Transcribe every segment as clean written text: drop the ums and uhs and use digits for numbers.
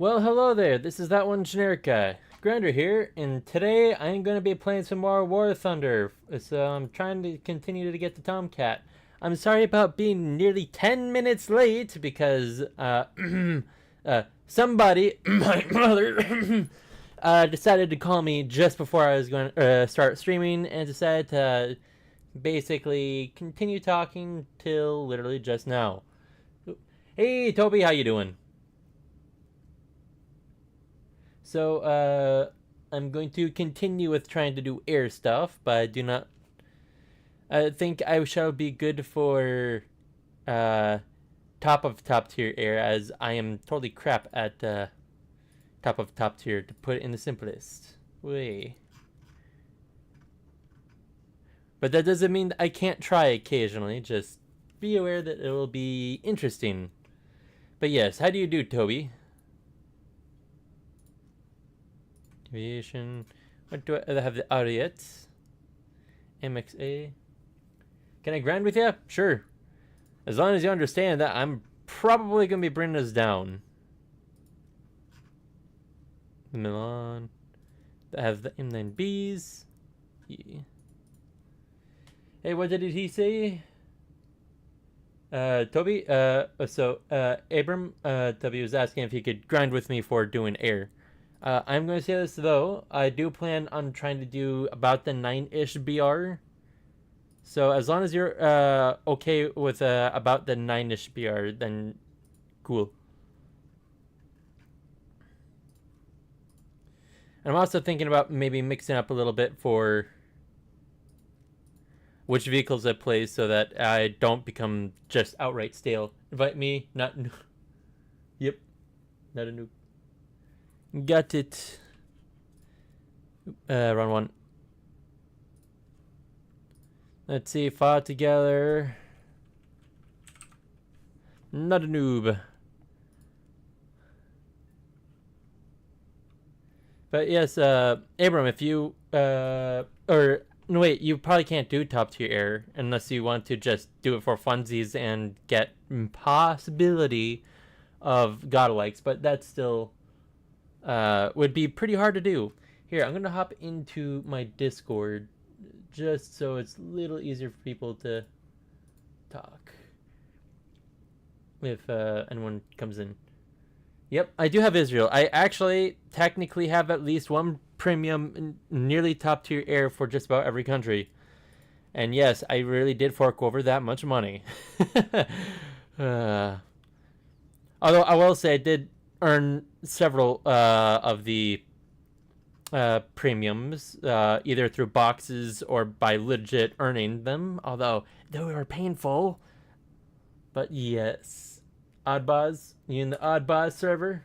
Well, hello there. This is that one generic guy, Grinder here, and today I'm going to be playing some more War Thunder. So I'm trying to continue to get the Tomcat. I'm sorry about being nearly 10 minutes late because somebody, my mother, decided to call me just before I was going to start streaming and decided to basically continue talking till literally just now. Hey, Toby, how you doing? So, I'm going to continue with trying to do air stuff, but I do not. I think I shall be good for uh, top of top tier air, as I am totally crap at top of top tier, to put it in the simplest way. But that doesn't mean that I can't try occasionally. Just be aware that it will be interesting. But yes, how do you do, Toby? Aviation. What do I have the audiot? MXA. Can I grind with you? Sure. As long as you understand that I'm probably going to be bringing us down. Milan. I have the M9Bs. Yeah. Hey, what did he say? Toby, Abram, Toby was asking if he could grind with me for doing air. I'm going to say this though, I do plan on trying to do about the 9-ish BR. So as long as you're okay with about the 9-ish BR, then cool. And I'm also thinking about maybe mixing up a little bit for which vehicles I play so that I don't become just outright stale. Invite me, not... Yep, not a noob. Got it. Run one. Let's see, fought together. Not a noob. But yes, Abram, if you, or, no wait, you probably can't do top tier air unless you want to just do it for funsies and get possibility of godlikes, but that's still, would be pretty hard to do. Here, I'm gonna hop into my Discord just so it's a little easier for people to talk if anyone comes in. Yep, I do have Israel. I actually technically have at least one premium, nearly top tier air for just about every country. And yes, I really did fork over that much money. Although I will say I did earn several of the premiums, either through boxes or by legit earning them, although they were painful. But yes. Oddbaz, you in the Oddbaz server?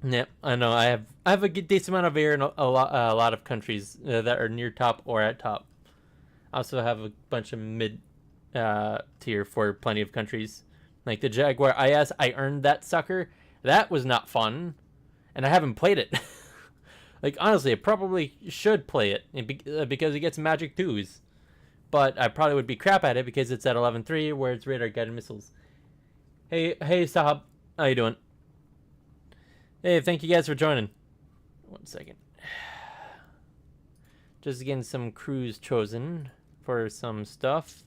Yep, I know. I have a good decent amount of air in a lot of countries that are near top or at top. I also have a bunch of mid tier for plenty of countries, like the Jaguar IS. I earned that sucker. That was not fun, and I haven't played it. Like honestly, I probably should play it because it gets magic 2s. But I probably would be crap at it because it's at 11.3 where it's radar guided missiles. Hey Sahab, how you doing? Hey, thank you guys for joining. 1 second. Just getting some crews chosen for some stuff.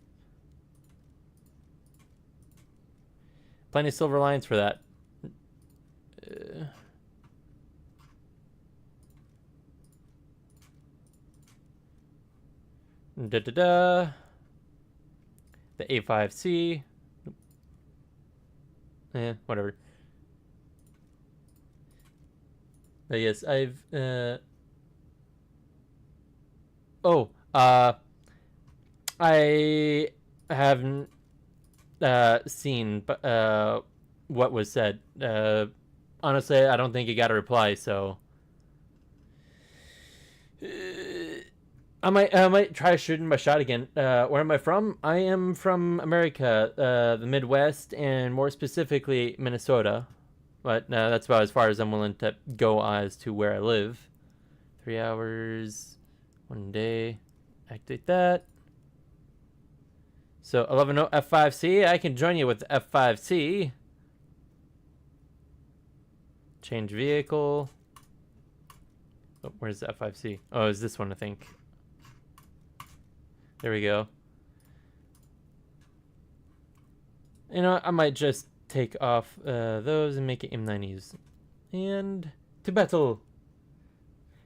Plenty of silver lines for that. The A5C. Whatever. But yes, I've I haven't seen what was said. Honestly, I don't think he got a reply, so I might try shooting my shot again. Where am I from? I am from America, the Midwest, and more specifically Minnesota. But that's about as far as I'm willing to go as to where I live. 3 hours, 1 day. Activate that. So 11 F5C, I can join you with F5C. Change vehicle. Oh, where's the F5C? Oh, is this one, I think. There we go. You know, I might just take off those and make it M90s. And to battle.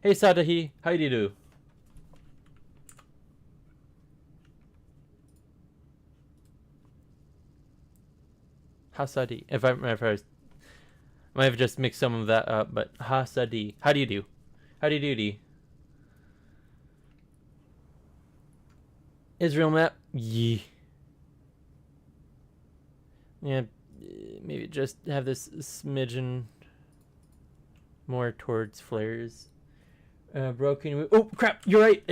Hey Sadahi, how do you do? Hasadi. If I might have just mixed some of that up, but Hasadi. How do you do? How do you do, D? Israel map? Yeah. Yeah, maybe just have this smidgen more towards flares. Broken. Oh crap! You're right.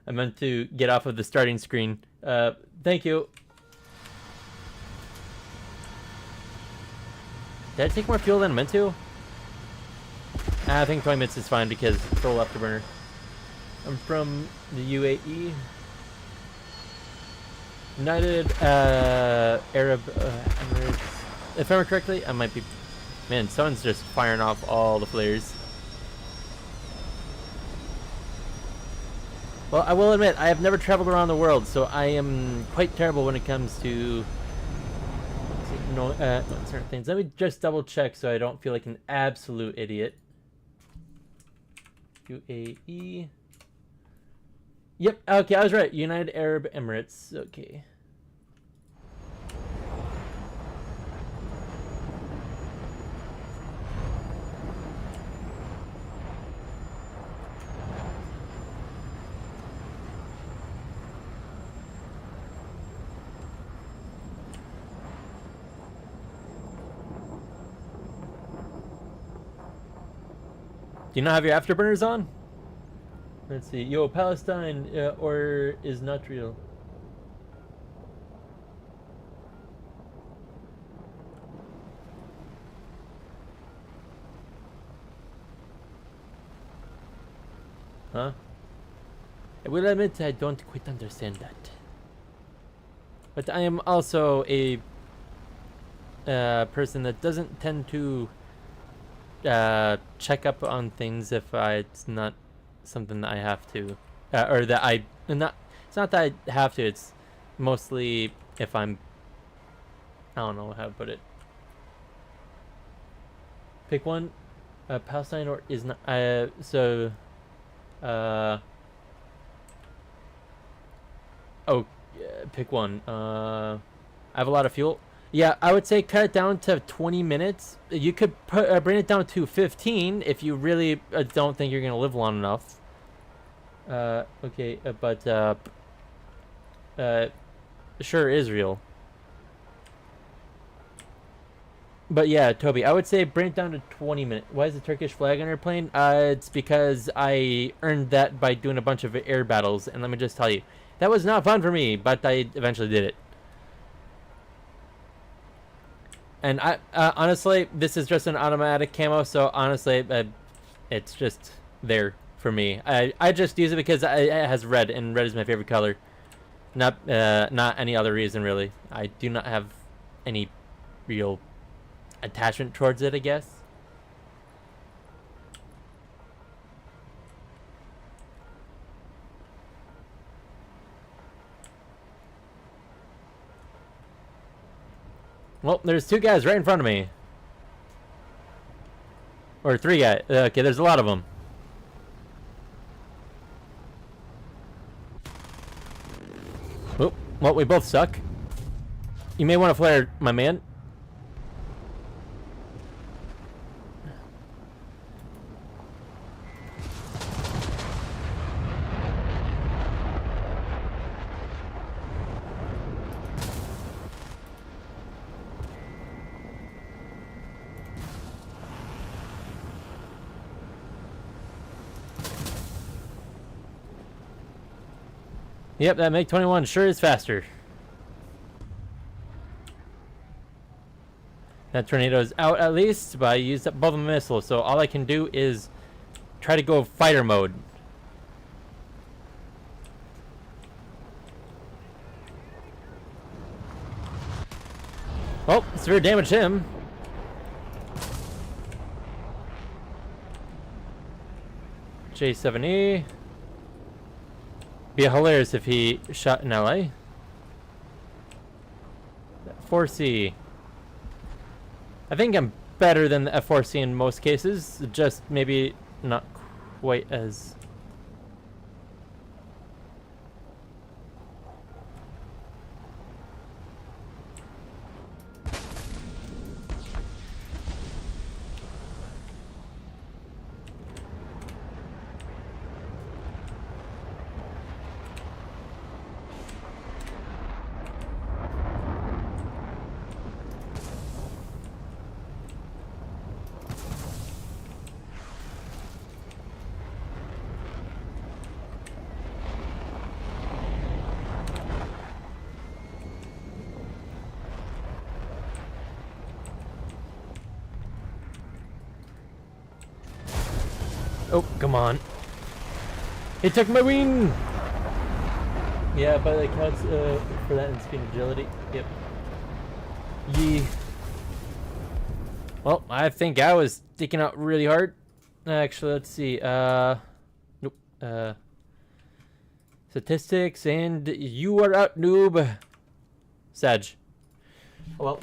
I meant to get off of the starting screen. Thank you. Did I take more fuel than I meant to? I think 20 minutes is fine because full afterburner. I'm from the UAE. United Arab Emirates. If I remember correctly, I might be. Man, someone's just firing off all the flares. Well, I will admit, I have never traveled around the world, so I am quite terrible when it comes to certain things. Let me just double check so I don't feel like an absolute idiot. UAE. Yep, okay, I was right. United Arab Emirates. Okay. Do you not have your afterburners on? Let's see. Yo, Palestine or is not real. Huh? I will admit I don't quite understand that. But I am also a person that doesn't tend to check up on things if it's not something that I have to, or that I not. It's not that I have to. It's mostly if I'm. I don't know how to put it. Pick one. Palestine or is not. So. Oh, pick one. I have a lot of fuel. Yeah, I would say cut it down to 20 minutes. You could bring it down to 15 if you really don't think you're gonna live long enough. Okay, but sure, Israel. But yeah, Toby, I would say bring it down to 20 minutes. Why is the Turkish flag on your plane? It's because I earned that by doing a bunch of air battles, and let me just tell you, that was not fun for me, but I eventually did it. And I honestly, this is just an automatic camo, so honestly, it's just there for me. I just use it because it has red, and red is my favorite color. Not any other reason, really. I do not have any real attachment towards it, I guess. Well, there's two guys right in front of me. Or three guys. Okay, there's a lot of them. Oh, well, we both suck. You may want to flare, my man. Yep, that MiG-21 sure is faster. That tornado's out at least, but I used up both of my missiles, so all I can do is try to go fighter mode. Oh, severe damage him. J7E. Be hilarious if he shot an ally. 4C. I think I'm better than the F4C in most cases, just maybe not quite as... Oh, come on. He took my wing! Yeah, but it counts for that in speed and agility. Yep. Yee. Well, I think I was sticking out really hard. Actually, let's see. Nope. Statistics, and you are out, noob. Sag. Well,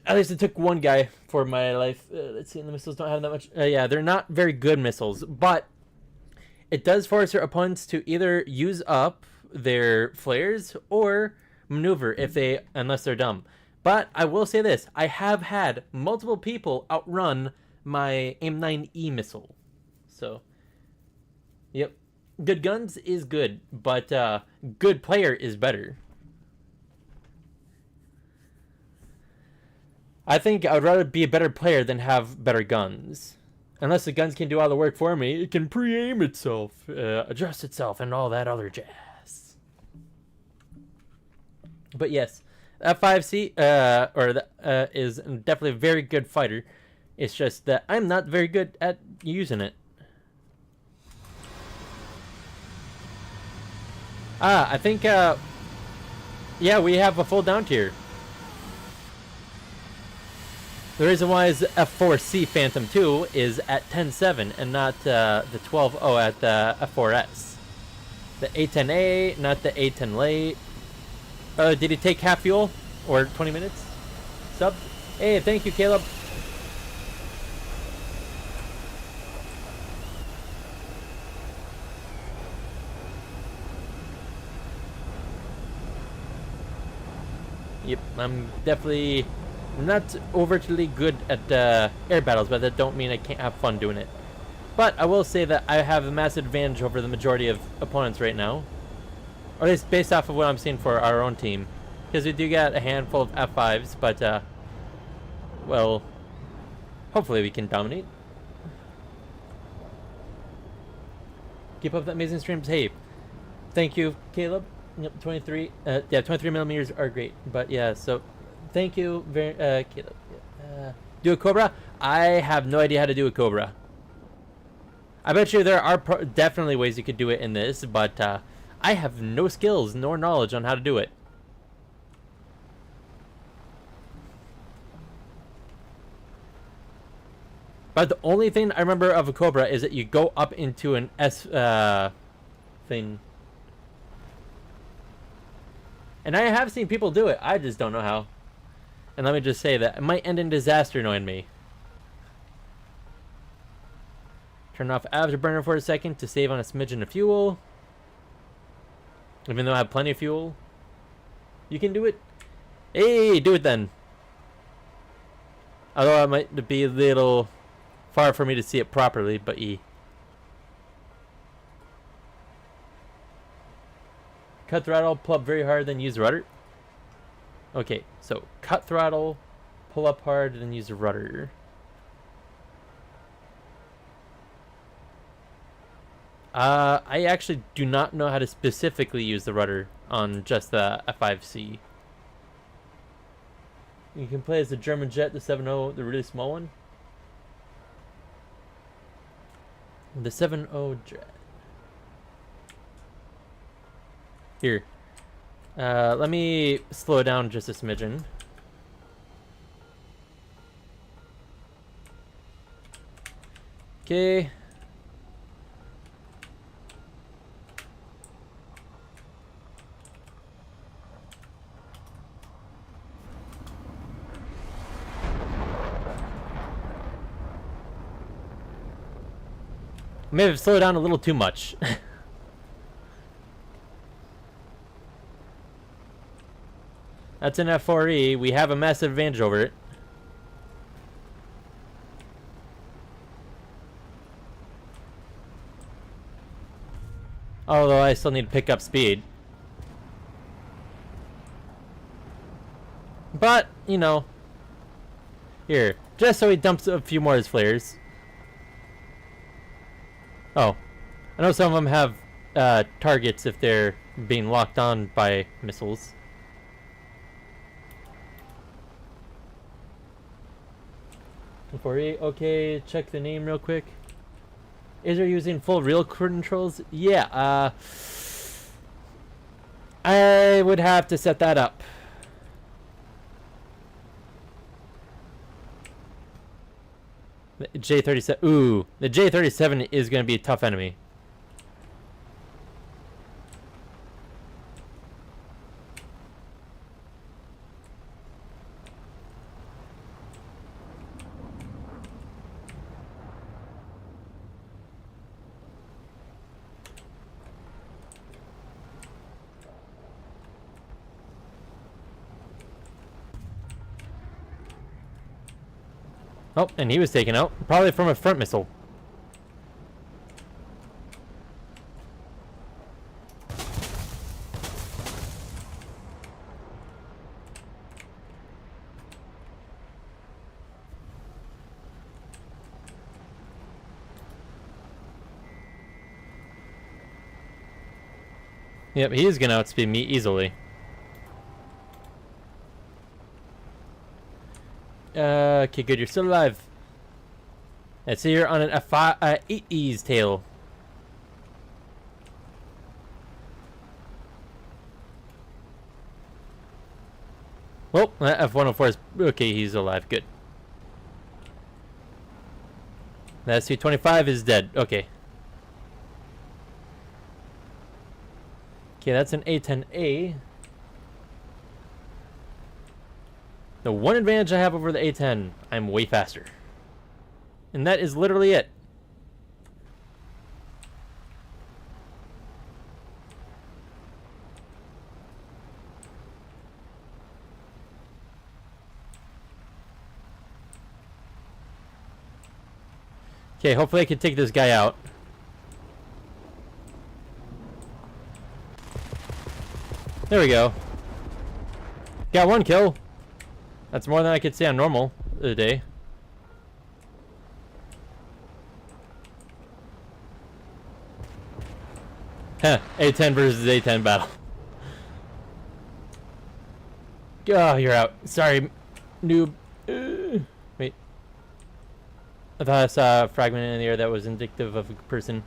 at least it took one guy for my life. Let's see, and the missiles don't have that much. Yeah, they're not very good missiles, but it does force your opponents to either use up their flares or maneuver unless they're dumb. But I will say this: I have had multiple people outrun my AIM-9E missile. So, yep, good guns is good, but good player is better. I think I would rather be a better player than have better guns. Unless the guns can do all the work for me, it can pre-aim itself, adjust itself, and all that other jazz. But yes, F5C is definitely a very good fighter. It's just that I'm not very good at using it. I think, yeah, we have a full down tier. The reason why is F4C Phantom 2 is at 10.7 and not the 12.0 at the F4S. The A10A, not the A10 late. Did he take half fuel? Or 20 minutes? Sub? Hey, thank you, Caleb. Yep, I'm definitely not overtly good at air battles, but that don't mean I can't have fun doing it. But I will say that I have a massive advantage over the majority of opponents right now. Or at least based off of what I'm seeing for our own team. Because we do get a handful of F5s, but, well, hopefully we can dominate. Keep up the amazing streams. Hey, thank you, Caleb. Yep, 23. Yeah, 23 millimeters are great. But yeah, so thank you very, Caleb. Do a Cobra? I have no idea how to do a Cobra. I bet you there are definitely ways you could do it in this, but I have no skills nor knowledge on how to do it. But the only thing I remember of a Cobra is that you go up into an S thing. And I have seen people do it. I just don't know how. And let me just say that it might end in disaster knowing me. Turn off afterburner for a second to save on a smidgen of fuel. Even though I have plenty of fuel. You can do it. Hey, do it then. Although it might be a little far for me to see it properly, but Cut throttle, pull up very hard, then use rudder. Okay, so cut throttle, pull up hard, then use rudder. I actually do not know how to specifically use the rudder on just the F5C. You can play as the German jet, the 7.0, the really small one. The 7.0 jet. Here. Let me slow down just a smidgen. Okay. Maybe I've slowed down a little too much. That's an F4E. We have a massive advantage over it. Although I still need to pick up speed. But, you know. Here. Just so he dumps a few more of his flares. Oh. I know some of them have targets if they're being locked on by missiles. Okay, check the name real quick. Is there using full real controls? Yeah, I would have to set that up. The J37. Ooh, the J37 is going to be a tough enemy. Oh, and he was taken out. Probably from a front missile. Yep, he is going to outspeed me easily. Okay, good. You're still alive. Let's see, you're on an F8E's tail. Well, F104 is... Okay, he's alive. Good. That C-25 is dead. Okay. Okay, that's an A-10A. The one advantage I have over the A-10, I'm way faster. And that is literally it. Okay, hopefully I can take this guy out. There we go. Got one kill. That's more than I could say on normal the day. Heh, A-10 versus A-10 battle. Oh, you're out. Sorry, noob. Wait. I thought I saw a fragment in the air that was indicative of a person.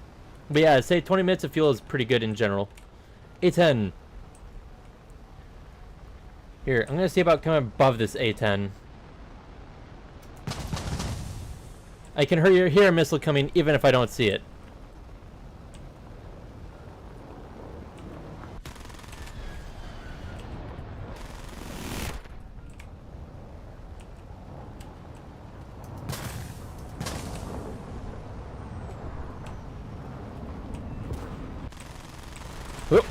But yeah, say 20 minutes of fuel is pretty good in general. A-10. Here, I'm gonna see about coming above this A-10. I can hear a missile coming even if I don't see it. Whoop.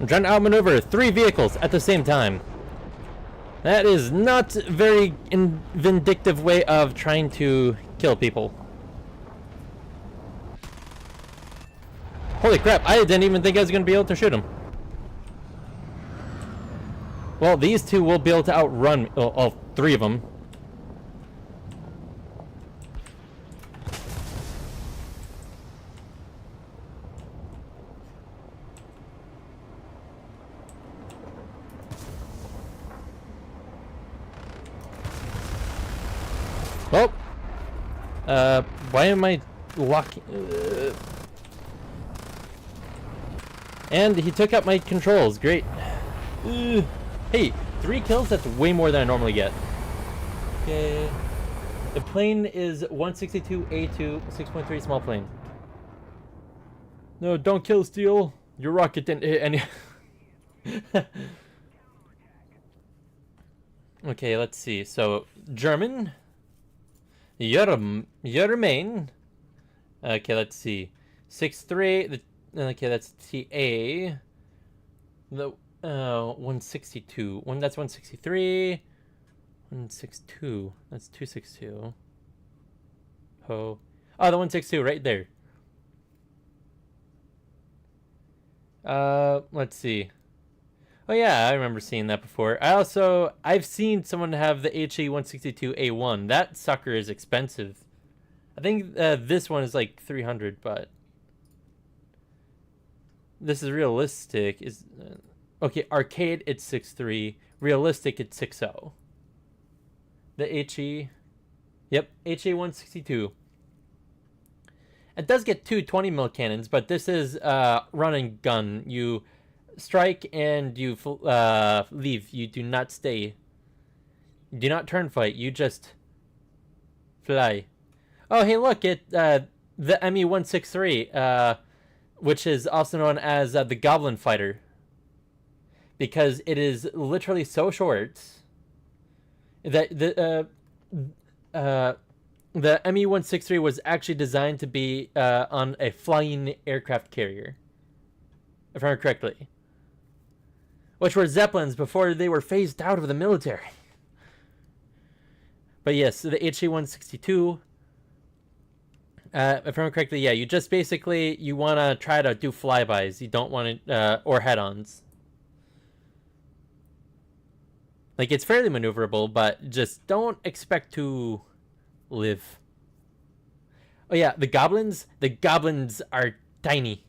I'm trying to outmaneuver 3 vehicles at the same time. That is not a very vindictive way of trying to kill people. Holy crap, I didn't even think I was going to be able to shoot him. Well, these two will be able to outrun all 3 of them. Oh! Why am I locking... And he took out my controls. Great. Hey, 3 kills? That's way more than I normally get. Okay. The plane is 162A2, 6.3 small plane. No, don't kill Steel. Your rocket didn't hit any... Okay, let's see. So, German. German. Okay, let's see. 6'3". Okay, that's TA. The 162. That's 163. 162. That's 262. Oh, the 162 right there. Let's see. Oh yeah, I remember seeing that before. I've seen someone have the HE162A1. That sucker is expensive. I think this one is like 300, but this is realistic. Okay, arcade it's 6.3. Realistic it's 6.0. The HE, yep, HE162. It does get 2 20mm cannons, but this is run and gun. You strike and you leave. You do not stay. You do not turn fight. You just fly. Oh, hey, look, the ME163, which is also known as the Goblin Fighter, because it is literally so short that the ME163 was actually designed to be on a flying aircraft carrier, if I remember correctly, which were Zeppelins before they were phased out of the military. But yes, the HE162, if I remember correctly, yeah, you just basically, you want to try to do flybys. You don't want to, or head-ons. Like, it's fairly maneuverable, but just don't expect to live. Oh yeah, the goblins are tiny.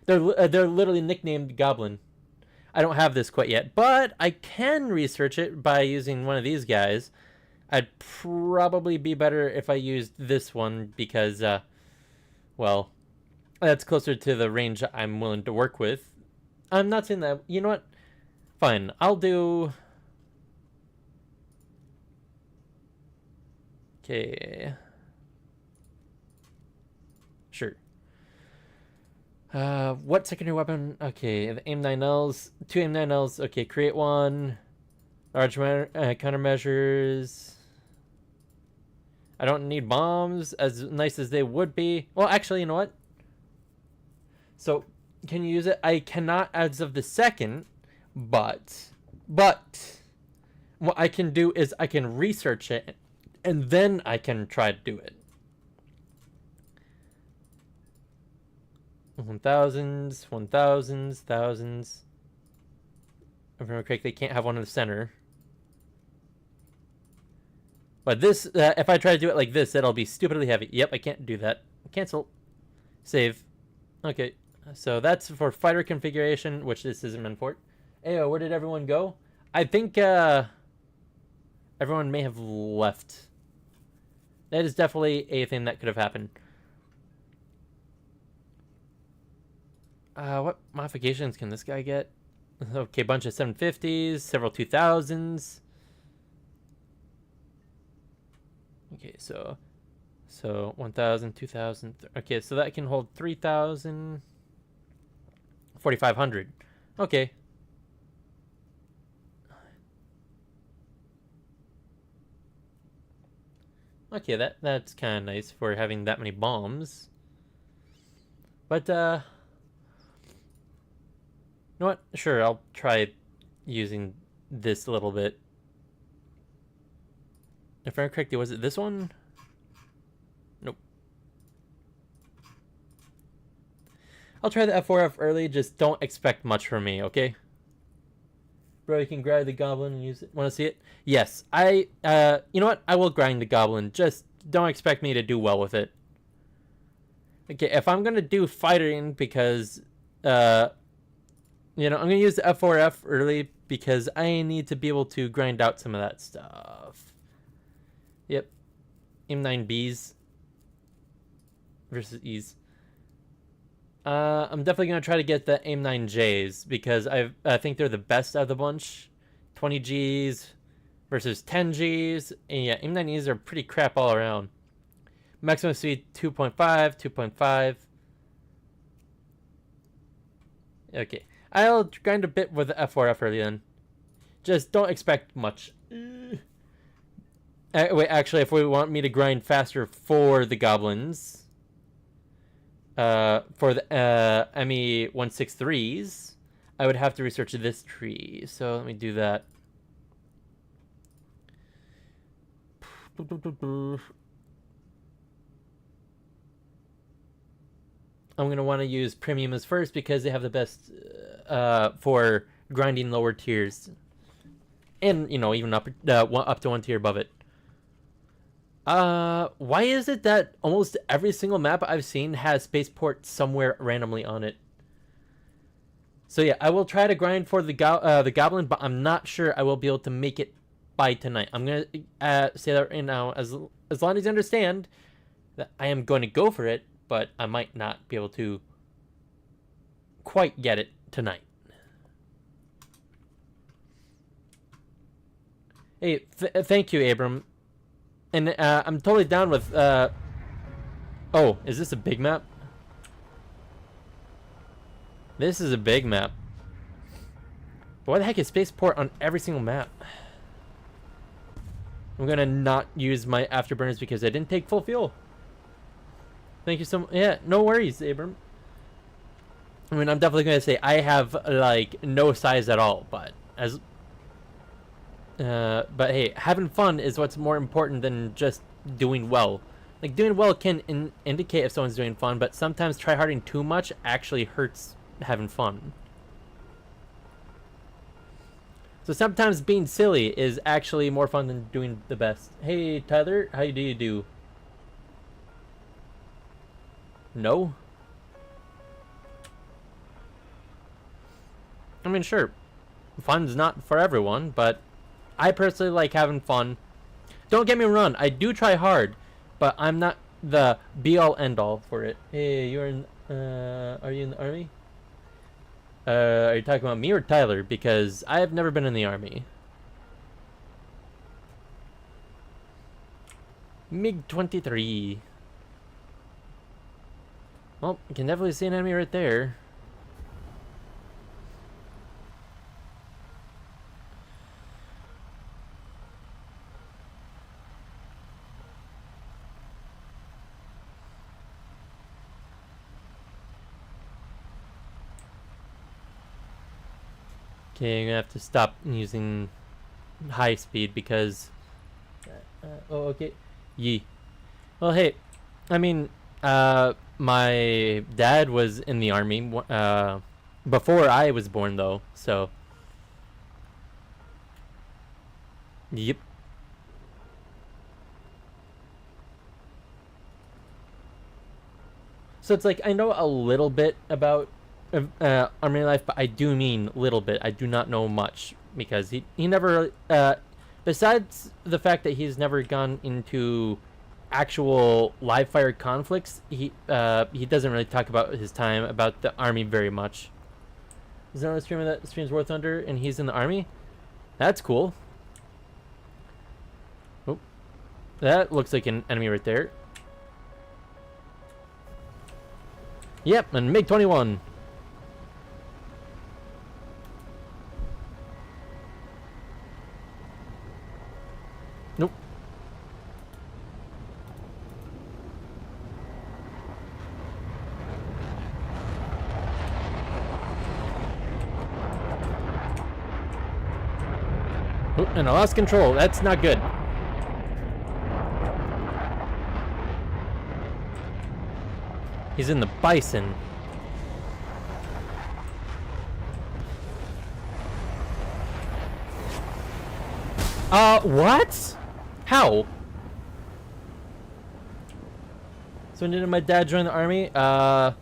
They're literally nicknamed Goblin. I don't have this quite yet, but I can research it by using one of these guys. I'd probably be better if I used this one because, well, that's closer to the range I'm willing to work with. I'm not saying that. You know what? Fine. I'll do... Okay. Sure. What secondary weapon? Okay, the AIM-9Ls. 2 AIM-9Ls. Okay, create one. Large countermeasures. I don't need bombs, as nice as they would be. Well, actually, you know what? So, can you use it? I cannot as of the second, but what I can do is I can research it, and then I can try to do it. 1000s, 1000s, thousands. If I remember correctly, they can't have one in the center. But this, if I try to do it like this, it'll be stupidly heavy. Yep, I can't do that. Cancel. Save. Okay, so that's for fighter configuration, which this isn't meant for. Ayo, where did everyone go? I think everyone may have left. That is definitely a thing that could have happened. What modifications can this guy get? Okay, bunch of 750s, several 2000s. Okay, so 1000, 2000. Okay, so that can hold 3000, 4500. Okay. Okay, that's kind of nice for having that many bombs. But you know what? Sure, I'll try using this a little bit. If I remember correctly, was it this one? Nope. I'll try the F4F early, just don't expect much from me, okay? Bro, you can grab the goblin and use it. Want to see it? Yes, you know what? I will grind the goblin, just don't expect me to do well with it. Okay, if I'm gonna do fighting because, you know, I'm gonna use the F4F early because I need to be able to grind out some of that stuff. Yep. M9Bs versus E's. I'm definitely gonna try to get the M9Js because I think they're the best out of the bunch. 20Gs versus 10Gs, and yeah, M9Es are pretty crap all around. Maximum speed 2.5, 2.5. Okay, I'll grind a bit with the F4F early then. Just don't expect much. Wait, actually, if we want me to grind faster for the goblins, for the ME163s, I would have to research this tree. So let me do that. I'm going to want to use premiums first because they have the best for grinding lower tiers. And, you know, even up to one tier above it. Why is it that almost every single map I've seen has spaceport somewhere randomly on it? So yeah, I will try to grind for the goblin, but I'm not sure I will be able to make it by tonight. I'm going to say that right now, as long as you understand that I am going to go for it, but I might not be able to quite get it tonight. Hey, thank you, Abram. And I'm totally down with... Oh, is this a big map? This is a big map. But why the heck is spaceport on every single map? I'm gonna not use my afterburners because I didn't take full fuel. Thank you so much. Yeah, no worries, Abram. I mean, I'm definitely gonna say I have like no size at all, but but hey, having fun is what's more important than just doing well. Like doing well can indicate if someone's doing fun, but sometimes tryharding too much actually hurts having fun. So sometimes being silly is actually more fun than doing the best. Hey Tyler, how do you do? No? I mean, sure, fun's not for everyone, but I personally like having fun. Don't get me wrong, I do try hard, but I'm not the be-all end-all for it. Hey, you're in, are you in the army? Are you talking about me or Tyler? Because I have never been in the army. MiG-23. Well, you can definitely see an enemy right there. Okay, I'm gonna have to stop using high speed because... oh, okay. Yee. Well, hey, I mean, my dad was in the army before I was born, though, so... Yep. So it's like, I know a little bit about army life, but I do mean little bit. I do not know much because he never besides the fact that he's never gone into actual live fire conflicts, he doesn't really talk about his time about the army very much. Is there another streamer that streams War Thunder and he's in the army? That's cool. Oh, that looks like an enemy right there. Yep, and MiG-21. Nope. Oh, and I lost control. That's not good. He's in the Bison. What? How? So when did my dad join the army? I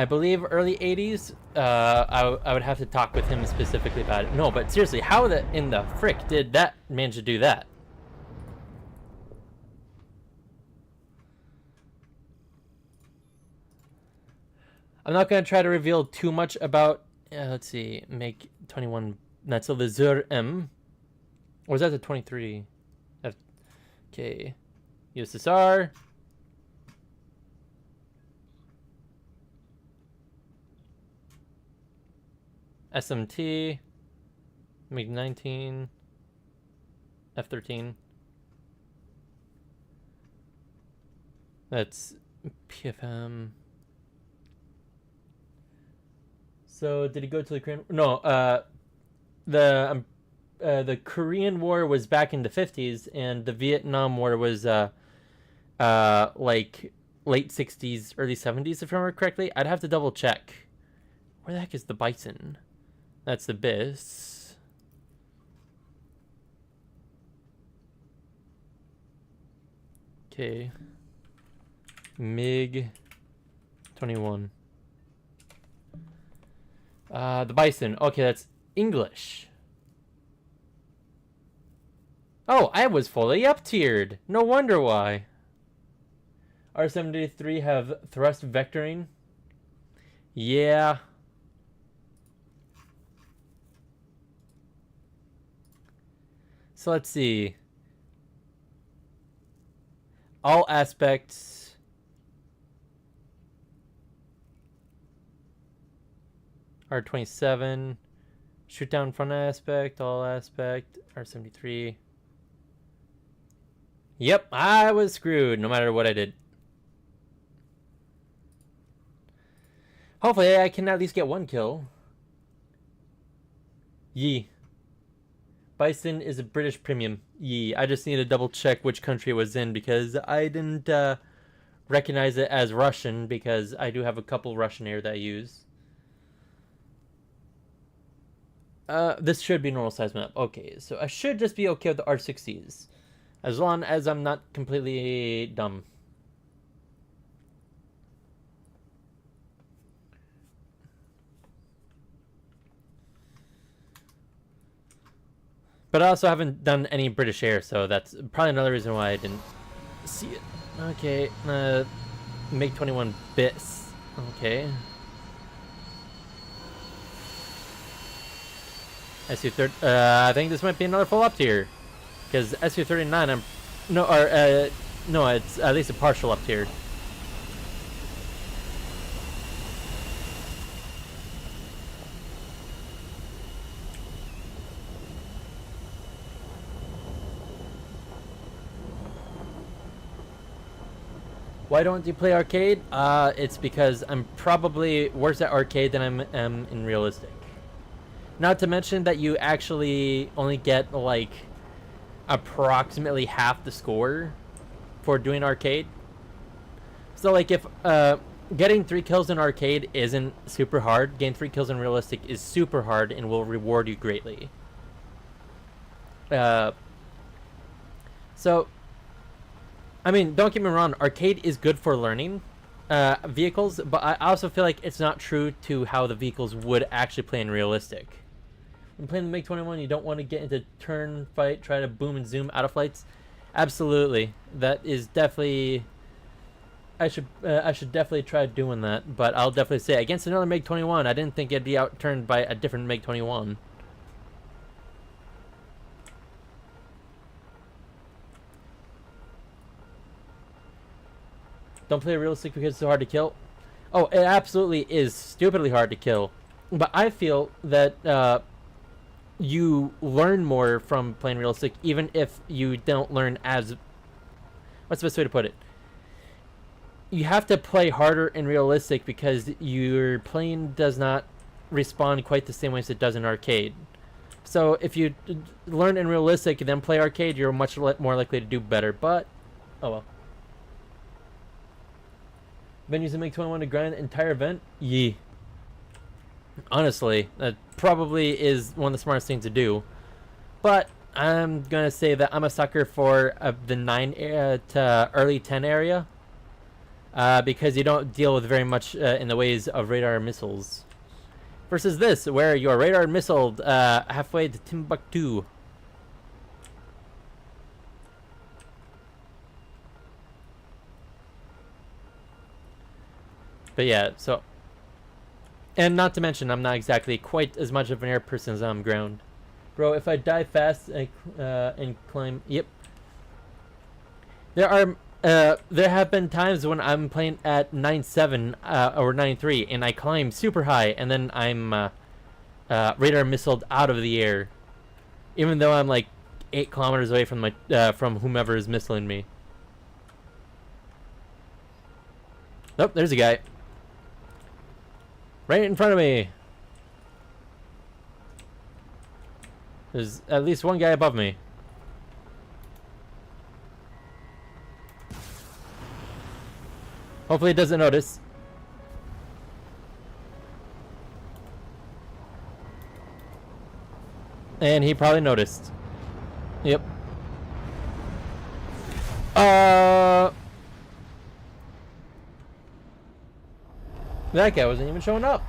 believe early 80s. I would have to talk with him specifically about it. No, but seriously, how in the frick did that manage to do that? I'm not going to try to reveal too much about. Let's see, make 21. That's a Lazur M. Or is that the 23? Okay, USSR. SMT. Make 19. F13. That's PFM. So did he go to the Korean? No. The Korean War was back in the 50s, and the Vietnam War was like late 60s, early 70s, if I remember correctly. I'd have to double check. Where the heck is the Bison? That's the BIS. Okay. MiG 21. The Bison. Okay, that's English. Oh, I was fully up-tiered. No wonder why. R-73 have thrust vectoring. Yeah. So let's see. All aspects. R-27. Shoot down front aspect. All aspect. R-73. Yep, I was screwed no matter what I did. Hopefully I can at least get one kill. Yee. Bison is a British premium. Yee. I just need to double check which country it was in because I didn't recognize it as Russian because I do have a couple Russian air that I use. This should be normal size map. Okay, so I should just be okay with the R60s. As long as I'm not completely dumb. But I also haven't done any British air, so that's probably another reason why I didn't see it. Okay, make 21 bits. Okay. SU-30. I think this might be another full up tier, because SU-39. No, it's at least a partial up tier. Why don't you play arcade? It's because I'm probably worse at arcade than I am in realistic. Not to mention that you actually only get like approximately half the score for doing arcade. So like if getting 3 kills in arcade isn't super hard, getting 3 kills in realistic is super hard and will reward you greatly. So I mean, don't get me wrong, arcade is good for learning vehicles, but I also feel like it's not true to how the vehicles would actually play in realistic. When playing the MiG-21, you don't want to get into turn fight, try to boom and zoom out of flights. Absolutely, that is definitely. I should definitely try doing that, but I'll definitely say against another MiG-21, I didn't think it'd be outturned by a different MiG-21. Don't play realistic because it's so hard to kill. Oh, it absolutely is stupidly hard to kill. But I feel that you learn more from playing realistic, even if you don't learn as... What's the best way to put it? You have to play harder in realistic because your plane does not respond quite the same way as it does in arcade. So if you learn in realistic and then play arcade, you're much more likely to do better. But, oh well. Been using MiG-21 to grind the entire event? Yee. Honestly, that probably is one of the smartest things to do. But I'm going to say that I'm a sucker for the 9 to early 10 area. Because you don't deal with very much in the ways of radar missiles. Versus this, where you're radar missiled halfway to Timbuktu. But yeah, so And not to mention, I'm not exactly quite as much of an air person as I'm ground. Bro, if I die fast and climb... Yep. There have been times when I'm playing at 9.7 or 9.3 and I climb super high and then I'm radar missiled out of the air. Even though I'm like 8 kilometers away from my from whomever is missiling me. Oh, there's a guy. Right in front of me. There's at least one guy above me. Hopefully he doesn't notice. And he probably noticed. Yep. That guy wasn't even showing up.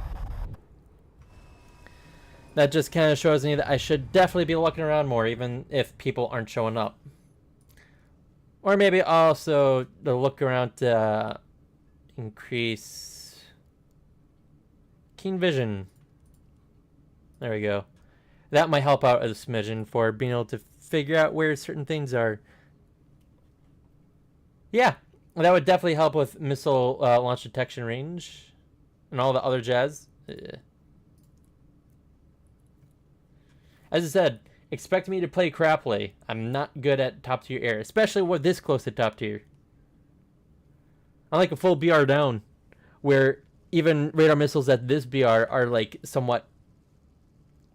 That just kind of shows me that I should definitely be looking around more, even if people aren't showing up. Or maybe also to look around to increase keen vision. There we go. That might help out a smidgen for being able to figure out where certain things are. Yeah, that would definitely help with missile launch detection range and all the other jazz. As I said, expect me to play crappily. I'm not good at top tier air, especially with this close to top tier. I'm like a full BR down, where even radar missiles at this BR are like somewhat.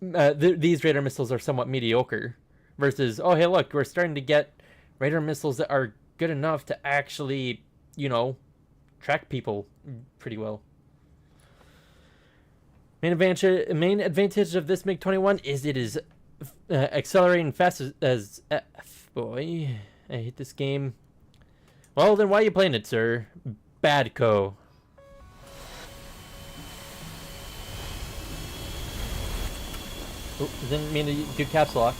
These radar missiles are somewhat mediocre, versus oh hey look, we're starting to get radar missiles that are good enough to actually, you know, track people pretty well. Main advantage of this MiG-21 is it is accelerating fast as F. Boy, I hate this game. Well, then why are you playing it, sir? Badco. Oh, didn't mean to do caps lock.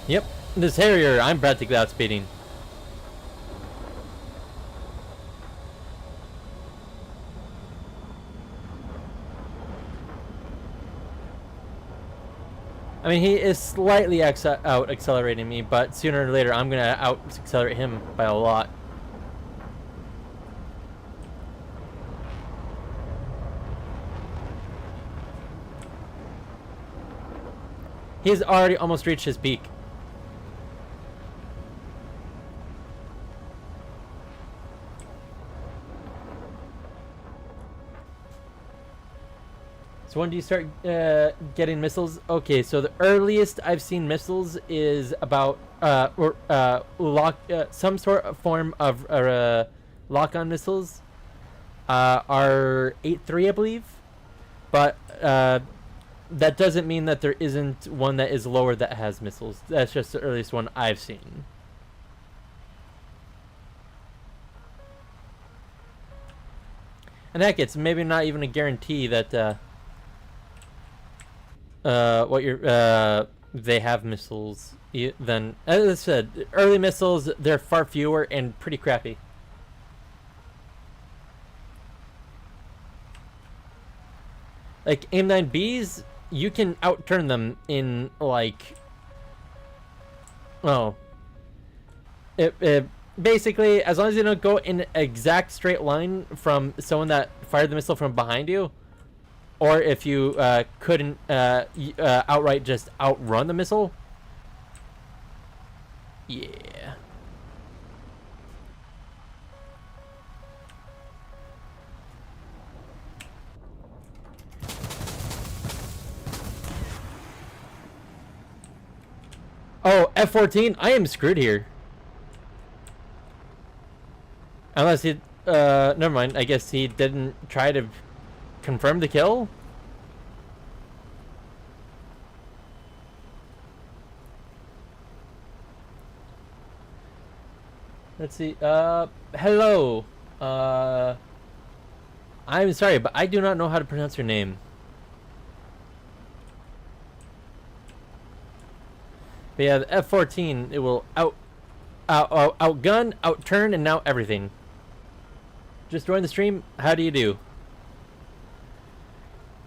Yep, this Harrier, I'm practically outspeeding. I mean, he is slightly out accelerating me, but sooner or later I'm gonna out accelerate him by a lot. He's already almost reached his peak. So when do you start getting missiles? Okay, so the earliest I've seen missiles is about some sort of form of lock-on missiles are 8.3, I believe, but that doesn't mean that there isn't one that is lower that has missiles. That's just the earliest one I've seen. And heck, it's maybe not even a guarantee that they have missiles. Then, as I said, early missiles, they're far fewer and pretty crappy. Like AIM-9Bs, you can outturn them in like, oh, it basically, as long as you don't go in an exact straight line from someone that fired the missile from behind you, or if you couldn't outright just outrun the missile. Yeah. Oh, F-14, I am screwed here. Unless he, never mind, I guess he didn't try to confirm the kill? Let's see, hello. I'm sorry, but I do not know how to pronounce your name. But yeah, the F-14, it will outgun, outturn, and now everything. Just join the stream. How do you do?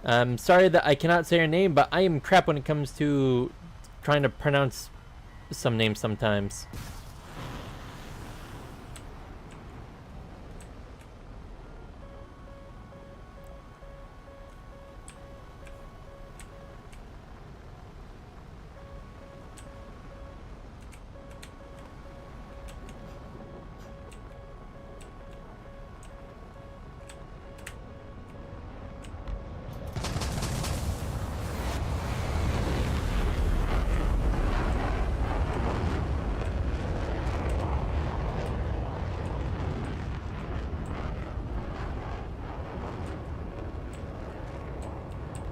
I'm sorry that I cannot say your name, but I am crap when it comes to trying to pronounce some names sometimes.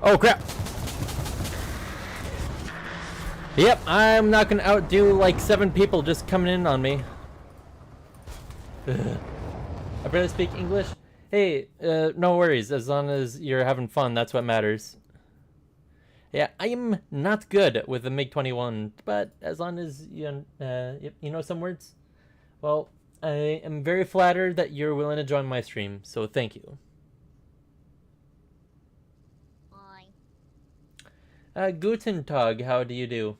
Oh crap! Yep, I'm not gonna outdo like 7 people just coming in on me. I barely speak English. Hey, no worries. As long as you're having fun, that's what matters. Yeah, I am not good with the MiG-21, but as long as you know some words, well, I am very flattered that you're willing to join my stream. So thank you. Guten Tag, how do you do?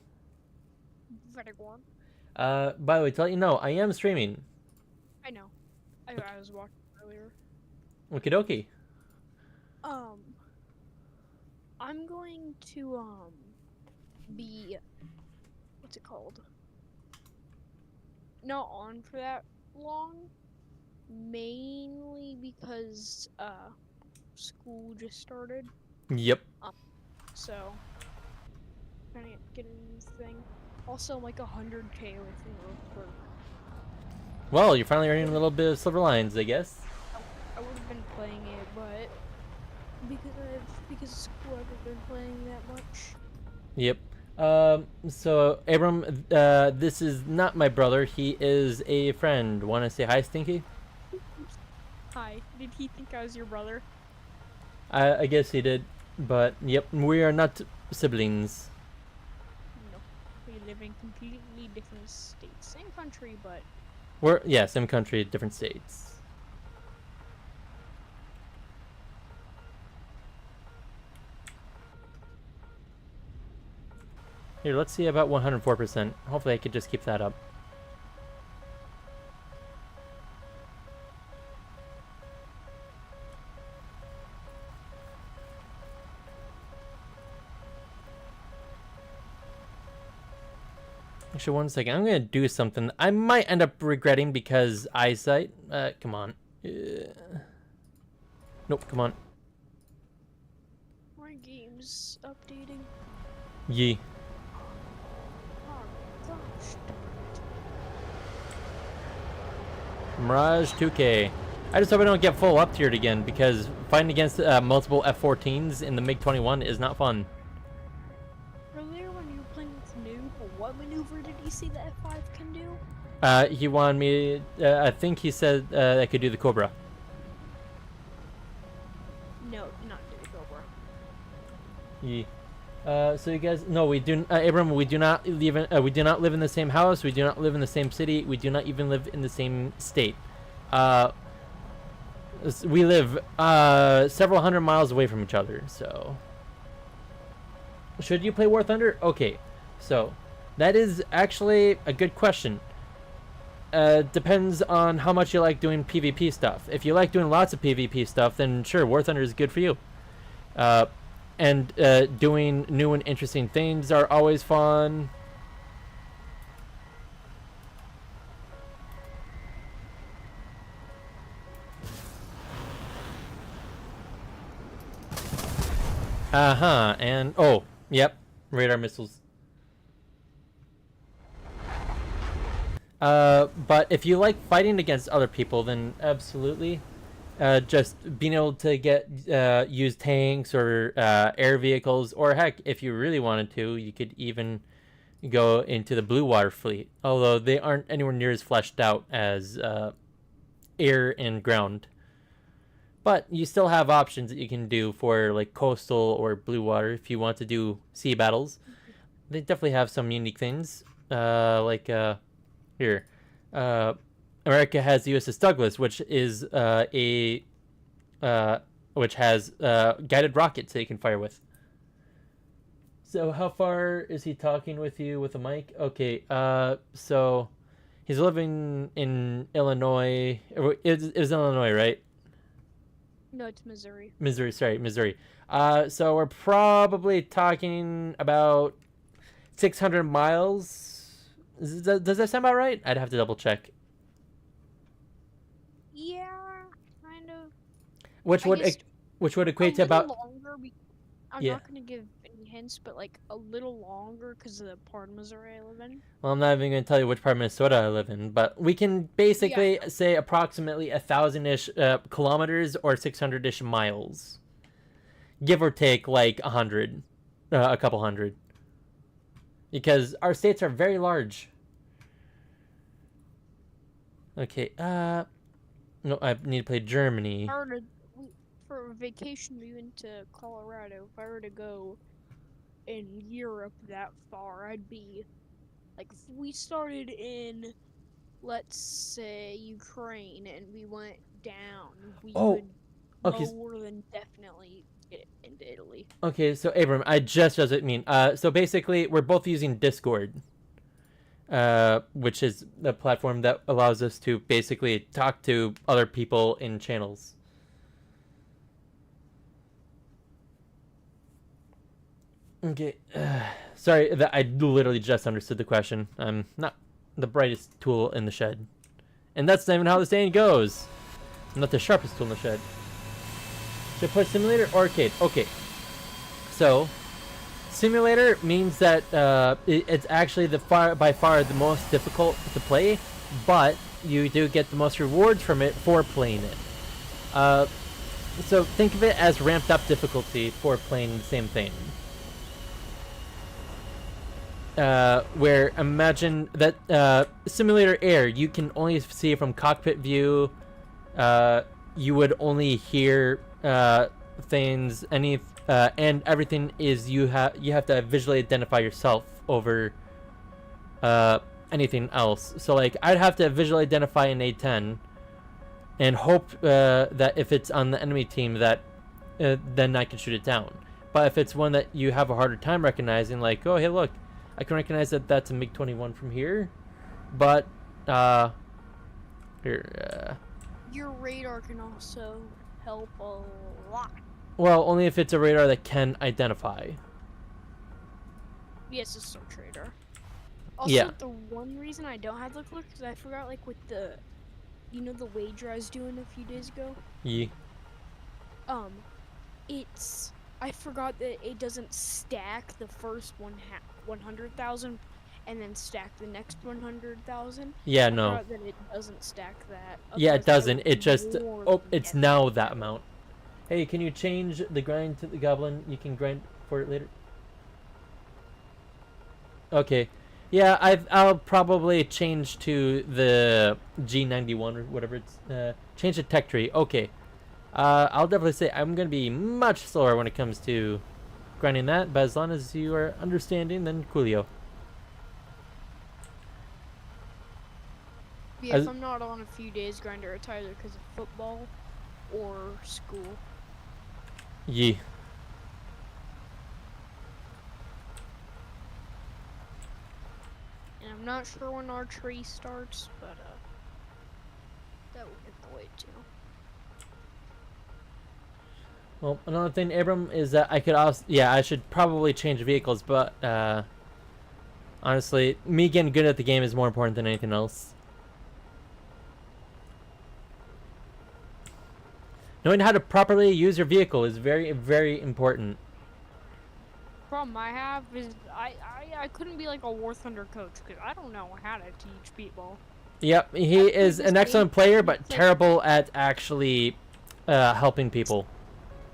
Very good. By the way, to let you know, I am streaming. I know. I was watching earlier. Okie dokie. I'm going to be what's it called? Not on for that long, mainly because school just started. Yep. So trying to get in this thing. Also, I'm like 100K away from Roseburg. Well, you're finally earning a little bit of silver lines, I guess. I would have been playing it, but because of school, I haven't been playing that much. Yep. So Abram, this is not my brother. He is a friend. Want to say hi, Stinky? Hi. Did he think I was your brother? I guess he did. But yep, we are not siblings. No. We live in completely different states. Same country, but We're same country, different states. Here, let's see about 104%. Hopefully I could just keep that up. Actually, one second. I'm gonna do something I might end up regretting because eyesight. Come on. Nope, come on. my game's updating. Yee. Oh gosh. Mirage 2K. I just hope I don't get full up tiered again because fighting against multiple F-14s in the MiG-21 is not fun. Earlier when you were playing with Noob, what maneuver did he say the F5 can do? He wanted me. I think he said I could do the Cobra. No, not do the Cobra. Yee. So you guys, no, we do. Abram, we do not live in. We do not live in the same house. We do not live in the same city. We do not even live in the same state. We live several hundred miles away from each other. So, should you play War Thunder? Okay, so that is actually a good question. Depends on how much you like doing PvP stuff. If you like doing lots of PvP stuff, then sure, War Thunder is good for you. And doing new and interesting things are always fun. And oh, yep, radar missiles. But if you like fighting against other people, then absolutely. Just being able to get use tanks or air vehicles, or heck, if you really wanted to, you could even go into the Blue Water Fleet. Although they aren't anywhere near as fleshed out as air and ground. But you still have options that you can do for like coastal or blue water if you want to do sea battles. They definitely have some unique things. Here, uh, America has the USS Douglas, which is uh, which has guided rockets that you can fire with. So how far is he talking with you with a mic? Okay, so he's living in Illinois. It was Illinois, right? No, it's Missouri. Missouri, sorry, Missouri. So we're probably talking about 600 miles. Does that sound about right? I'd have to double check. Yeah, kind of. Which I would guess which would a equate to little about longer. I'm yeah. not gonna give any hints, but like a little longer because of the part of Missouri I live in. Well, I'm not even going to tell you which part of Minnesota I live in, but we can Yeah, basically say approximately 1,000-ish kilometers or 600-ish miles, give or take like 100, a couple hundred, because our states are very large. Okay, no, I need to play Germany. For vacation, we went to Colorado. If I were to go in Europe that far, I'd be like, if we started in, let's say, Ukraine, and we went down, we Oh, could okay, more than definitely get into Italy. okay. So Abram, I just does it mean. So basically, we're both using Discord, which is the platform that allows us to basically talk to other people in channels. Okay, sorry that I literally just understood the question. I'm not the brightest tool in the shed, and that's not even how the saying goes. I'm not the sharpest tool in the shed. Should I put simulator or arcade? Okay, so simulator means that it's actually by far the most difficult to play, but you do get the most rewards from it for playing it. So think of it as ramped up difficulty for playing the same thing. Where imagine that simulator air, you can only see from cockpit view. You would only hear things, and everything is you have to visually identify yourself over anything else. So like I'd have to visually identify an A10 and hope that if it's on the enemy team that then I can shoot it down. But if it's one that you have a harder time recognizing, like, oh hey look, I can recognize that that's a MiG-21 from here, but here. Your radar can also help a lot. Well, only if it's a radar that can identify. Yes, it's still radar. Also, Yeah. the one reason I don't have the clicker is I forgot, like, with the, the wager I was doing a few days ago. Yeah. I forgot that it doesn't stack the first 100,000 and then stack the next 100,000. Yeah, I no. forgot that it doesn't stack that. Yeah, it Otherwise, doesn't. would It just more it's than now that amount. Hey, can you change the grind to the goblin? You can grind for it later. Okay. Yeah, I'll probably change to the G91 or whatever it's change the tech tree. Okay. I'll definitely say I'm gonna be much slower when it comes to grinding that, but as long as you are understanding, then coolio. Yeah, if I'm not on a few days grinder, it's either because of football or school. Yeah. And I'm not sure when our tree starts, but that will get the way too. Well, another thing, Abram, is that I could also I should probably change vehicles, but honestly, me getting good at the game is more important than anything else. Knowing how to properly use your vehicle is very, very important. Problem I have is I couldn't be like a War Thunder coach because I don't know how to teach people. Yep, he is an excellent player, but terrible at actually helping people.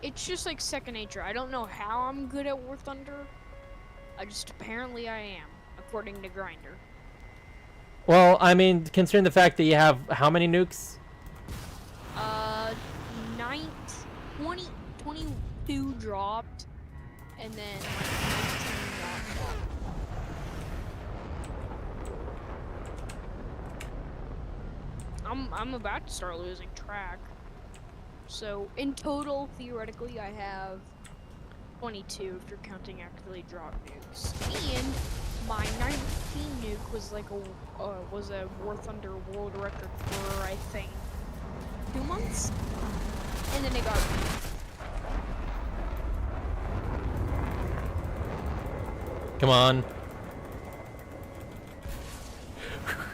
It's just like second nature. I don't know how I'm good at War Thunder. Apparently I am, according to Grinder. Well, I mean, considering the fact that you have how many nukes? 19 20, 22 dropped, and then like 19 dropped. I'm about to start losing track. So in total, theoretically, I have 22 if you're counting actively dropped nukes. And my 19 nuke was like a War Thunder world record for I think 2 months, and then it got. Come on.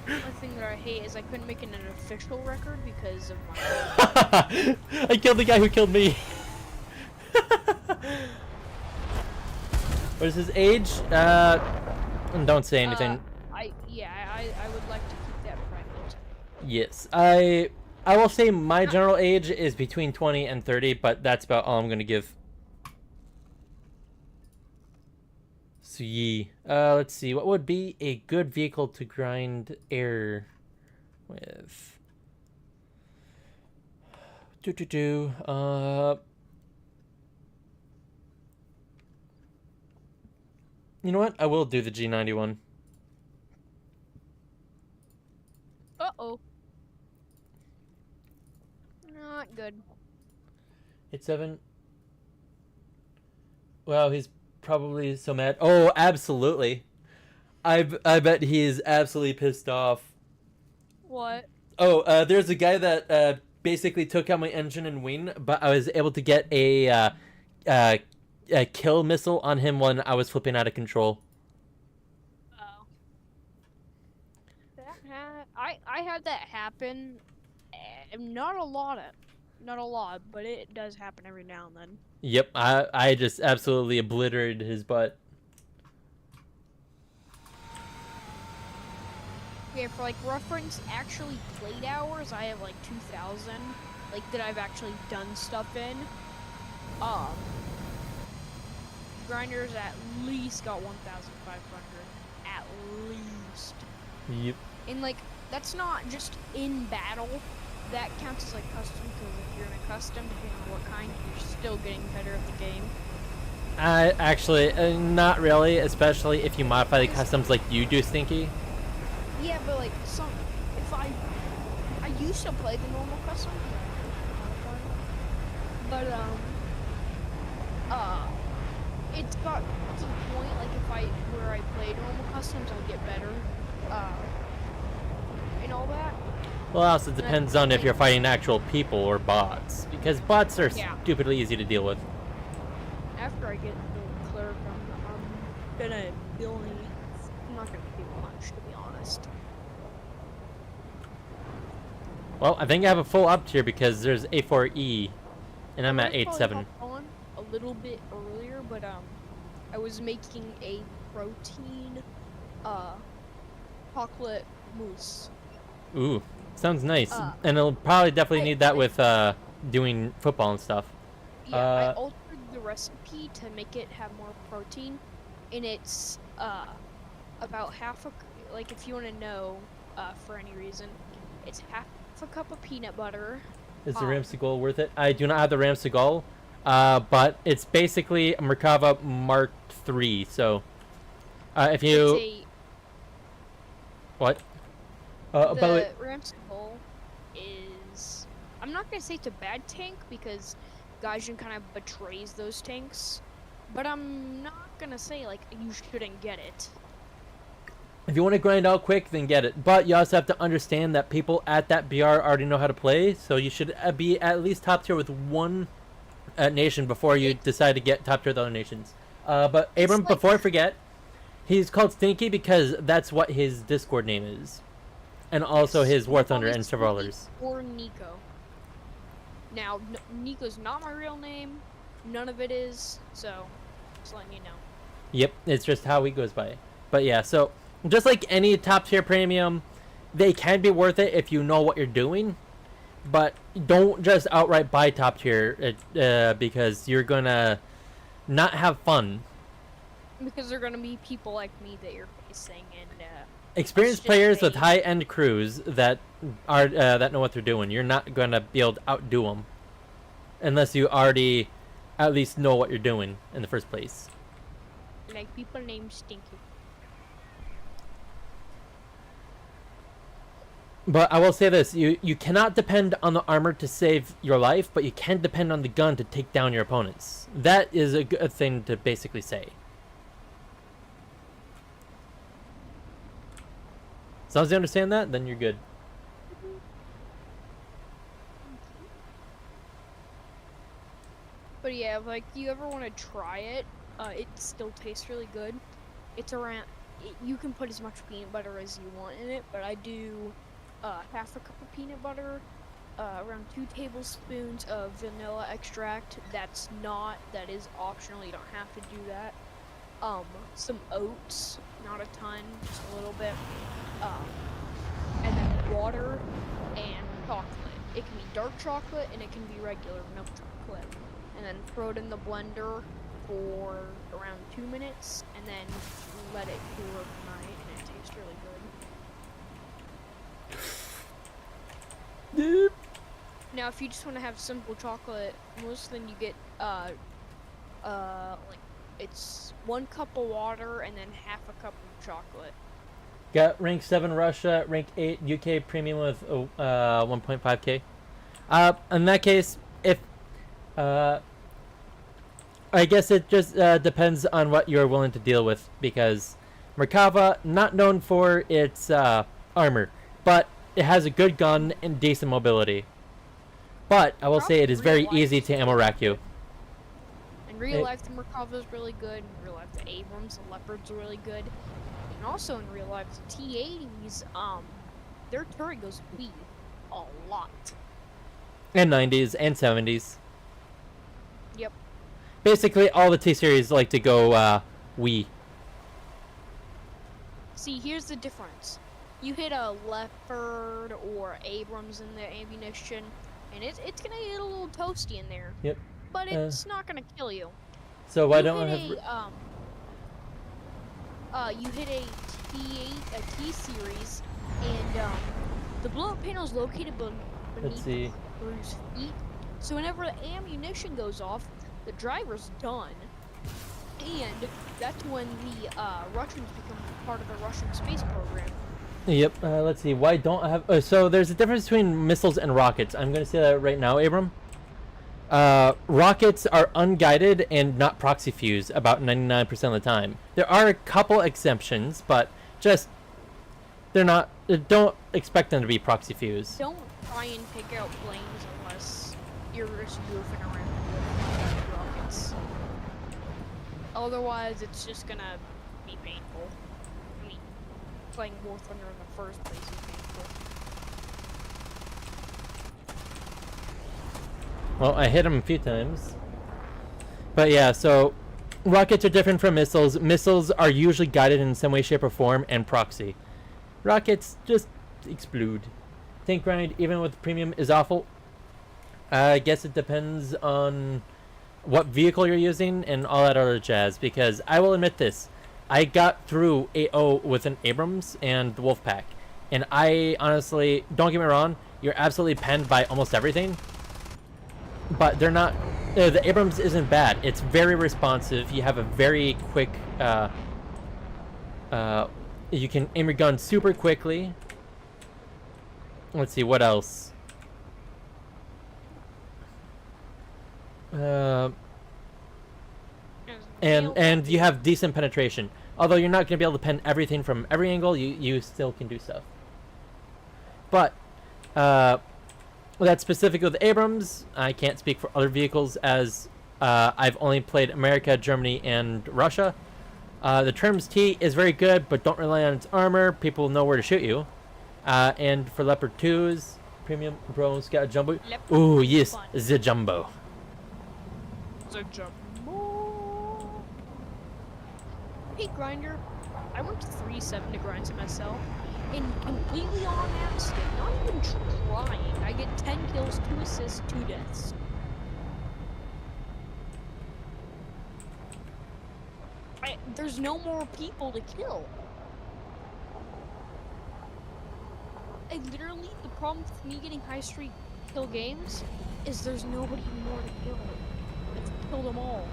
One thing that I hate is I couldn't make it an official record because of my. I killed the guy who killed me. What is his age? Don't say anything. I would like to keep that private. Yes, I will say my general age is between 20 and 30, but that's about all I'm gonna give. So let's see, what would be a good vehicle to grind air with? You know what? I will do the G91. Uh-oh. Not good. 87. Wow, he's probably so mad. Oh, absolutely. I bet he is absolutely pissed off. What? Oh, there's a guy that basically took out my engine and wing, but I was able to get a kill missile on him when I was flipping out of control. Oh. I had that happen. Not a lot, but it does happen every now and then. Yep, I just absolutely obliterated his butt. Okay, for like reference, actually played hours, I have like 2,000, like that I've actually done stuff in. Grinders at least got 1,500, at least. Yep. And like, that's not just in battle. That counts as like custom, because if you're in a custom, depending on what kind, you're still getting better at the game. Actually, not really, especially if you modify the customs like you do, Stinky. Yeah, but like if I used to play the normal custom, but it's got to the point like where I play normal customs, I'll get better, and all that. Well, also depends on if you're fighting actual people or bots, because bots are stupidly easy to deal with. After I get the cleric, I'm gonna I'm not gonna do much, to be honest. Well, I think I have a full up tier because there's A4E, and I'm at 8.7. On a little bit earlier, but I was making a protein chocolate mousse. Ooh, sounds nice, and it'll probably definitely need that with doing football and stuff. Yeah, I altered the recipe to make it have more protein, and it's about half a, like if you want to know for any reason, it's half a cup of peanut butter. Is the Ramsey Gold worth it? I do not have the Ramsey Gold, but it's basically a Merkava Mark III. So, if you what? The Ramsey Gold is, I'm not gonna say it's a bad tank because Gaijin kind of betrays those tanks, but I'm not gonna say like you shouldn't get it. If you want to grind out quick, then get it. But you also have to understand that people at that BR already know how to play, so you should be at least top tier with one nation before you decide to get top tier with other nations. But Abram, like, before I forget, he's called Stinky because that's what his Discord name is. And also his War Thunder and several others. Or Nico. Now, Nico's not my real name. None of it is, so just letting you know. Yep, it's just how he goes by. But yeah, so just like any top tier premium, they can be worth it if you know what you're doing. But don't just outright buy top tier because you're gonna not have fun. Because they're gonna be people like me that you're facing, and experienced players with high-end crews that are that know what they're doing. You're not gonna be able to outdo them. unless you already at least know what you're doing in the first place. Like people named Stinky. But I will say this, you cannot depend on the armor to save your life, but you can depend on the gun to take down your opponents. That is a good thing to basically say. As long as you understand that, then you're good. But yeah, like you ever want to try it, it still tastes really good. It's around. You can put as much peanut butter as you want in it, but I do half a cup of peanut butter, around 2 tablespoons of vanilla extract. That is optional. You don't have to do that. Some oats, not a ton, just a little bit. And then water and chocolate. It can be dark chocolate and it can be regular milk chocolate. And then throw it in the blender for around 2 minutes, and then let it cool overnight, and it tastes really good. Now, if you just want to have simple chocolate, most then you get like it's 1 cup of water and then half a cup of chocolate. Got rank 7 Russia, rank 8 UK premium with 1.5k. In that case, if I guess it just depends on what you're willing to deal with, because Merkava, not known for its armor, but it has a good gun and decent mobility. But I will say it is very easy to ammo rack you. In real life, the Merkava is really good. In real life, the Abrams, the Leopards are really good. And also in real life, the T-80s, their turret goes wee a lot. And 90s and 70s. Yep. Basically, all the T-series like to go wee. See, here's the difference. You hit a Leopard or Abrams in the ammunition, and it's gonna get a little toasty in there. Yep. But it's not gonna kill you. So why don't I have? You hit a T8, a T series, and the blow-up panel is located beneath the crew's feet. So whenever the ammunition goes off, the driver's done, and that's when the Russians become part of the Russian space program. Yep. Let's see. Why don't I have? So there's a difference between missiles and rockets. I'm going to say that right now, Abram. Rockets are unguided and not proxy fused about 99% of the time. There are a couple exceptions, but just they're not. Don't expect them to be proxy fused. Don't try and pick out planes unless you're just goofing around with rockets. Otherwise, it's just gonna be painful. I mean, playing War Thunder in the first place is painful. Well, I hit him a few times. But yeah, so rockets are different from missiles. Missiles are usually guided in some way, shape, or form, and proxy. Rockets just explode. Tank grind, even with premium, is awful. I guess it depends on what vehicle you're using and all that other jazz, because I will admit this. I got through AO with an Abrams and the Wolfpack. And I honestly, don't get me wrong, you're absolutely penned by almost everything. But they're not. The Abrams isn't bad. It's very responsive. You have a very quick. You can aim your gun super quickly. Let's see what else. And you have decent penetration. Although you're not gonna be able to pen everything from every angle, you still can do stuff. But that's specific with Abrams. I can't speak for other vehicles, as I've only played America, Germany, and Russia. The Terms T is very good, but don't rely on its armor. People know where to shoot you. And for Leopard 2s, Premium Bro Scout Jumbo. Ooh, yes, the Jumbo. The Jumbo. Hey, Grinder. I went to 3-7 to grind to myself. And completely on accident, not even trying, I get 10 kills, 2 assists, 2 deaths. There's no more people to kill. I literally, the problem with me getting high streak kill games is there's nobody more to kill. It's killed them all.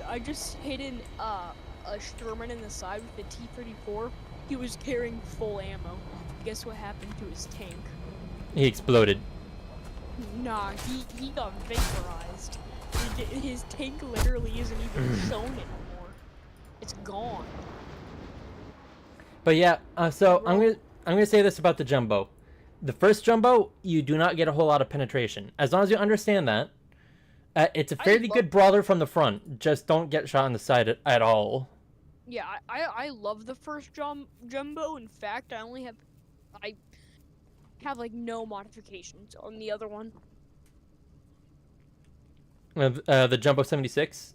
I just hit a Sherman in the side with the T-34. He was carrying full ammo. Guess what happened to his tank? He exploded. Nah, he got vaporized. His tank literally isn't even shown anymore. It's gone. But yeah, so I'm gonna say this about the jumbo. The first jumbo, you do not get a whole lot of penetration. As long as you understand that, it's a fairly good brawler from the front. Just don't get shot on the side at all. Yeah, I love the first jumbo. In fact, I have like no modifications on the other one. The Jumbo 76?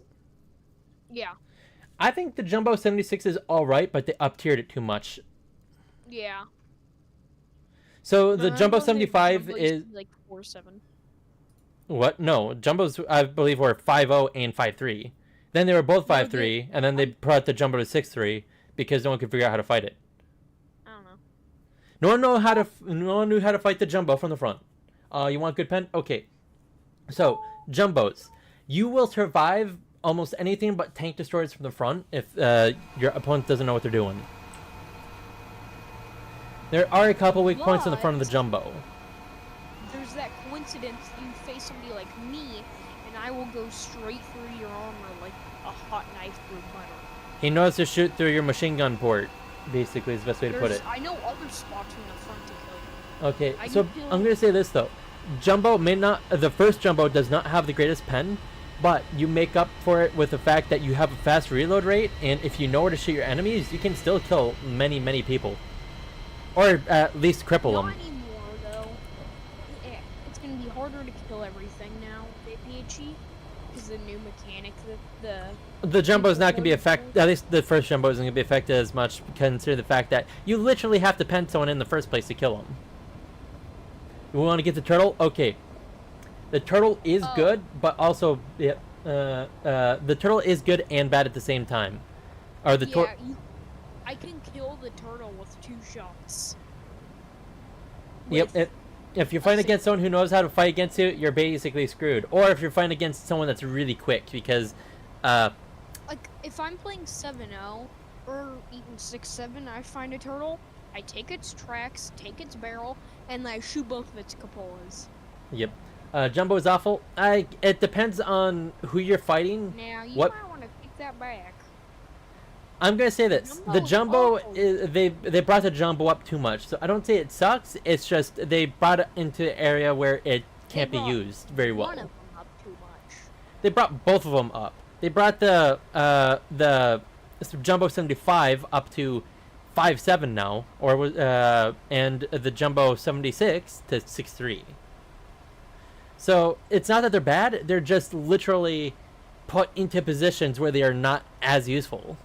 Yeah. I think the Jumbo 76 is alright, but they up-tiered it too much. Yeah. So the Jumbo 75 is... like 4.7. What? No, Jumbos, I believe, were 5.0 and 5.3. Then they were both 5.3, and then they brought the Jumbo to 6.3 because no one could figure out how to fight it. I don't know. No one knew how to fight the Jumbo from the front. You want good pen? Okay. So, Jumbos. You will survive almost anything but tank destroyers from the front if your opponent doesn't know what they're doing. There are a couple weak points in the front of the Jumbo. There's that coincidence you face somebody like me, and I will go straight through your armor like a hot knife through butter. He knows to shoot through your machine gun port, basically, is the best way to put it. I know other spots in the front to kill. Okay, so I'm going to say this, though. Jumbo may not... The first Jumbo does not have the greatest pen, but you make up for it with the fact that you have a fast reload rate, and if you know where to shoot your enemies, you can still kill many, many people. Or at least cripple them. Not anymore, though. Yeah, it's going to be harder to kill everything now with APHE, because the new mechanic that the Jumbo's not going to be affected... At least the first Jumbo isn't going to be affected as much, considering the fact that you literally have to pen someone in the first place to kill them. We want to get the turtle? Okay. The turtle is good, but also... Yeah, the turtle is good and bad at the same time. Or the I can kill the turtle with 2 shots. Yep. If you're fighting against someone who knows how to fight against you, you're basically screwed. Or if you're fighting against someone that's really quick, because... like, if I'm playing 7.0, or even 6.7, I find a turtle, I take its tracks, take its barrel, and I shoot both of its cupolas. Yep. Jumbo is awful. It depends on who you're fighting. Now, you might want to take that back. I'm gonna say this: the Jumbo, they brought the Jumbo up too much. So I don't say it sucks. It's just they brought it into an area where it can't be used very well. One of them up too much. They brought both of them up. They brought the Jumbo 75 up to 5.7 now, and the Jumbo 76 to 6.3. So it's not that they're bad; they're just literally put into positions where they are not as useful.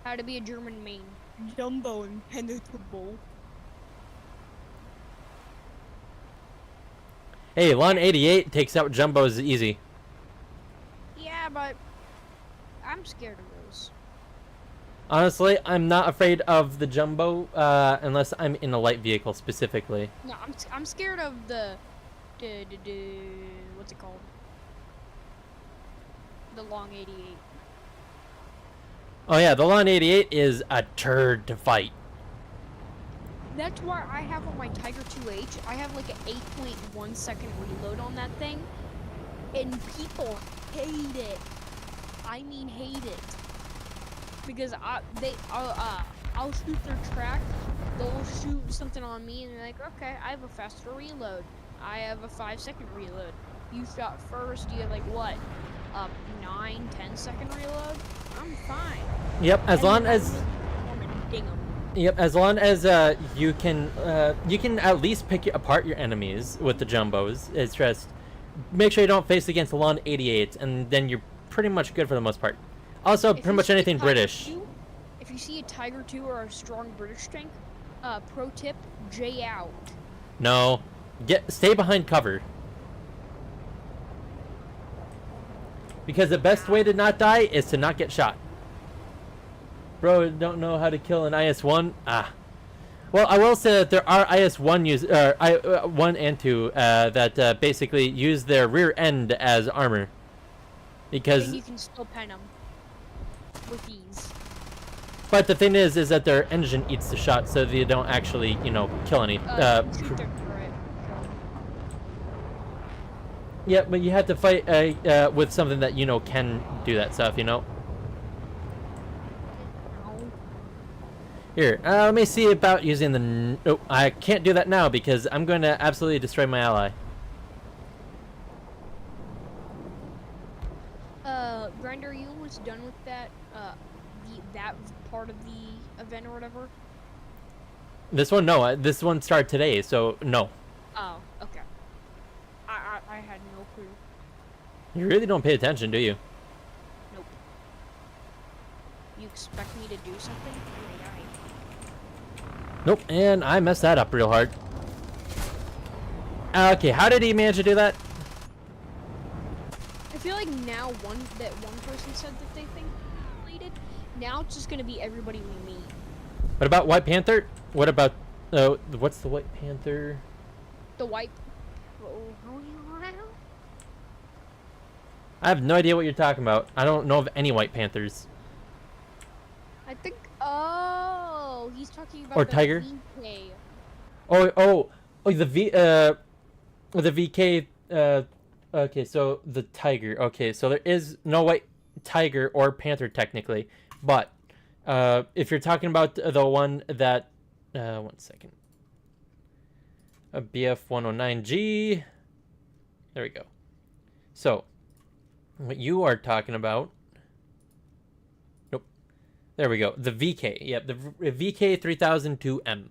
How to be a German main. Jumbo impenetrable. Hey, Lon 88 takes out Jumbos easy. Yeah, but I'm scared of those. Honestly, I'm not afraid of the Jumbo unless I'm in a light vehicle specifically. No, I'm scared of the what's it called? The Long 88. Oh yeah, the Lon 88 is a turd to fight. That's why I have on my Tiger 2H, I have like an 8.1 second reload on that thing, and people hate it. I mean hate it. Because I'll shoot their track, they'll shoot something on me, and they're like, okay, I have a faster reload. I have a 5-second reload. You shot first, you have like what? 9-10 second reload? I'm fine. Yep, as long as you can at least pick apart your enemies with the Jumbos. It's just make sure you don't face against the Lon 88, and then you're pretty much good for the most part. Also, pretty much anything British. If you see a Tiger 2 or a strong British tank, pro tip, J out. No, stay behind cover. Because the best way to not die is to not get shot. Bro, don't know how to kill an IS-1? Ah. Well, I will say that there are IS-1 1 and 2 that basically use their rear end as armor. And Because, you can still pen them with ease. but the thing is that their engine eats the shot, so they don't actually, kill any. You can shoot their turret. Yeah, but you have to fight with something that can do that stuff. No. Here, let me see about using the. Oh, I can't do that now because I'm going to absolutely destroy my ally. Grinder, you almost done with that? That part of the event or whatever? This one, no. This one started today, so no. Oh, okay. I had no clue. You really don't pay attention, do you? Nope. You expect me to do something? Nope, and I messed that up real hard. Okay, how did he manage to do that? I feel like now one person said that they think related. Now it's just gonna be everybody we meet. What about White Panther? What about what's the White Panther? The white. I have no idea what you're talking about. I don't know of any White Panthers. I think. Oh, he's talking about Or the tiger? VK. Oh, the VK. Okay, so the tiger. Okay, so there is no white tiger or panther technically, but if you're talking about the one that, 1 second, a BF 109G. There we go. So, what you are talking about? Nope. There we go. The VK. Yep, the VK 3002M.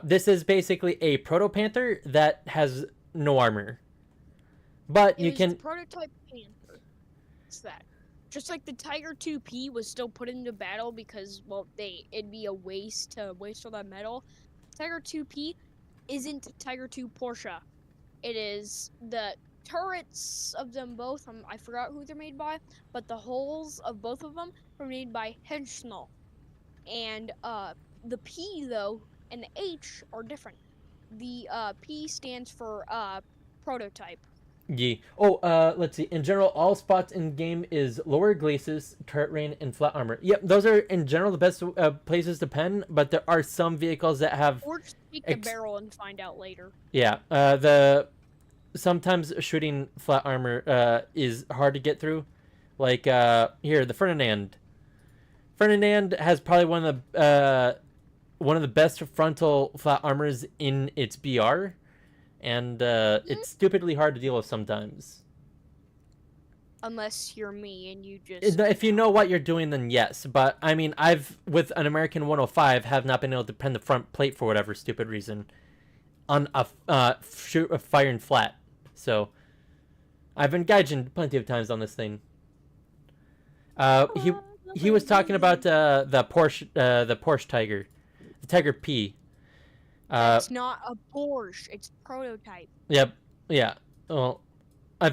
This is basically a proto panther that has no armor. But you can. The prototype panther. It's that. Just like the Tiger 2P was still put into battle because, well, it'd be a waste to waste all that metal. Tiger 2P isn't Tiger 2 Porsche. It is the turrets of them both. I forgot who they're made by, but the hulls of both of them were made by Henschel. And the P though and the H are different. The P stands for prototype. Yeah. Oh, let's see. In general, all spots in game is lower glacis, turret rain, and flat armor. Yep, those are in general the best places to pen. But there are some vehicles that have. Or just take the barrel and find out later. Yeah. Sometimes shooting flat armor is hard to get through. Like here, the Ferdinand. Ferdinand has probably one of the best frontal flat armors in its BR. And it's stupidly hard to deal with sometimes. Unless you're me and you just... If you know what you're doing, then yes. But, I mean, with an American 105, have not been able to pen the front plate for whatever stupid reason on a firing flat. So, I've been gauging plenty of times on this thing. He was talking about the Porsche Tiger. The Tiger P. It's not a Porsche. It's prototype. Yep. Yeah. Well, I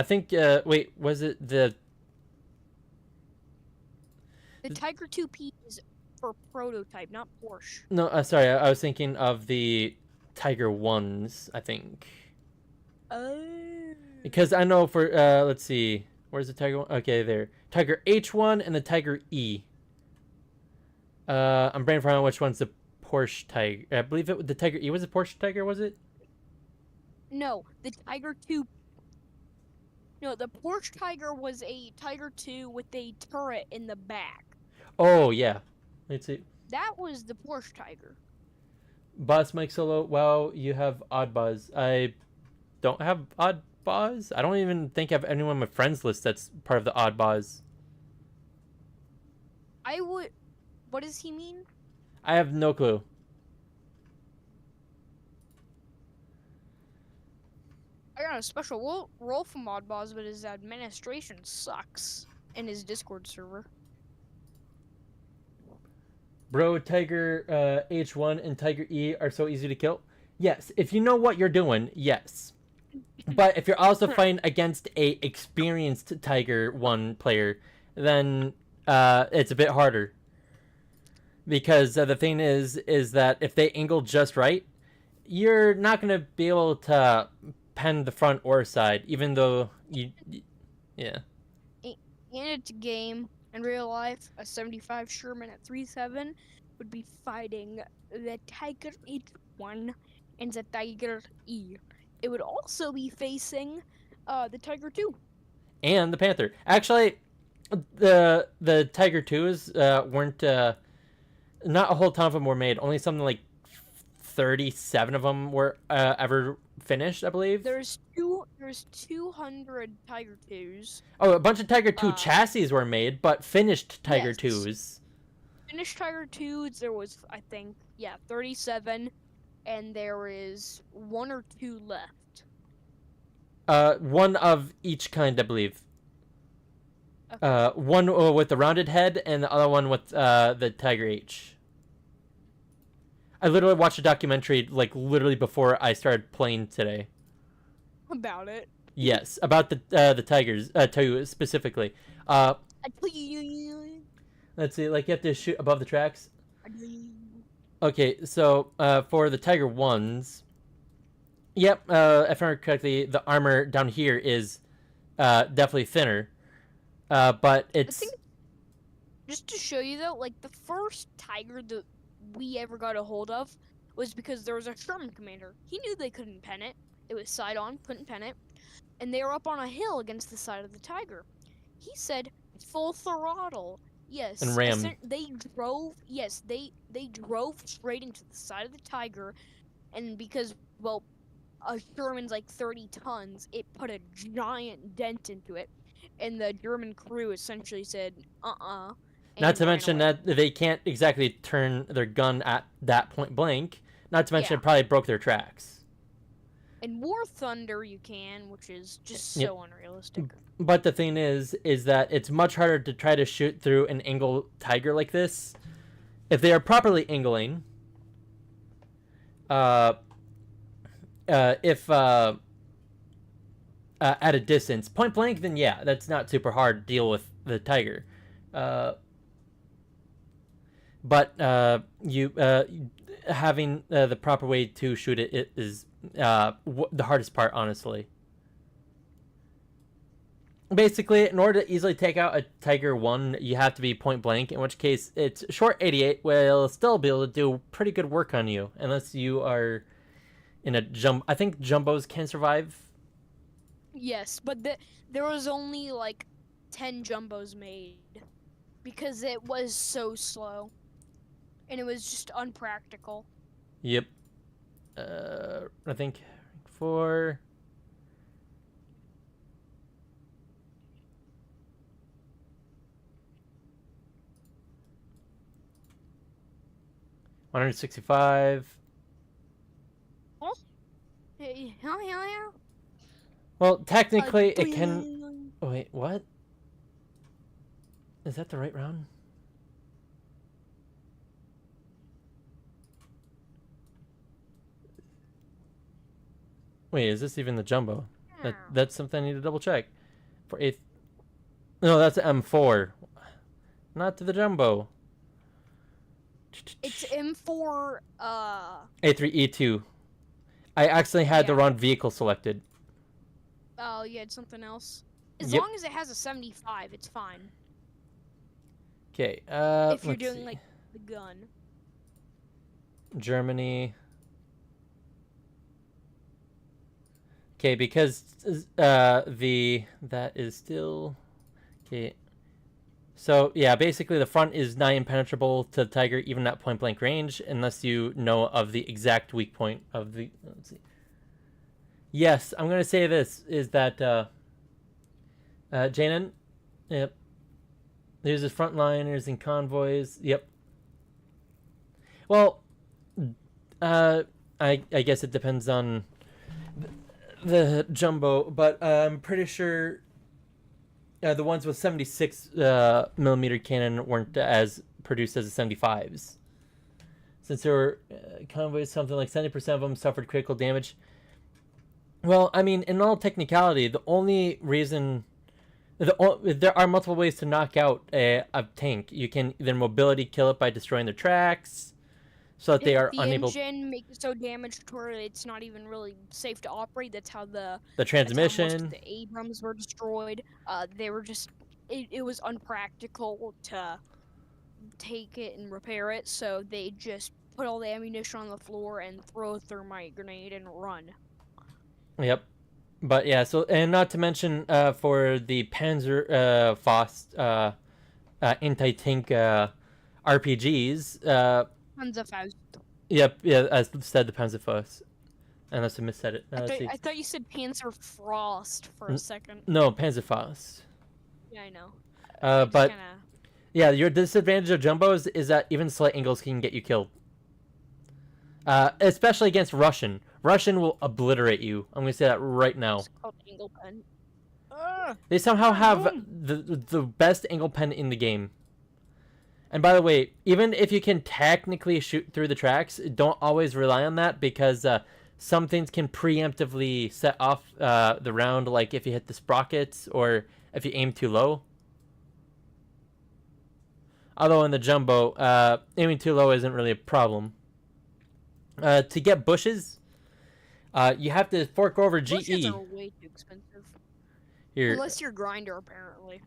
think. Wait, was it the Tiger 2P is for prototype, not Porsche. No, sorry. I was thinking of the Tiger ones. I think. Oh. Because I know for let's see, where's the Tiger one? Okay, there. Tiger H1 and the Tiger E. I'm brainstorming on which one's the Porsche Tiger. I believe the Tiger E was a Porsche Tiger, was it? No, the Tiger 2. No, the Porsche Tiger was a Tiger 2 with a turret in the back. Oh yeah, let's see. That was the Porsche Tiger. Boss Mike Solo. Wow, you have Odd Buzz. I don't have Odd Buzz. I don't even think I have anyone on my friends list that's part of the Odd Buzz. I would. What does he mean? I have no clue. I got a special role from Oddboz, but his administration sucks in his Discord server. Bro, Tiger H1 and Tiger E are so easy to kill. Yes, if you know what you're doing, yes. But if you're also fighting against a experienced Tiger 1 player, then it's a bit harder because the thing is that if they angle just right, you're not going to be able to pen the front or side, even though yeah. In its game, in real life, a 75 Sherman at 3.7 would be fighting the Tiger H1 and the Tiger E. It would also be facing the Tiger 2. And the Panther. Actually, the Tiger 2s weren't not a whole ton of them were made. Only something like 37 of them were ever finished, I believe. There's 200 Tiger 2s. Oh, a bunch of Tiger 2 chassis were made, but finished Tiger Yes. 2s. Finished Tiger 2s, there was, I think, 37, and there is 1 or 2 left. One of each kind, I believe. Okay. One with the rounded head, and the other one with the Tiger H. I literally watched a documentary like literally before I started playing today. About it. Yes, about the tigers, two specifically. Let's see, like you have to shoot above the tracks. Okay, so for the Tiger ones, yep, if I remember correctly, the armor down here is definitely thinner, but it's. Just to show you though, like the first Tiger that we ever got a hold of was because there was a Sherman commander. He knew they couldn't pen it. It was side on, couldn't pen it, and they were up on a hill against the side of the Tiger. He said full throttle. Yes. And ram. They drove. Yes, they drove straight into the side of the Tiger, and because well, a Sherman's like 30 tons, it put a giant dent into it, and the German crew essentially said, Not to mention that they can't exactly turn their gun at that point blank. Not to mention it probably broke their tracks. In War Thunder, you can, which is just so unrealistic. But the thing is that it's much harder to try to shoot through an angle Tiger like this. If they are properly angling, if at a distance, point blank, then yeah, that's not super hard to deal with the Tiger. But you having the proper way to shoot it is the hardest part, honestly. Basically, in order to easily take out a Tiger 1, you have to be point blank, in which case its short 88 will still be able to do pretty good work on you, unless you are in a I think jumbos can survive. Yes, but there was only like 10 jumbos made because it was so slow, and it was just unpractical. Yep. I think 4. $165. Oh, yeah. Well, technically, it can. Oh, wait, what? Is that the right round? Wait, is this even the jumbo? That's something I need to double check. For 8th. No, that's an M4. Not to the jumbo. It's M4, A3E2. I accidentally had the wrong vehicle selected. Oh, you had something else. As long as it has a 75, it's fine. Okay, if you're doing, like, the gun. Germany. Okay, because that is still... Okay. So, yeah, basically the front is nigh impenetrable to the Tiger, even at point-blank range, unless you know of the exact weak point of the... Let's see. Yes, I'm going to say this, is that... Janan? Yep. There's his frontliners and convoys. Yep. Well, I guess it depends on the jumbo, but I'm pretty sure... the ones with 76 millimeter cannon weren't as produced as the 75s. Since there were convoys, something like 70% of them suffered critical damage. Well, I mean, in all technicality, the only reason There are multiple ways to knock out a tank. You can either mobility kill it by destroying their tracks, so that they Hit are the unable. engine, make it so damaged to where it's not even really safe to operate. That's how The most of transmission. the Abrams were destroyed. They were just it was unpractical to take it and repair it, so they just put all the ammunition on the floor and throw a thermite grenade and run. Yep. But yeah, so and not to mention for the Panzer Faust anti-tank RPGs. Panzerfaust. Yep, yeah, as said the Panzer Faust. Unless I missaid it. Let's see. I thought you said Panzer Frost for a second. No, Panzer Faust. Yeah, I know. But Kinda... yeah, your disadvantage of jumbos is that even slight angles can get you killed. Especially against Russian. Russian will obliterate you. I'm gonna say that right now. It's called angle pen. They somehow have the best angle pen in the game. And by the way, even if you can technically shoot through the tracks, don't always rely on that because some things can preemptively set off the round, like if you hit the sprockets or if you aim too low. Although in the jumbo, aiming too low isn't really a problem. To get bushes, you have to fork over GE. Bushes are way too expensive. Here, unless you're grinder, apparently.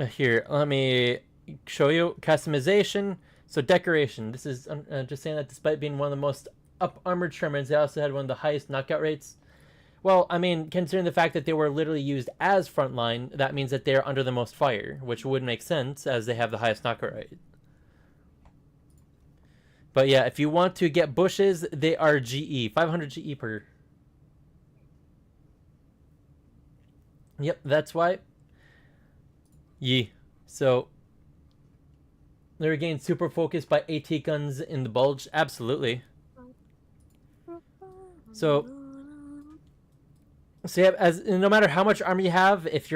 Here, let me show you customization. So decoration. This is just saying that despite being one of the most up-armored Shermans, they also had one of the highest knockout rates. Well, I mean, considering the fact that they were literally used as frontline, that means that they're under the most fire, which would make sense as they have the highest knockout rate. But yeah, if you want to get bushes, they are GE. 500 GE per. Yep, that's why. Yeah. So, they're again super focused by AT guns in the bulge. Absolutely. So yeah, as no matter how much armor you have, if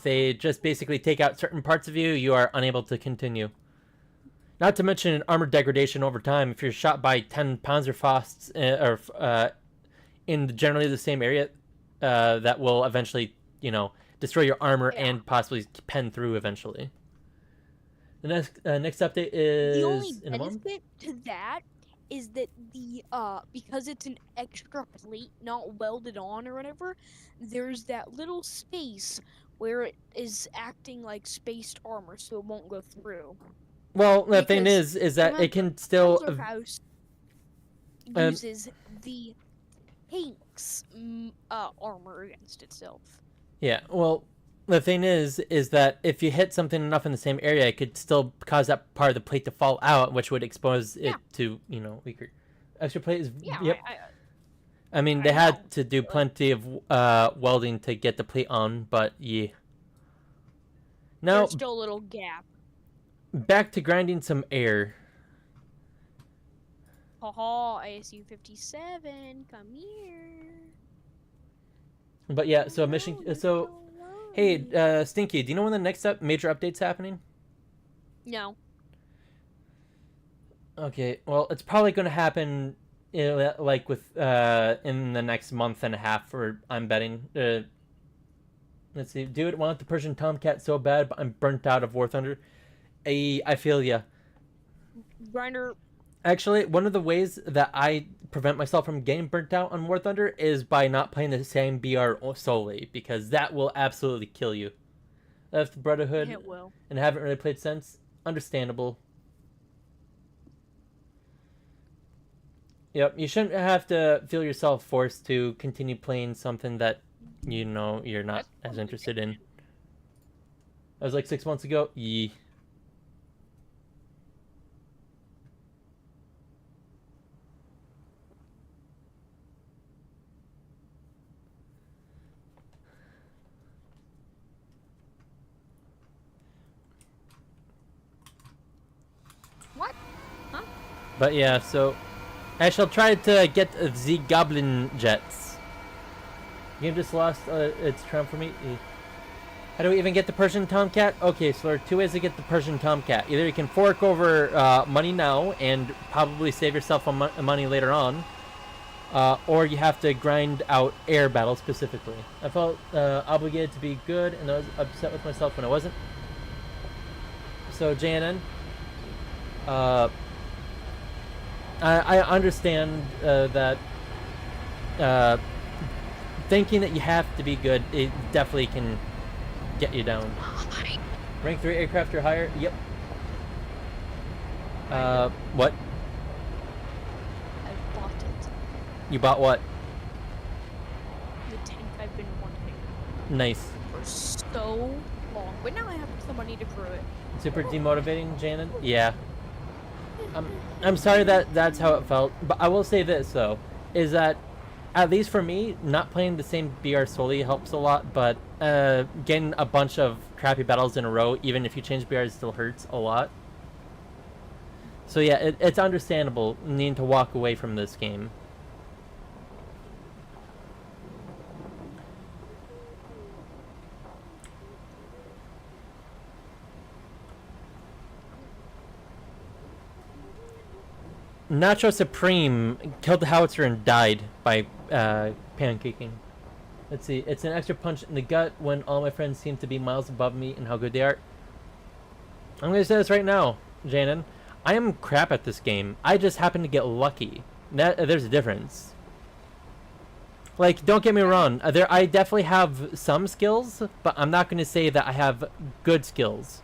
they just basically take out certain parts of you, you are unable to continue. Not to mention armor degradation over time. If you're shot by 10 Panzerfausts in generally the same area, that will eventually, destroy your armor and possibly pen through eventually. The next update is the only in a month. benefit to that is that because it's an extra plate not welded on or whatever, there's that little space where it is acting like spaced armor, so it won't go through. Well, the thing is that it can still uses the tank's armor against itself. Yeah, well, the thing is that if you hit something enough in the same area, it could still cause that part of the plate to fall out, which would expose it to, weaker. Extra plate is, yep. I mean, they had to do plenty of welding to get the plate on, but yeah. Now, there's still a little gap. Back to grinding some air. Haha, ASU 57, come here. But yeah, so mission. So, hey, Stinky, do you know when the next major update's happening? No. Okay, well, it's probably going to happen, like with in the next month and a half. Or I'm betting. Let's see, dude, I want the Persian Tomcat so bad, but I'm burnt out of War Thunder. I feel ya. Grinder. Actually, one of the ways that I prevent myself from getting burnt out on War Thunder is by not playing the same BR solely, because that will absolutely kill you. Left Brotherhood It will. And haven't really played since. Understandable. Yep, you shouldn't have to feel yourself forced to continue playing something that you're not as interested in. That was like 6 months ago. Yee. What? Huh? But yeah, so I shall try to get the Goblin Jets. Game just lost its charm for me. How do we even get the Persian Tomcat? Okay, so there are two ways to get the Persian Tomcat. Either you can fork over money now and probably save yourself money later on. or you have to grind out air battles specifically. I felt obligated to be good, and I was upset with myself when I wasn't. So JNN, I understand that thinking that you have to be good, it definitely can get you down. Rank 3 aircraft or higher? Yep. What? I bought it. You bought what? The tank I've been wanting Nice. for so long, but now I have the money to crew it. Super demotivating, Janet? Yeah. I'm sorry that that's how it felt, but I will say this though, is that at least for me, not playing the same BR solely helps a lot, but getting a bunch of crappy battles in a row, even if you change BR, still hurts a lot. So yeah, it's understandable needing to walk away from this game. Nacho Supreme killed the howitzer and died by pancaking. Let's see. It's an extra punch in the gut when all my friends seem to be miles above me and how good they are. I'm going to say this right now, Janan. I am crap at this game. I just happen to get lucky. There's a difference. Like, don't get me wrong. I definitely have some skills, but I'm not going to say that I have good skills.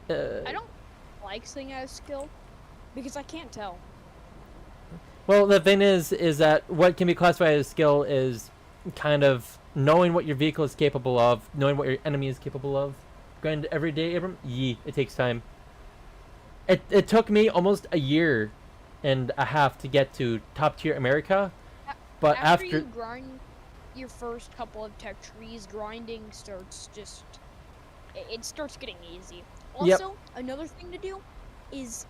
I don't like saying I have skill because I can't tell. Well, the thing is that what can be classified as skill is kind of knowing what your vehicle is capable of, knowing what your enemy is capable of. Grind every day, Abram? Yee, it takes time. It took me almost a year and a half to get to top tier America, but after you grind your first couple of tech trees, grinding starts just... It starts getting easy. Also, another thing to do is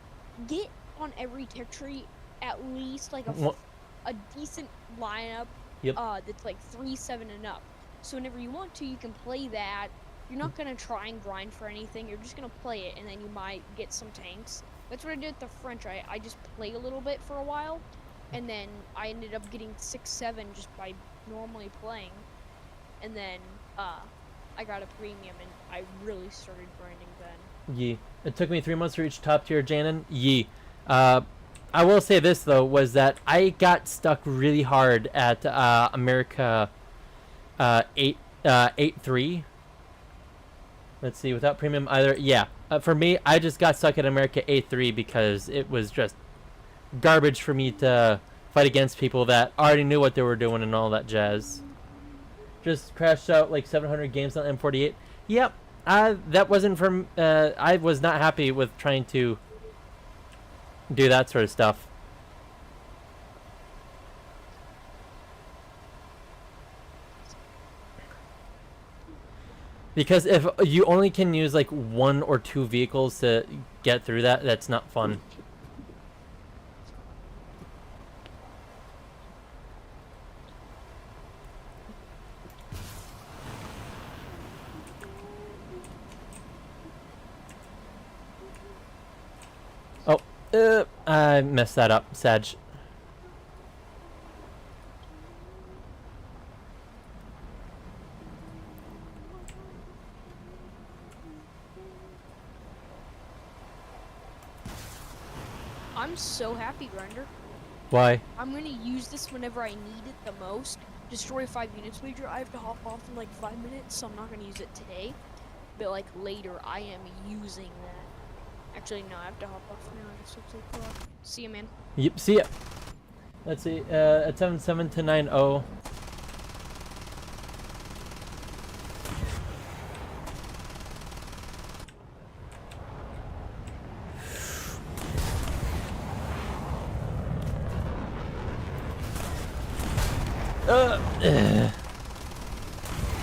get on every tech tree at least like a decent lineup that's like 3-7 and up. So whenever you want to, you can play that. You're not going to try and grind for anything. You're just going to play it, and then you might get some tanks. That's what I did with the French. I just played a little bit for a while, and then I ended up getting 6-7 just by normally playing. And then I got a premium, and I really started grinding then. Yee. It took me 3 months to reach top tier, Janan. Yee. I will say this, though, was that I got stuck really hard at America 8-3. Let's see, without premium either. Yeah, for me, I just got stuck at America 8-3 because it was just garbage for me to fight against people that already knew what they were doing and all that jazz. Just crashed out like 700 games on M48. Yep, that wasn't from... I was not happy with trying to do that sort of stuff. Because if you only can use like 1 or 2 vehicles to get through that, that's not fun. Oh, I messed that up, Sag. I'm so happy, Grinder. Why? I'm going to use this whenever I need it the most. Destroy 5 units major. I have to hop off in like 5 minutes, so I'm not going to use it today. But like later, I am using that. Actually, no, I have to hop off now. It's 6 o'clock. See you, man. Yep, see ya. Let's see, at 7-7 to 9-0.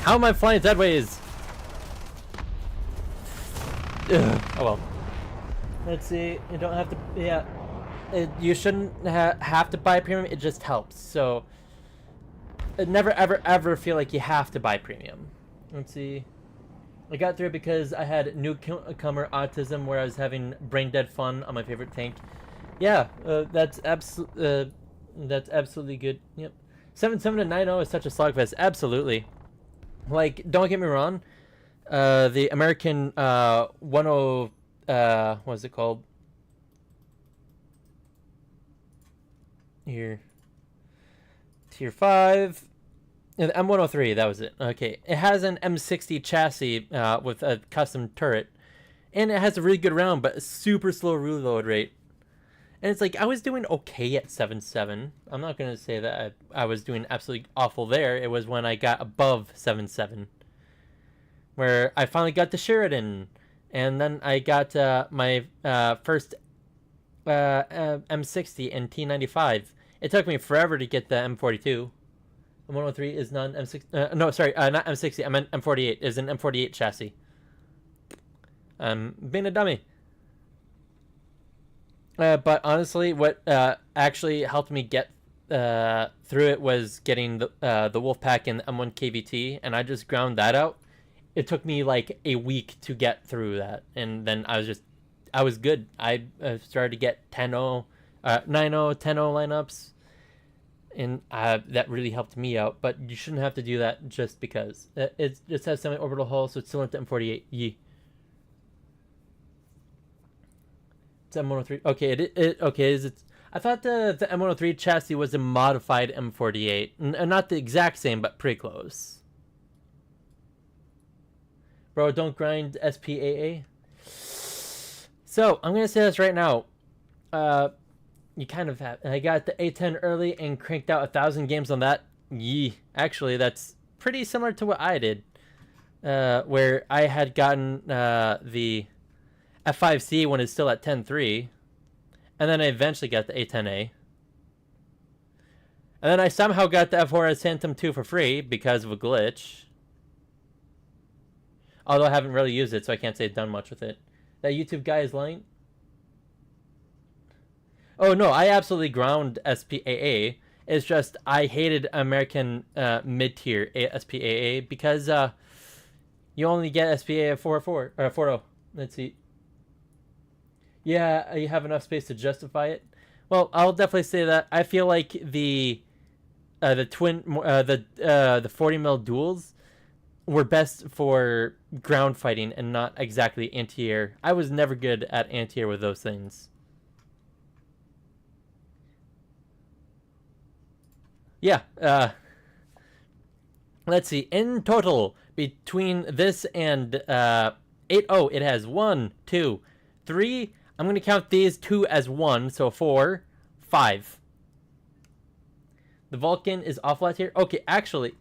How am I flying sideways? Oh well. Let's see. You don't have to. Yeah, you shouldn't have to buy premium. It just helps. So never ever feel like you have to buy premium. Let's see. I got through it because I had newcomer autism, where I was having brain dead fun on my favorite tank. Yeah, that's absolutely. That's absolutely good. Yep. 7.7 to 9.0 is such a slugfest. Absolutely. Like, don't get me wrong. The American 10 what is it called? Here. Tier 5. Yeah, the M103, that was it. Okay. It has an M60 chassis with a custom turret. And it has a really good round, but a super slow reload rate. And it's like, I was doing okay at 7.7. I'm not going to say that I was doing absolutely awful there. It was when I got above 7.7. Where I finally got to Sheridan. And then I got my first M60 and T95. It took me forever to get the M42. M103 is not an M60. No, sorry, not M60. I meant M48. Is an M48 chassis. Being a dummy. But honestly, what actually helped me get through it was getting the Wolfpack and the M1 KVT, and I just ground that out. It took me like a week to get through that, and then I was good. I started to get 10-0, 9-0, 10-0 lineups, and that really helped me out. But you shouldn't have to do that just because. It just has semi-orbital hull, so it's still at the M48. Yee. It's M103. Okay, okay. Is it? I thought the M103 chassis was a modified M48, not the exact same, but pretty close. Bro, don't grind SPAA. So I'm gonna say this right now. You kind of have. I got the A10 early and cranked out 1,000 games on that. Yee. Actually, that's pretty similar to what I did. Where I had gotten the F5C when it's still at 10.3, and then I eventually got the A10A. And then I somehow got the F4S Phantom 2 for free because of a glitch. Although I haven't really used it, so I can't say I've done much with it. That YouTube guy is lying? Oh no, I absolutely ground SPAA. It's just I hated American mid-tier SPAA because you only get SPAA at 4.4 or 4.0. Let's see. Yeah, you have enough space to justify it. Well, I'll definitely say that. I feel like the 40 mil duels were best for ground fighting and not exactly anti-air. I was never good at anti-air with those things. Yeah. Let's see. In total, between this and 8.0, it has 1, 2, 3. I'm going to count these 2 as 1, so 4, 5. The Vulcan is awful at here. Okay, actually,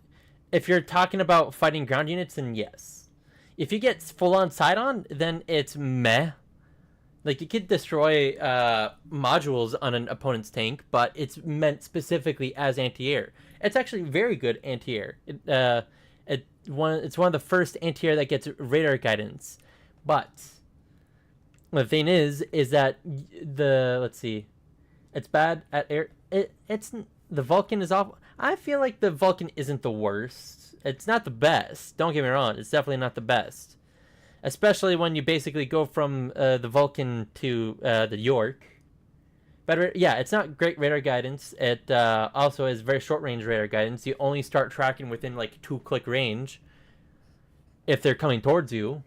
if you're talking about fighting ground units, then yes. If you get full-on side-on, then it's meh. Like, you could destroy modules on an opponent's tank, but it's meant specifically as anti-air. It's actually very good anti-air. It's one of the first anti-air that gets radar guidance. But the thing is that let's see, it's bad at air. It's the Vulcan is awful. I feel like the Vulcan isn't the worst. It's not the best. Don't get me wrong. It's definitely not the best. Especially when you basically go from the Vulcan to the York. But yeah, it's not great radar guidance. It also has very short range radar guidance. You only start tracking within like 2-click range if they're coming towards you.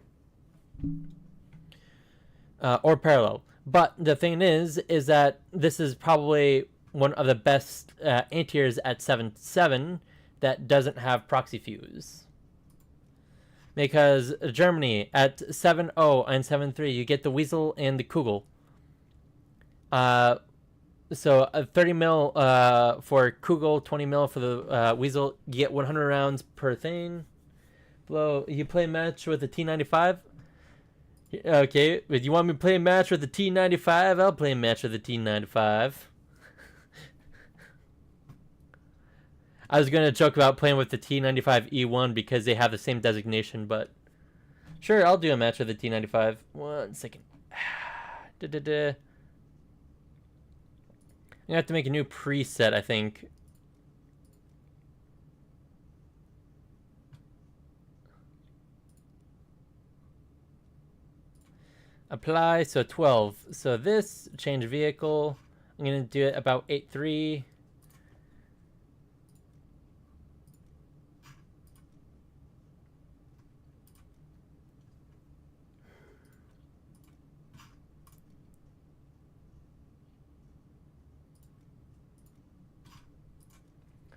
Or parallel. But the thing is that this is probably one of the best anti-airs at 7.7 that doesn't have proxy fuse. Because Germany at 7.0 and 7.3, you get the Weasel and the Kugel. So 30 mil for Kugel, 20 mil for the Weasel. You get 100 rounds per thing. Below, you play a match with the T95. Okay, if you want me to play a match with the T95, I'll play a match with the T95. I was going to joke about playing with the T95E1 because they have the same designation, but sure, I'll do a match with the T95. 1 second. I'm going to have to make a new preset, I think. Apply, so 12. So this, change vehicle. I'm going to do it about 8.3.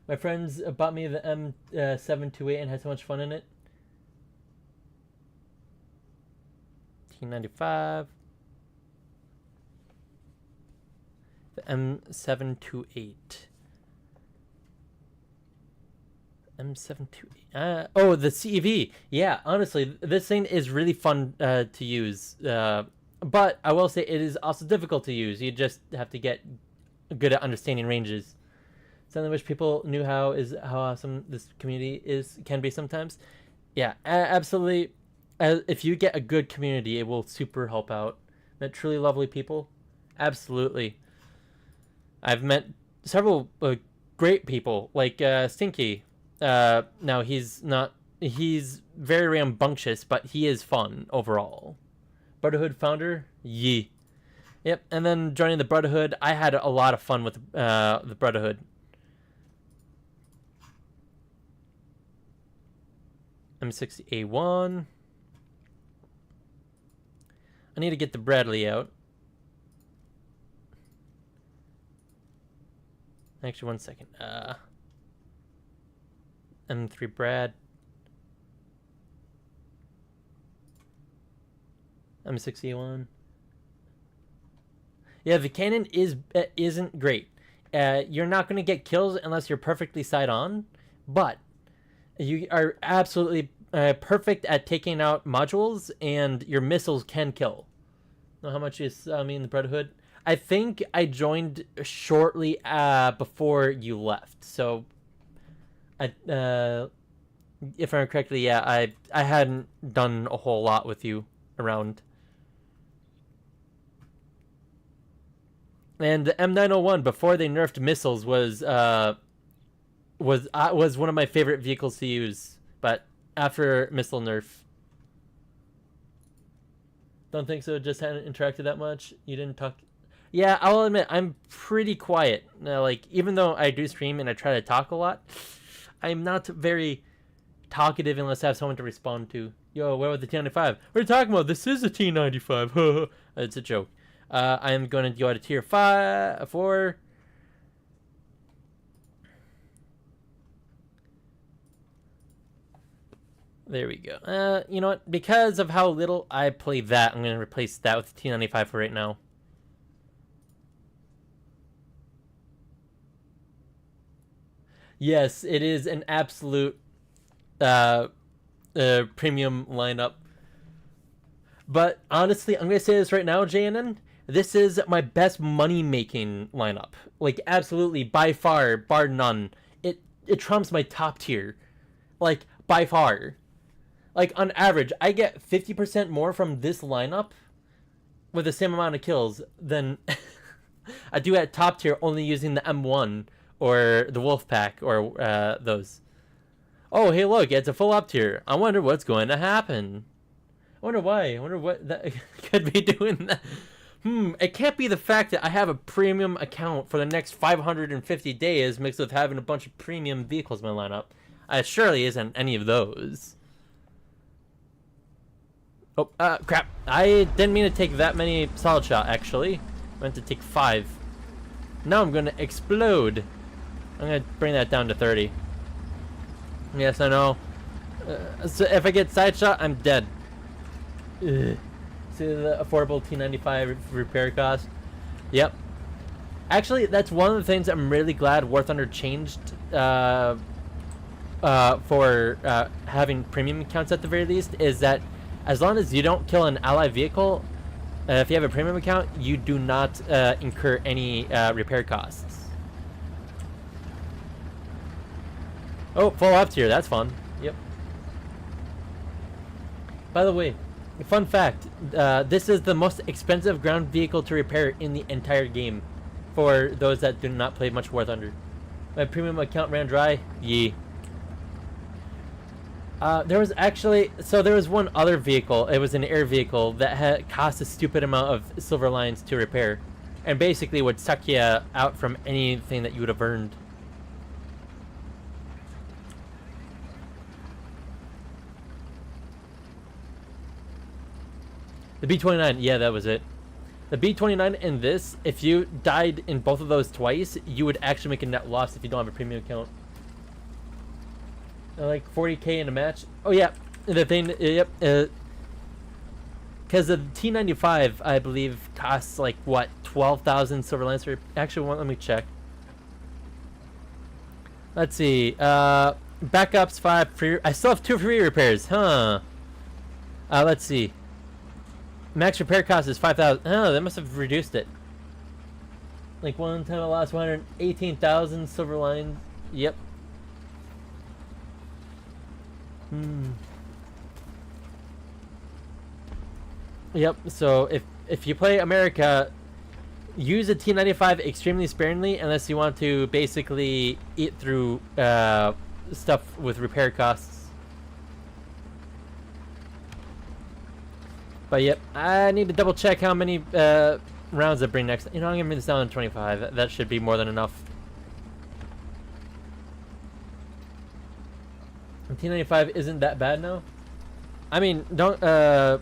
My friends bought me the M728 and had so much fun in it. T95. The M728. M728. Oh, the CEV. Yeah, honestly, this thing is really fun to use. But I will say it is also difficult to use. You just have to get good at understanding ranges. Something I wish people knew how awesome this community can be sometimes. Yeah, absolutely. If you get a good community, it will super help out. Met truly lovely people. Absolutely. I've met several great people, like Stinky. Now he's very rambunctious, but he is fun overall. Brotherhood founder, Yee. Yep, and then joining the Brotherhood, I had a lot of fun with the Brotherhood. M60A1. I need to get the Bradley out. Actually, one second. M3 Brad. M60A1. Yeah, the cannon isn't great. You're not going to get kills unless you're perfectly side on, but you are absolutely perfect at taking out modules, and your missiles can kill. Know how much is me in the Brotherhood? I think I joined shortly before you left, so if I remember correctly, yeah, I hadn't done a whole lot with you around. And the M901 before they nerfed missiles was one of my favorite vehicles to use, but after missile nerf, don't think so. Just hadn't interacted that much. You didn't talk. Yeah, I'll admit I'm pretty quiet. Like even though I do stream and I try to talk a lot, I'm not very talkative unless I have someone to respond to. Yo, where was the T95? What are you talking about? This is a T95. It's a joke. I am going to go to tier 4. There we go. You know what? Because of how little I play that, I'm going to replace that with the T95 for right now. Yes, it is an absolute premium lineup. But honestly, I'm going to say this right now, JNN. This is my best money-making lineup. Like, absolutely, by far, bar none. It trumps my top tier. Like, by far. Like, on average, I get 50% more from this lineup with the same amount of kills than I do at top tier only using the M1 or the Wolfpack or those. Oh, hey, look, it's a full up tier. I wonder what's going to happen. I wonder why. I wonder what that could be doing that. It can't be the fact that I have a premium account for the next 550 days mixed with having a bunch of premium vehicles in my lineup. It surely isn't any of those. Oh, crap. I didn't mean to take that many solid shot, actually. I meant to take 5. Now I'm going to explode. I'm going to bring that down to 30. Yes, I know. So if I get side shot, I'm dead. Ugh. See the affordable T95 repair cost? Yep. Actually, that's one of the things I'm really glad War Thunder changed for having premium accounts at the very least, is that as long as you don't kill an ally vehicle, if you have a premium account, you do not incur any repair costs. Oh, full up tier, that's fun. Yep. By the way, fun fact, this is the most expensive ground vehicle to repair in the entire game for those that do not play much War Thunder. My premium account ran dry. Yee. There was one other vehicle. It was an air vehicle that had cost a stupid amount of silver lines to repair, and basically would suck you out from anything that you would have earned. The B-29, yeah, that was it. The B-29 and this, if you died in both of those twice, you would actually make a net loss if you don't have a premium account. like 40k in a match. Oh yeah, the thing. Yep. Because the T95, I believe, costs like what 12,000 silver lancer. Actually, let me check. Let's see. Backups 5 free. I still have 2 free repairs, huh? Let's see. Max repair cost is 5,000. Oh, they must have reduced it. Like 1 time I lost 118,000 silver lines. Yep. Yep. So if you play America, use a T95 extremely sparingly unless you want to basically eat through stuff with repair costs. But yep, I need to double check how many rounds I bring next. You know, I'm gonna bring this down to 25. That should be more than enough. T95 isn't that bad now. I mean, I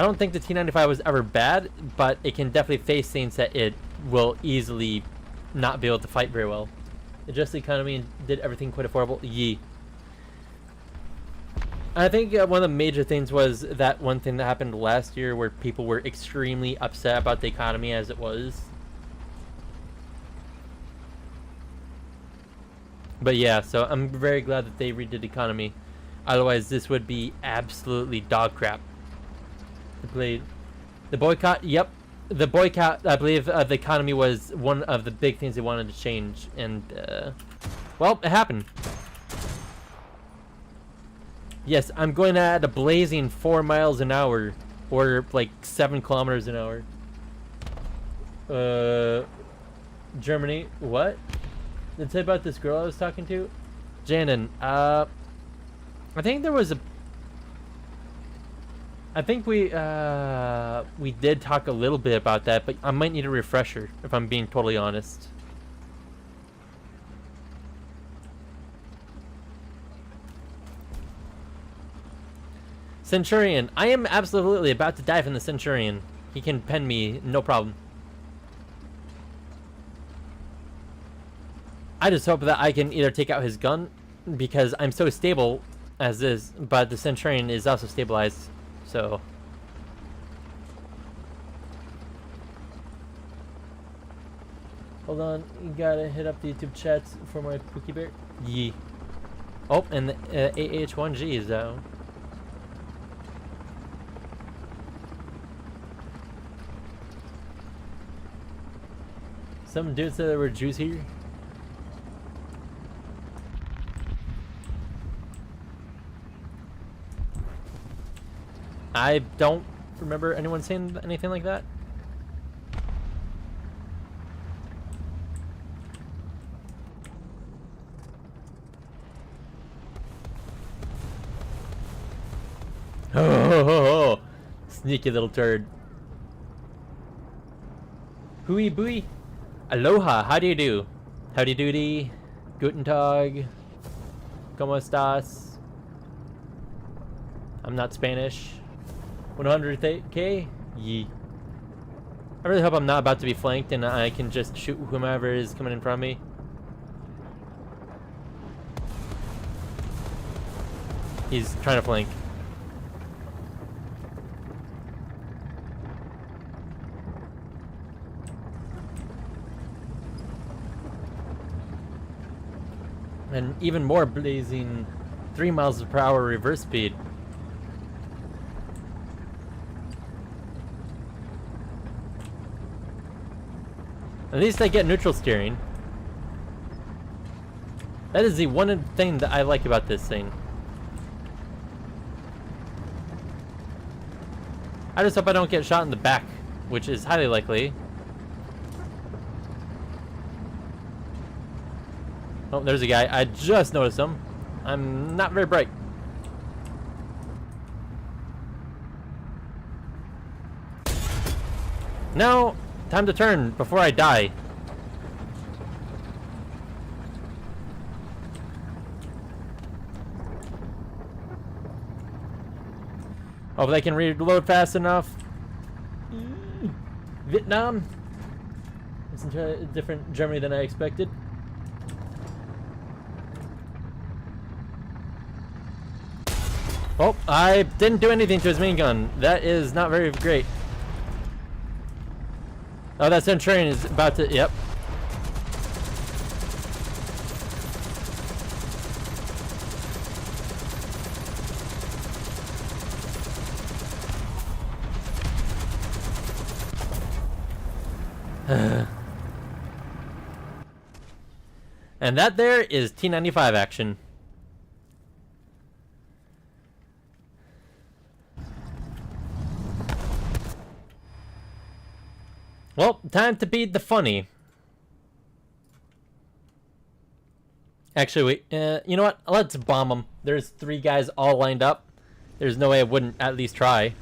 don't think the T95 was ever bad, but it can definitely face things that it will easily not be able to fight very well. Adjusted the economy and did everything quite affordable. Yee. I think one of the major things was that one thing that happened last year where people were extremely upset about the economy as it was. But yeah, so I'm very glad that they redid the economy. Otherwise, this would be absolutely dog crap. The boycott, yep. The boycott, I believe the economy was one of the big things they wanted to change. And, well, it happened. Yes, I'm going at a blazing 4 miles an hour. Or, like, 7 kilometers an hour. Germany, what? Did I say about this girl I was talking to? Janan, I think there was a... I think we did talk a little bit about that, but I might need a refresher, if I'm being totally honest. Centurion. I am absolutely about to die from the Centurion. He can pen me, no problem. I just hope that I can either take out his gun, because I'm so stable as is, but the Centurion is also stabilized, so... Hold on, you gotta hit up the YouTube chats for my Pookie Bear. Yee. Oh, and the AH1G is down. Some dude said there were Jews here. I don't remember anyone saying anything like that. Oh, sneaky little turd. Hooey booey. Aloha, how do you do? Howdy doody. Guten Tag. ¿Cómo estás? I'm not Spanish. 100k? Yee. I really hope I'm not about to be flanked and I can just shoot whomever is coming in front of me. He's trying to flank. And even more blazing 3 miles per hour reverse speed. At least I get neutral steering. That is the one thing that I like about this thing. I just hope I don't get shot in the back, which is highly likely. Oh, there's a guy. I just noticed him. I'm not very bright. Now, time to turn before I die. Hope they can reload fast enough. Vietnam. It's a different Germany than I expected. Oh, I didn't do anything to his main gun. That is not very great. Oh, that Centurion is about to... Yep. And that there is T95 action. Well, time to be the funny. Actually, wait. You know what? Let's bomb them. There's 3 guys all lined up. There's no way I wouldn't at least try.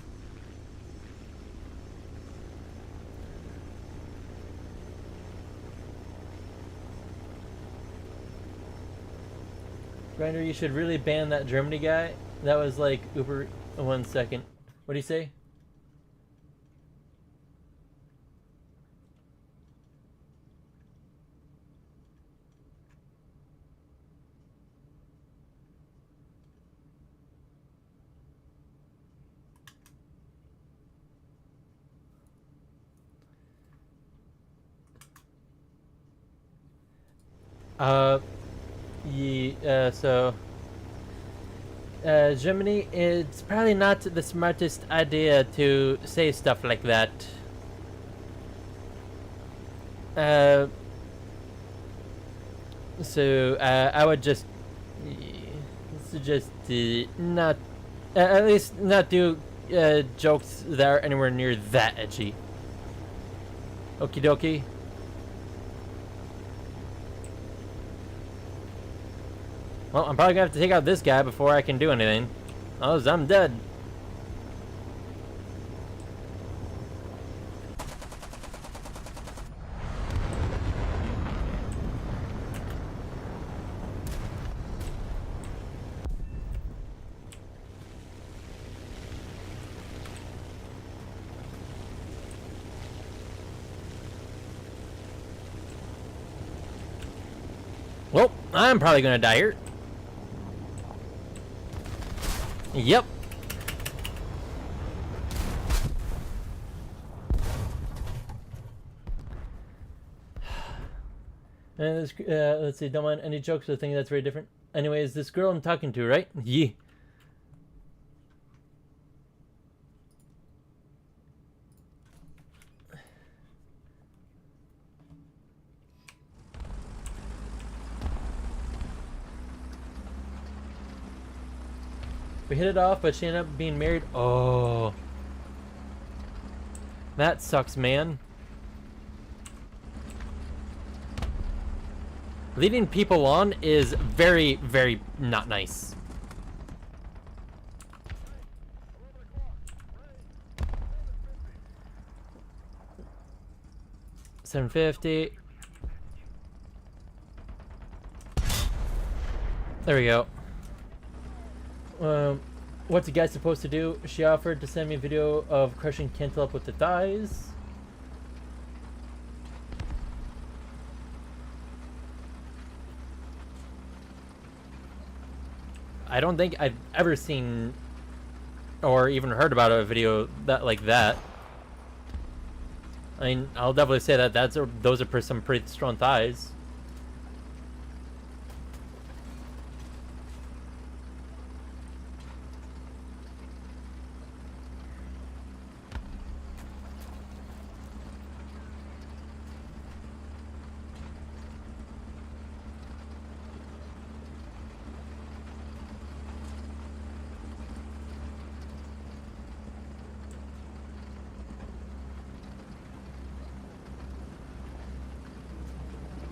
Grinder, you should really ban that Germany guy. That was like Uber. 1 second. What do you say? Germany, it's probably not the smartest idea to say stuff like that. I would just suggest not, at least not do jokes that are anywhere near that edgy. Okie dokie. Well, I'm probably gonna have to take out this guy before I can do anything. Oh, I'm dead. Well, I'm probably gonna die here. Yep. And this, let's see, don't mind any jokes, I think that's very different. Anyways, this girl I'm talking to, right? Yeah. We hit it off, but she ended up being married. Oh. That sucks, man. Leading people on is very, very not nice. $750. There we go. What's the guy supposed to do? She offered to send me a video of crushing cantaloupe with the thighs. I don't think I've ever seen or even heard about a video that like that. I mean, I'll definitely say that those are some pretty strong thighs.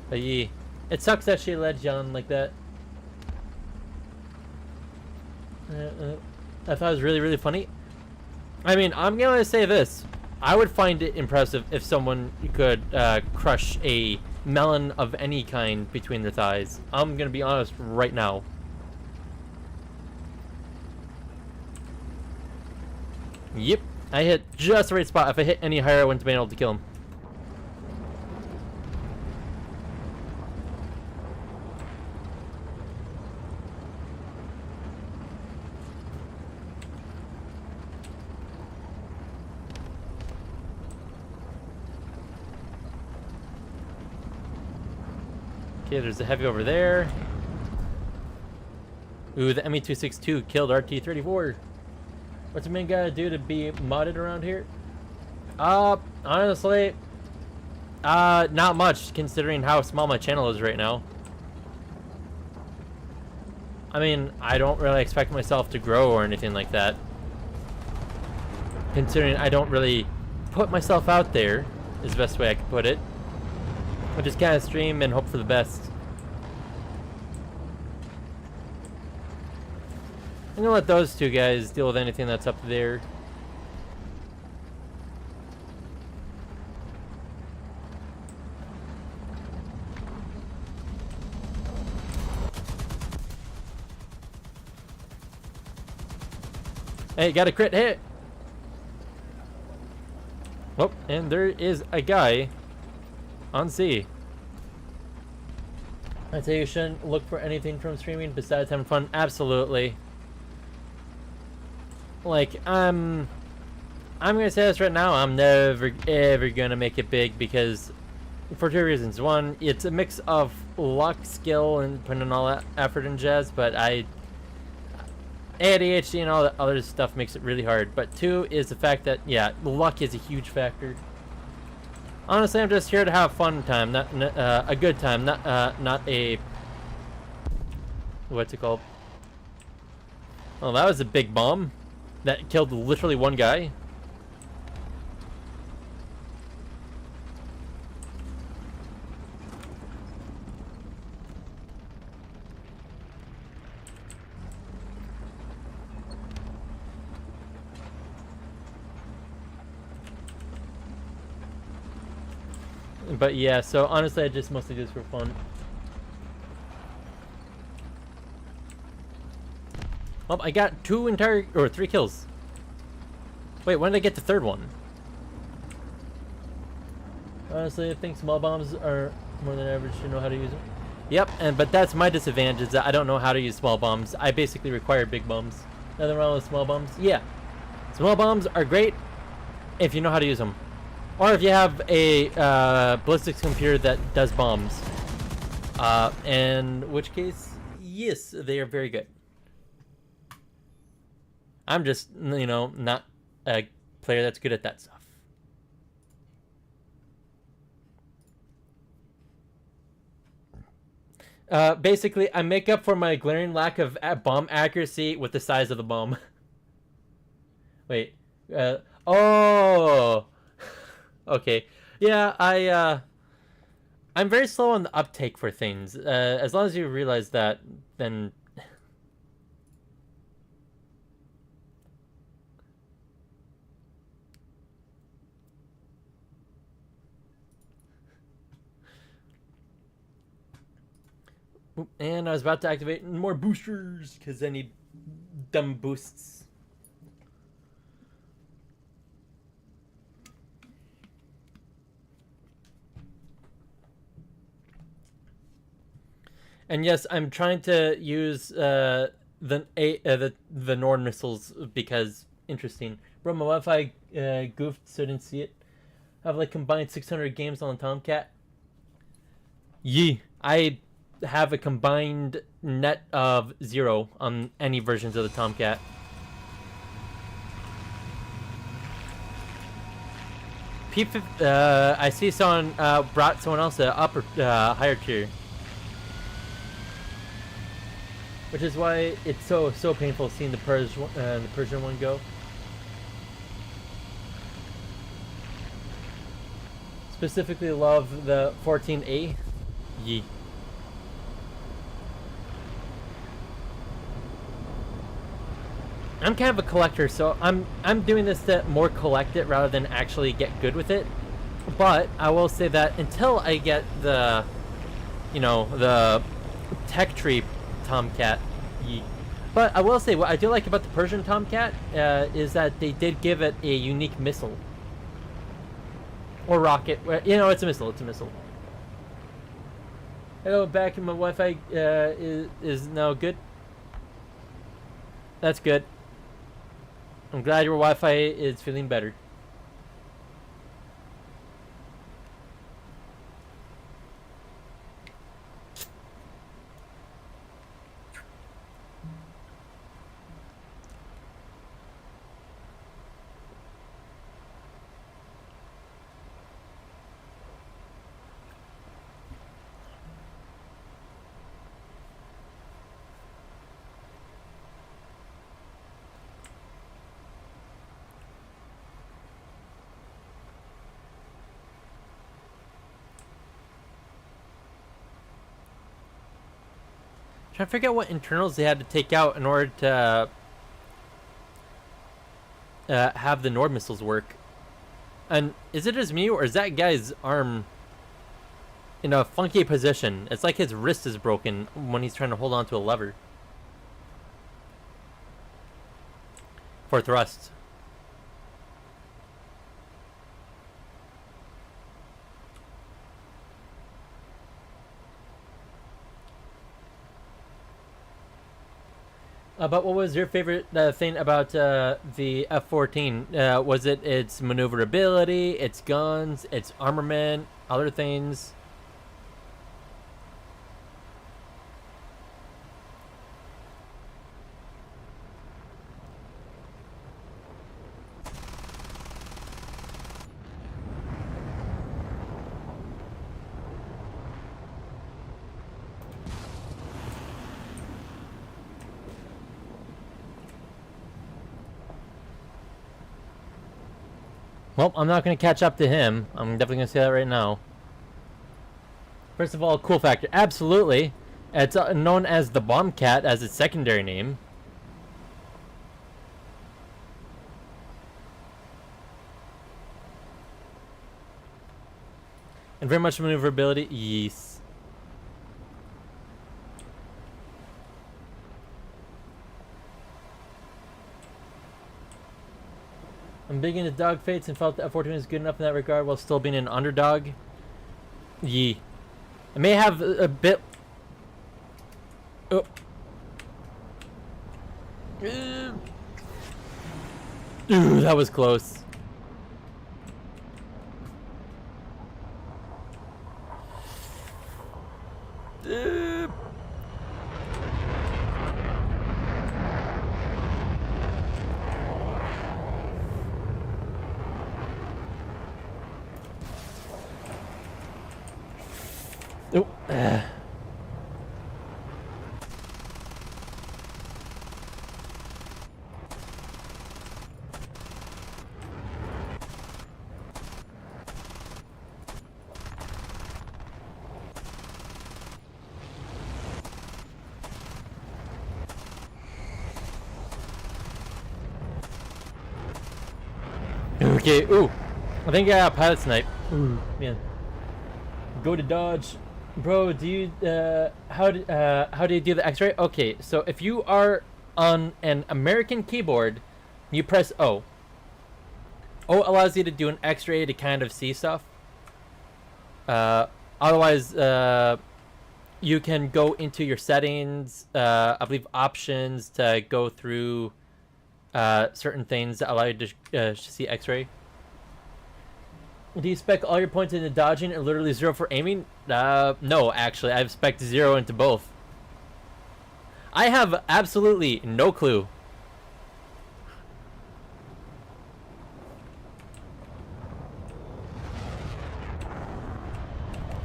But yeah, it sucks that she led John like that. I thought it was really, really funny. I mean, I'm gonna say this. I would find it impressive if someone could crush a melon of any kind between their thighs. I'm gonna be honest right now. Yep, I hit just the right spot. If I hit any higher, I wouldn't have been able to kill him. Okay, there's a heavy over there. Ooh, the ME-262 killed RT-34. What's a man gotta do to be modded around here? Honestly, not much, considering how small my channel is right now. I mean, I don't really expect myself to grow or anything like that. Considering I don't really put myself out there, is the best way I could put it. I just kind of stream and hope for the best. I'm gonna let those two guys deal with anything that's up there. Hey, got a crit hit! Oh, and there is a guy on C. I'd say you shouldn't look for anything from streaming besides having fun. Absolutely. Like, I'm gonna say this right now, I'm never ever gonna make it big because for two reasons. One, it's a mix of luck, skill, and putting in all that effort and jazz, but ADHD and all that other stuff makes it really hard. But two is the fact that, yeah, luck is a huge factor. Honestly, I'm just here to have fun time, not a good time, not a, what's it called? Oh, that was a big bomb that killed literally one guy. But yeah, so honestly, I just mostly do this for fun. Well, I got 3 kills. Wait, when did I get the 3rd one? Honestly, I think small bombs are more than average to know how to use them. Yep, but that's my disadvantage, is that I don't know how to use small bombs. I basically require big bombs. Nothing wrong with small bombs? Yeah. Small bombs are great if you know how to use them. Or if you have a ballistics computer that does bombs. In which case, yes, they are very good. I'm just, you know, not a player that's good at that stuff. Basically, I make up for my glaring lack of bomb accuracy with the size of the bomb. Wait. Oh! Okay. Yeah, I'm very slow on the uptake for things. As long as you realize that, then... And I was about to activate more boosters, because I need dumb boosts. And yes, I'm trying to use the Nord missiles because interesting. Bro, my Wi-Fi goofed, so I didn't see it. I have like combined 600 games on the Tomcat. Yee. I have a combined net of 0 on any versions of the Tomcat. I see someone brought someone else a upper higher tier. Which is why it's so painful seeing the Persian one go. Specifically love the 14A. Yee. I'm kind of a collector, so I'm doing this to more collect it rather than actually get good with it. But I will say that until I get the, you know, the tech tree Tomcat. But I will say what I do like about the Persian Tomcat is that they did give it a unique missile. Or rocket. You know, it's a missile. It's a missile. Hello, back, and my Wi-Fi is now good. That's good. I'm glad your Wi-Fi is feeling better. Trying to figure out what internals they had to take out in order to have the Nord missiles work. And is it just me, or is that guy's arm in a funky position? It's like his wrist is broken when he's trying to hold on to a lever for thrust. But what was your favorite thing about the F-14? Was it its maneuverability, its guns, its armament, other things? Well, I'm not going to catch up to him. I'm definitely going to say that right now. First of all, cool factor. Absolutely. It's known as the Bombcat as its secondary name. And very much maneuverability. Yes. I'm big into dogfights and felt that F-14 was good enough in that regard while still being an underdog. Yee. I may have a bit... Oh. Ooh, that was close. Oh. Okay, ooh. I think I got a pilot snipe. Ooh, man. Go to dodge. Bro, do you, how do you do the X-ray? Okay, so if you are on an American keyboard, you press O. O allows you to do an X-ray to kind of see stuff. Otherwise, you can go into your settings, I believe options to go through certain things that allow you to see X-ray. Do you spec all your points into dodging or literally 0 for aiming? No, actually. I've spec 0 into both. I have absolutely no clue.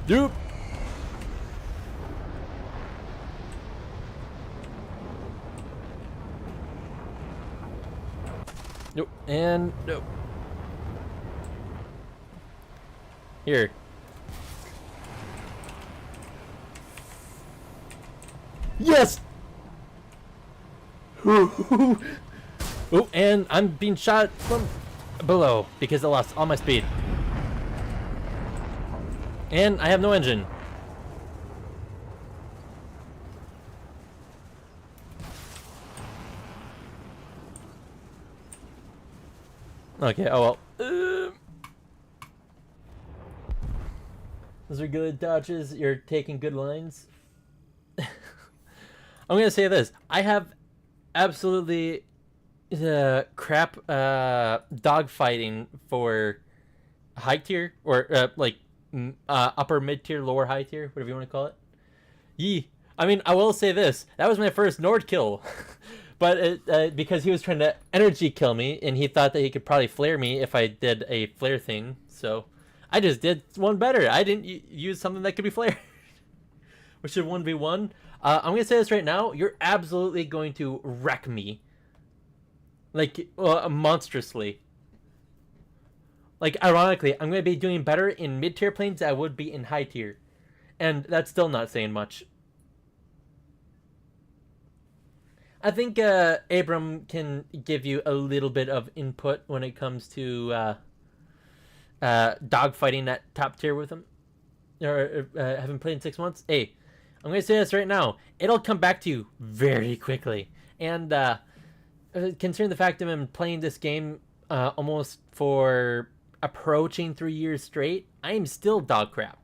Dude. Nope. And nope. Here. Yes! Oh, and I'm being shot from below because I lost all my speed. And I have no engine. Okay, oh well. Those are good dodges. You're taking good lines. I'm gonna say this. I have absolutely crap dogfighting for high tier or upper mid tier, lower high tier, whatever you want to call it. Yee. I mean, I will say this. That was my first Nord kill. But because he was trying to energy kill me, and he thought that he could probably flare me if I did a flare thing. So I just did one better. I didn't use something that could be flared. Which should 1v1. I'm going to say this right now. You're absolutely going to wreck me. Like, monstrously. Like, ironically, I'm going to be doing better in mid-tier planes than I would be in high tier. And that's still not saying much. I think Abram can give you a little bit of input when it comes to dogfighting that top tier with him, or having played in 6 months. Hey, I'm gonna say this right now. It'll come back to you very quickly, and considering the fact that I'm playing this game almost for approaching 3 years straight, I am still dog crap.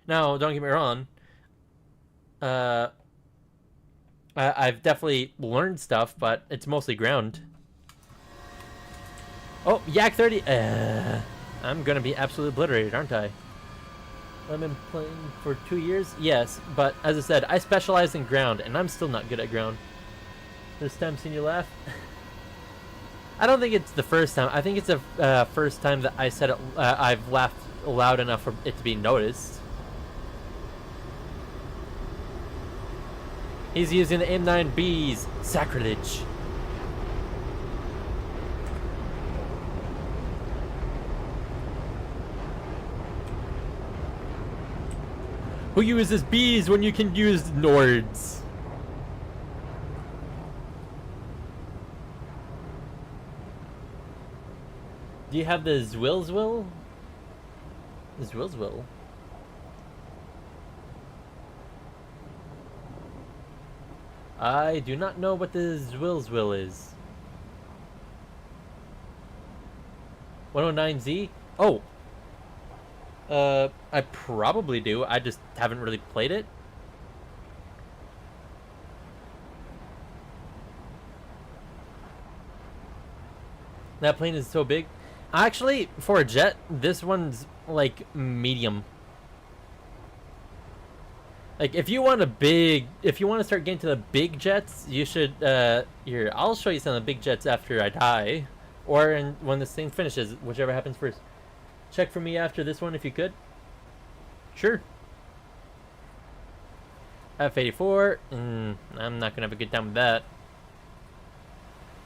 Now, don't get me wrong. Uh, I've definitely learned stuff, but it's mostly ground. Oh, Yak 30. I'm gonna be absolutely obliterated, aren't I? I've been playing for 2 years? Yes, but as I said, I specialize in ground, and I'm still not good at ground. First time seeing you laugh? I don't think it's the first time. I think it's the first time that I said it. I've laughed loud enough for it to be noticed. He's using the M9Bs. Sacrilege. Who uses Bs when you can use Nords? Do you have the Zwilzwil? Zwilzwil? I do not know what the Zwilzwil is. 109Z? Oh! I probably do. I just haven't really played it. That plane is so big. Actually, for a jet, this one's like medium. Like if you want to start getting to the big jets, you should. Here, I'll show you some of the big jets after I die, or when this thing finishes, whichever happens first. Check for me after this one if you could. Sure. F-84. I'm not gonna have a good time with that.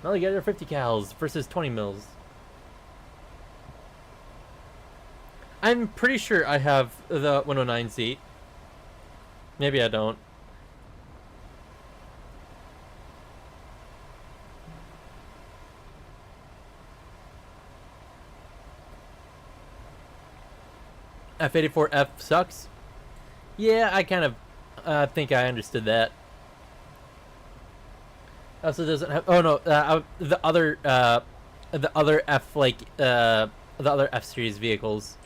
Alligator 50 cals versus 20 mils. I'm pretty sure I have the 109Z. Maybe I don't. F-84F sucks. Yeah, I kind of think I understood that. Also doesn't have. Oh no, the other F the other F series vehicles.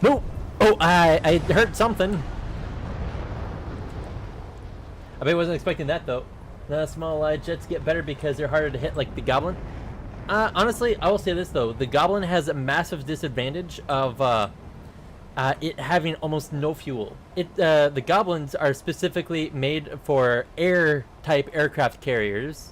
No. Oh, I heard something. I bet I wasn't expecting that though. The small jets get better because they're harder to hit, like the Goblin. Honestly, I will say this though: the Goblin has a massive disadvantage of it having almost no fuel. The Goblins are specifically made for air type aircraft carriers.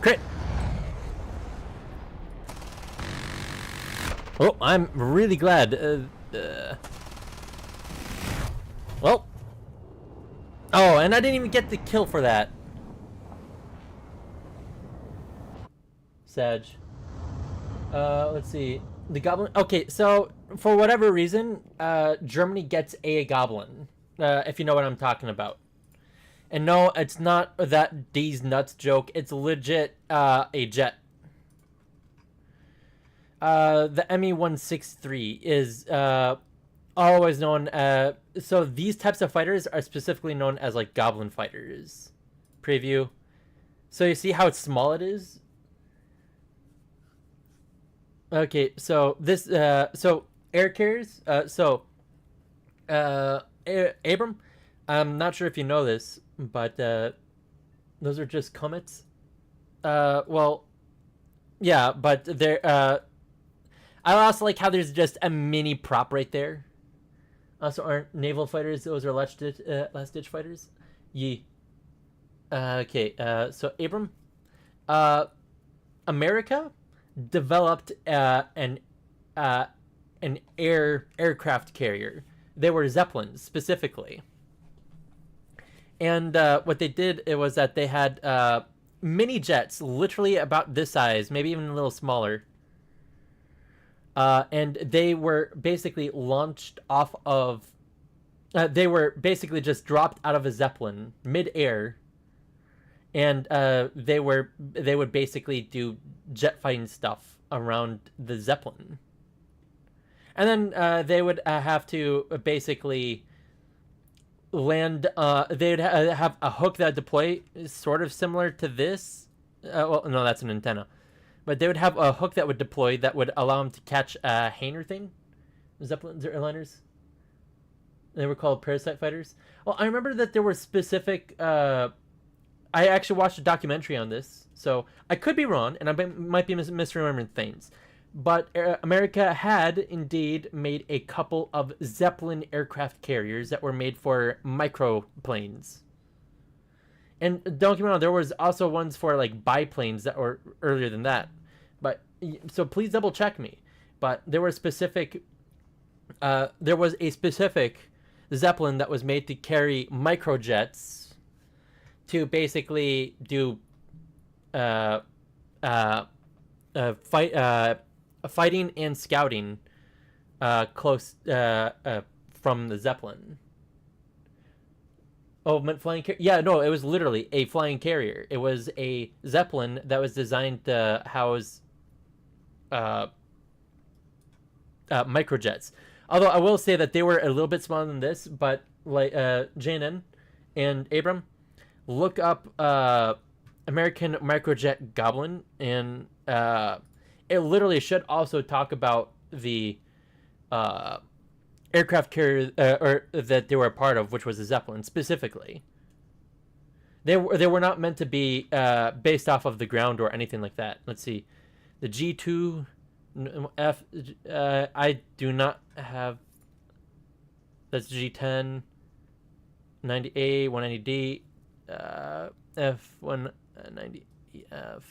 Crit. Oh, I'm really glad. Well. Oh, and I didn't even get the kill for that. Sag. Let's see. The Goblin. Okay, so for whatever reason, Germany gets a Goblin. If you know what I'm talking about. And no, it's not that D's nuts joke. It's legit a jet. The ME-163 is always known so these types of fighters are specifically known as like Goblin fighters. Preview. So you see how small it is? Okay, so this so air carriers, Abram, I'm not sure if you know this, but those are just comets. Well, yeah, but they're I also like how there's just a mini prop right there. Also, aren't naval fighters? Those are last ditch fighters. Yee. Okay. So Abram, America developed an aircraft carrier. They were Zeppelins specifically, And what they did it was that they had mini jets, literally about this size, maybe even a little smaller. And they were basically launched off of. They were basically just dropped out of a zeppelin mid-air, and they would basically do jet fighting stuff around the zeppelin, and then they would have to basically land. They'd have a hook that deploy sort of similar to this. Well, no, that's an antenna, but they would have a hook that would deploy that would allow them to catch a Hainer thing. Zeppelins or airliners. They were called parasite fighters. Well, I remember that there were specific. I actually watched a documentary on this, so I could be wrong, and I might be misremembering things. But America had indeed made a couple of Zeppelin aircraft carriers that were made for microplanes. And don't get me wrong, there was also ones for like biplanes that were earlier than that. But so please double check me. But there were specific. There was a specific Zeppelin that was made to carry microjets to basically do fighting and scouting close from the Zeppelin. Oh, meant flying carrier? Yeah, no, it was literally a flying carrier. It was a Zeppelin that was designed to house microjets. Although I will say that they were a little bit smaller than this, but like JNN and Abram, look up American Microjet Goblin, and it literally should also talk about the aircraft carrier or that they were a part of, which was the Zeppelin specifically. They were not meant to be based off of the ground or anything like that. Let's see, the G2 F. I do not have. That's G10, 90A, 190D, F190F.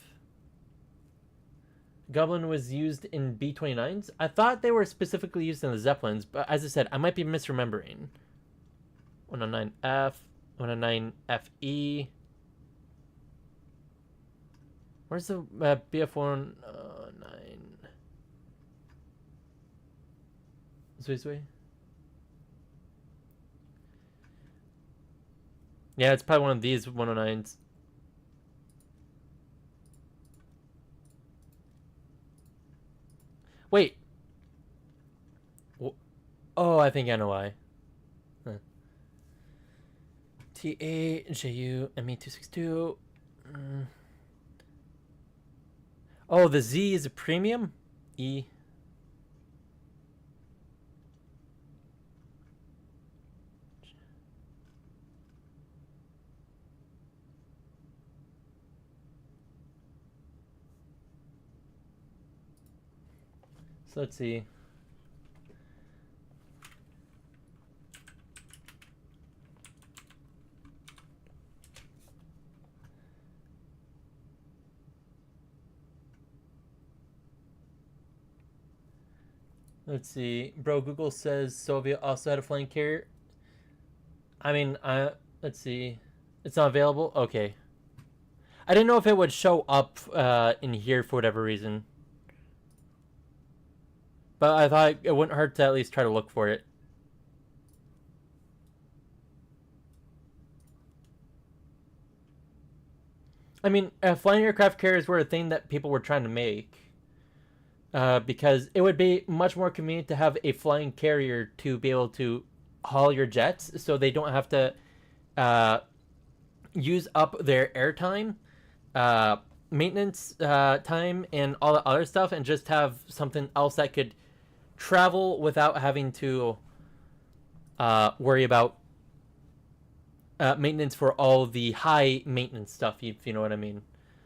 Goblin was used in B-29s. I thought they were specifically used in the Zeppelins, but as I said, I might be misremembering. 109F, 109FE. Where's the BF-109? This way. Yeah, it's probably one of these 109s. Wait. Oh, I think I know why. Huh. TAJU ME262. Oh, the Z is a premium? E. So let's see. Let's see. Bro, Google says Soviet also had a flying carrier. I mean, let's see. It's not available? Okay. I didn't know if it would show up in here for whatever reason. But I thought it wouldn't hurt to at least try to look for it. I mean, flying aircraft carriers were a thing that people were trying to make. Because it would be much more convenient to have a flying carrier to be able to haul your jets, so they don't have to use up their airtime, maintenance time, and all the other stuff, and just have something else that could travel without having to worry about maintenance for all the high maintenance stuff, if you know what I mean.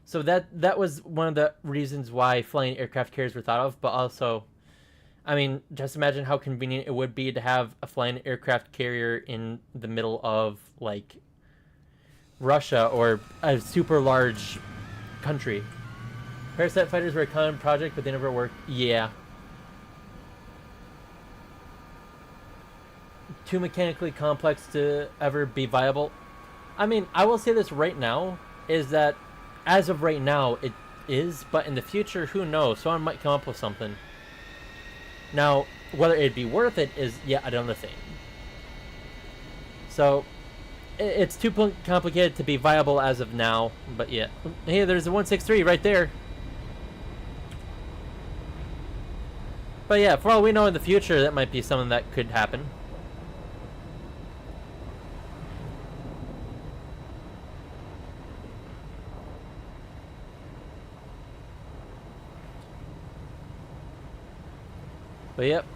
So that was one of the reasons why flying aircraft carriers were thought of, but also, I mean, just imagine how convenient it would be to have a flying aircraft carrier in the middle of, like, Russia or a super large country. Parasite fighters were a common project, but they never worked. Yeah. Too mechanically complex to ever be viable. I mean, I will say this right now is that as of right now it is, but in the future, who knows? Someone might come up with something. Now, whether it'd be worth it is yet another thing. So, it's too complicated to be viable as of now. But yeah, hey, there's a 163 right there. But yeah, for all we know in the future, that might be something that could happen. But yep.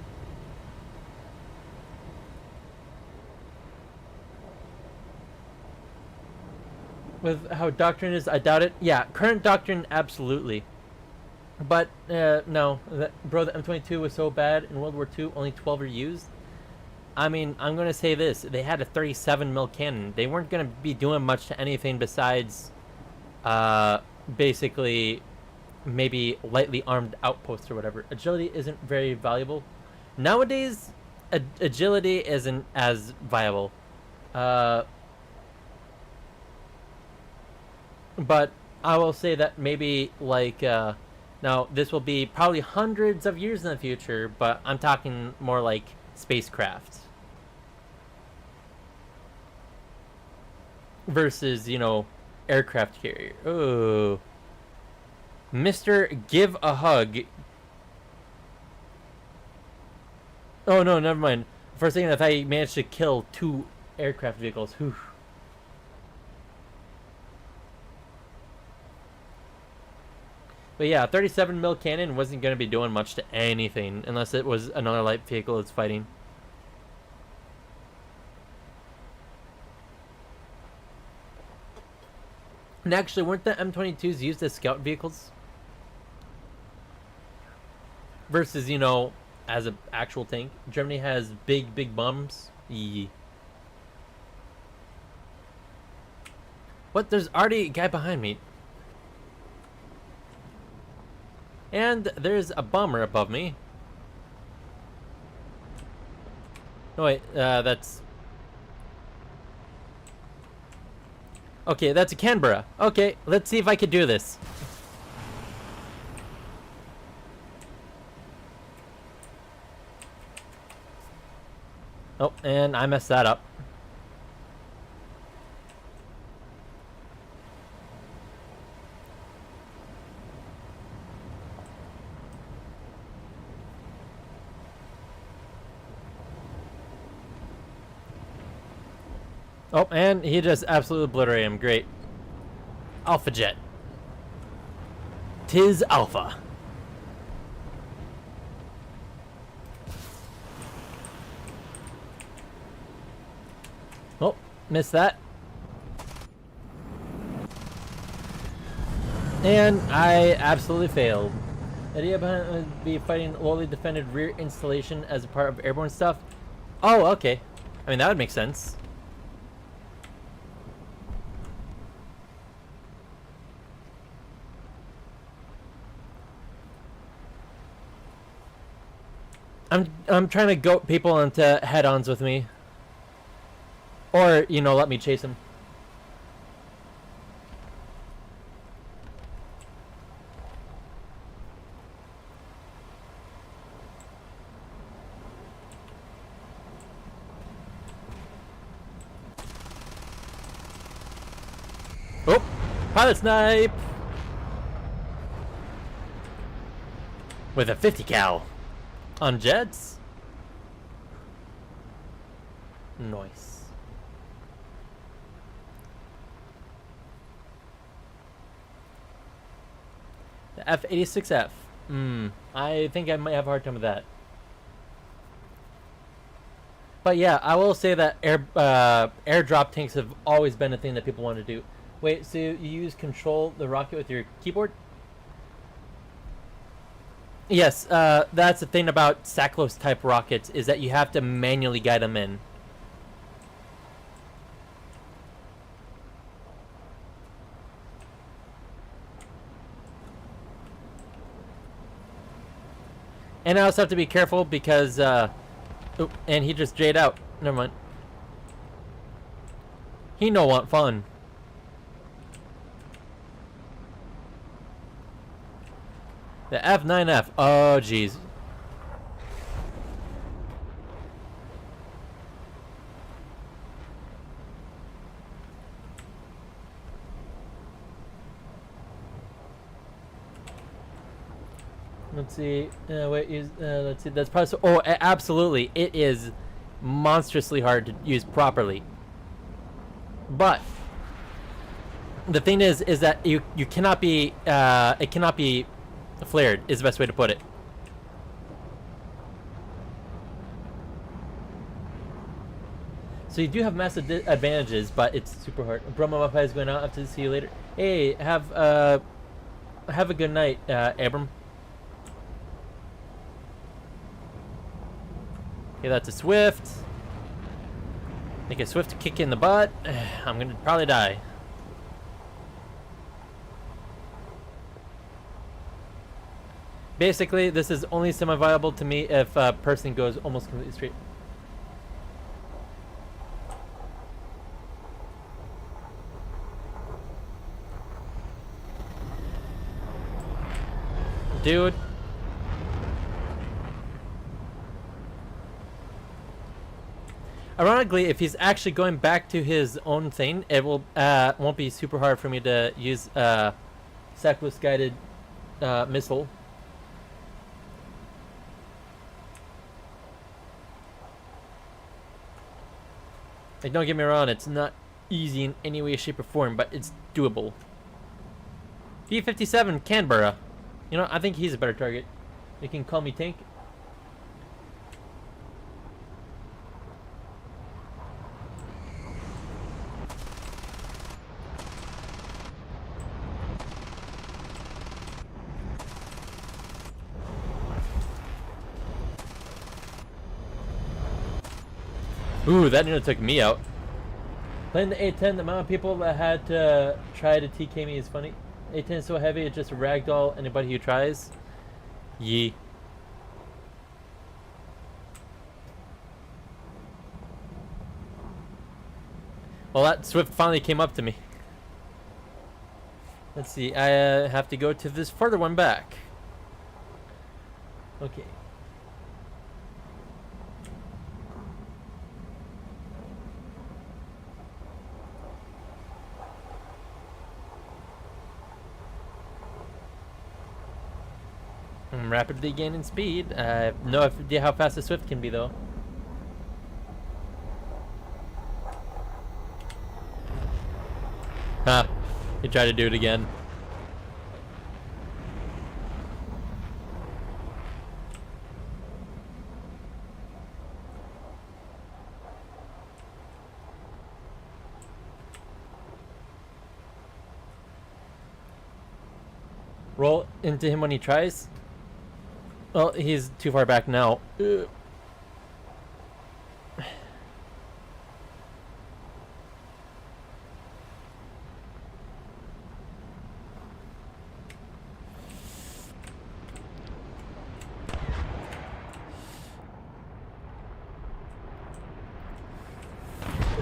With how doctrine is, I doubt it. Yeah, current doctrine, absolutely. But no, bro, the M22 was so bad in World War II. Only 12 are used. I mean, I'm gonna say this: they had a 37 mil cannon. They weren't gonna be doing much to anything besides, basically, maybe lightly armed outposts or whatever. Agility isn't very valuable nowadays. Agility isn't as viable. But I will say that maybe like now this will be probably hundreds of years in the future, but I'm talking more like spacecraft versus, you know, aircraft carrier. Oh, Mr. Give a hug. Oh no, never mind. For a second, I thought he managed to kill 2 aircraft vehicles. Whew. But yeah, 37 mil cannon wasn't going to be doing much to anything unless it was another light vehicle that's fighting. And actually, weren't the M22s used as scout vehicles? Versus, you know, as an actual tank. Germany has big bombs. Yee. What? There's already a guy behind me. And there's a bomber above me. No, wait, that's... Okay, that's a Canberra. Okay, let's see if I can do this. Oh, and I messed that up. Oh, and he just absolutely obliterated him. Great. Alpha Jet. Tis Alpha. Oh, missed that. And I absolutely failed. The idea behind it would be fighting lowly defended rear installation as a part of airborne stuff. Oh, okay. I mean, that would make sense. I'm trying to goat people into head-ons with me. Or, you know, let me chase them. Oh! Pilot snipe! With a 50 cal. On jets? Nice. The F-86F. I think I might have a hard time with that. But yeah, I will say that airdrop tanks have always been a thing that people want to do. Wait, so you use control the rocket with your keyboard? Yes, that's the thing about Saclos type rockets, is that you have to manually guide them in. And I also have to be careful because, oh, and he just jayed out. Never mind. He no want fun. The F9F. Oh, jeez. Let's see. Let's see. That's probably. Oh, absolutely. It is monstrously hard to use properly. But the thing is that you cannot be. It cannot be flared. Is the best way to put it. So you do have massive advantages, but it's super hard. Bromo Mappai is going out. I have to see you later. Hey, have a good night, Abram. Okay, that's a Swift. Make a Swift kick in the butt. I'm gonna probably die. Basically, this is only semi-viable to me if a person goes almost completely straight. Dude. Ironically, if he's actually going back to his own thing, it will won't be super hard for me to use Sackless guided missile. Like, don't get me wrong, it's not easy in any way, shape, or form, but it's doable. P57 Canberra. You know, I think he's a better target. You can call me Tank. Ooh, that nearly took me out. Playing the A10, the amount of people that had to try to TK me is funny. A10 is so heavy, it just ragdoll anybody who tries. Yee. Well, that Swift finally came up to me. Let's see, I have to go to this further one back. Okay. I'm rapidly gaining speed. I have no idea how fast the Swift can be, though. Huh. He tried to do it again. Roll into him when he tries. Well, he's too far back now.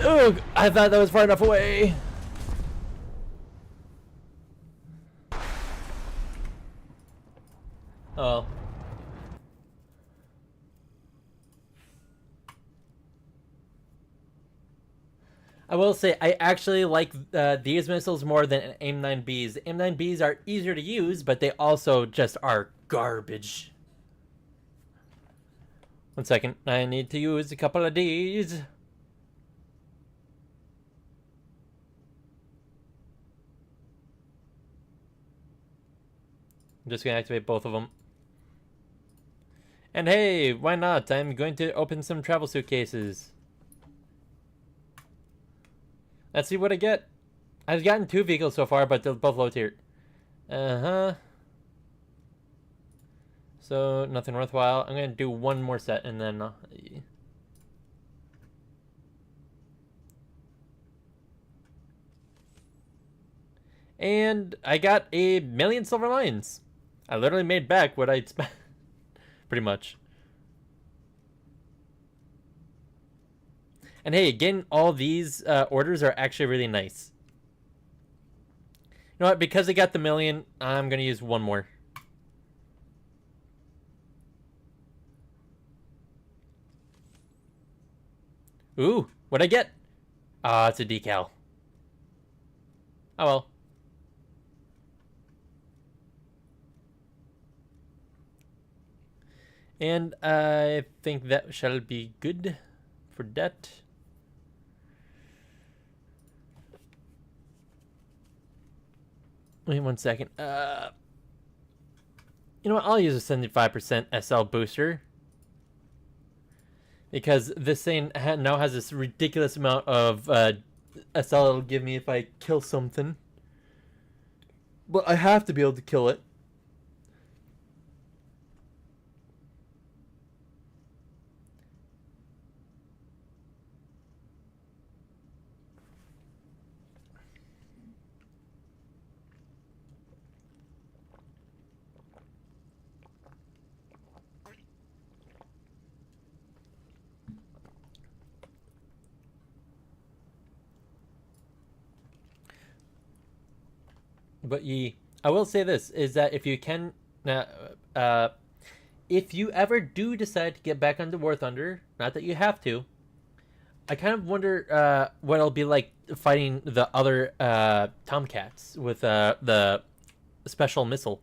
Oh, I thought that was far enough away. Oh. I will say, I actually like these missiles more than AIM-9Bs. AIM-9Bs are easier to use, but they also just are garbage. 1 second. I need to use a couple of these. I'm just going to activate both of them. And hey, why not? I'm going to open some travel suitcases. Let's see what I get. I've gotten 2 vehicles so far, but they're both low tier. So, nothing worthwhile. I'm going to do 1 more set and then... And I got 1,000,000 silver lions. I literally made back what I'd spent. Pretty much. And hey, getting all these orders are actually really nice. You know what? Because I got the million, I'm gonna use one more. Ooh, what'd I get? Ah, it's a decal. Oh well. And I think that shall be good for that. Wait 1 second. You know what? I'll use a 75% SL booster. Because this thing now has this ridiculous amount of SL it'll give me if I kill something. But I have to be able to kill it. But I will say this is that if you can, if you ever do decide to get back onto War Thunder, not that you have to, I kind of wonder what it'll be like fighting the other Tomcats with the special missile.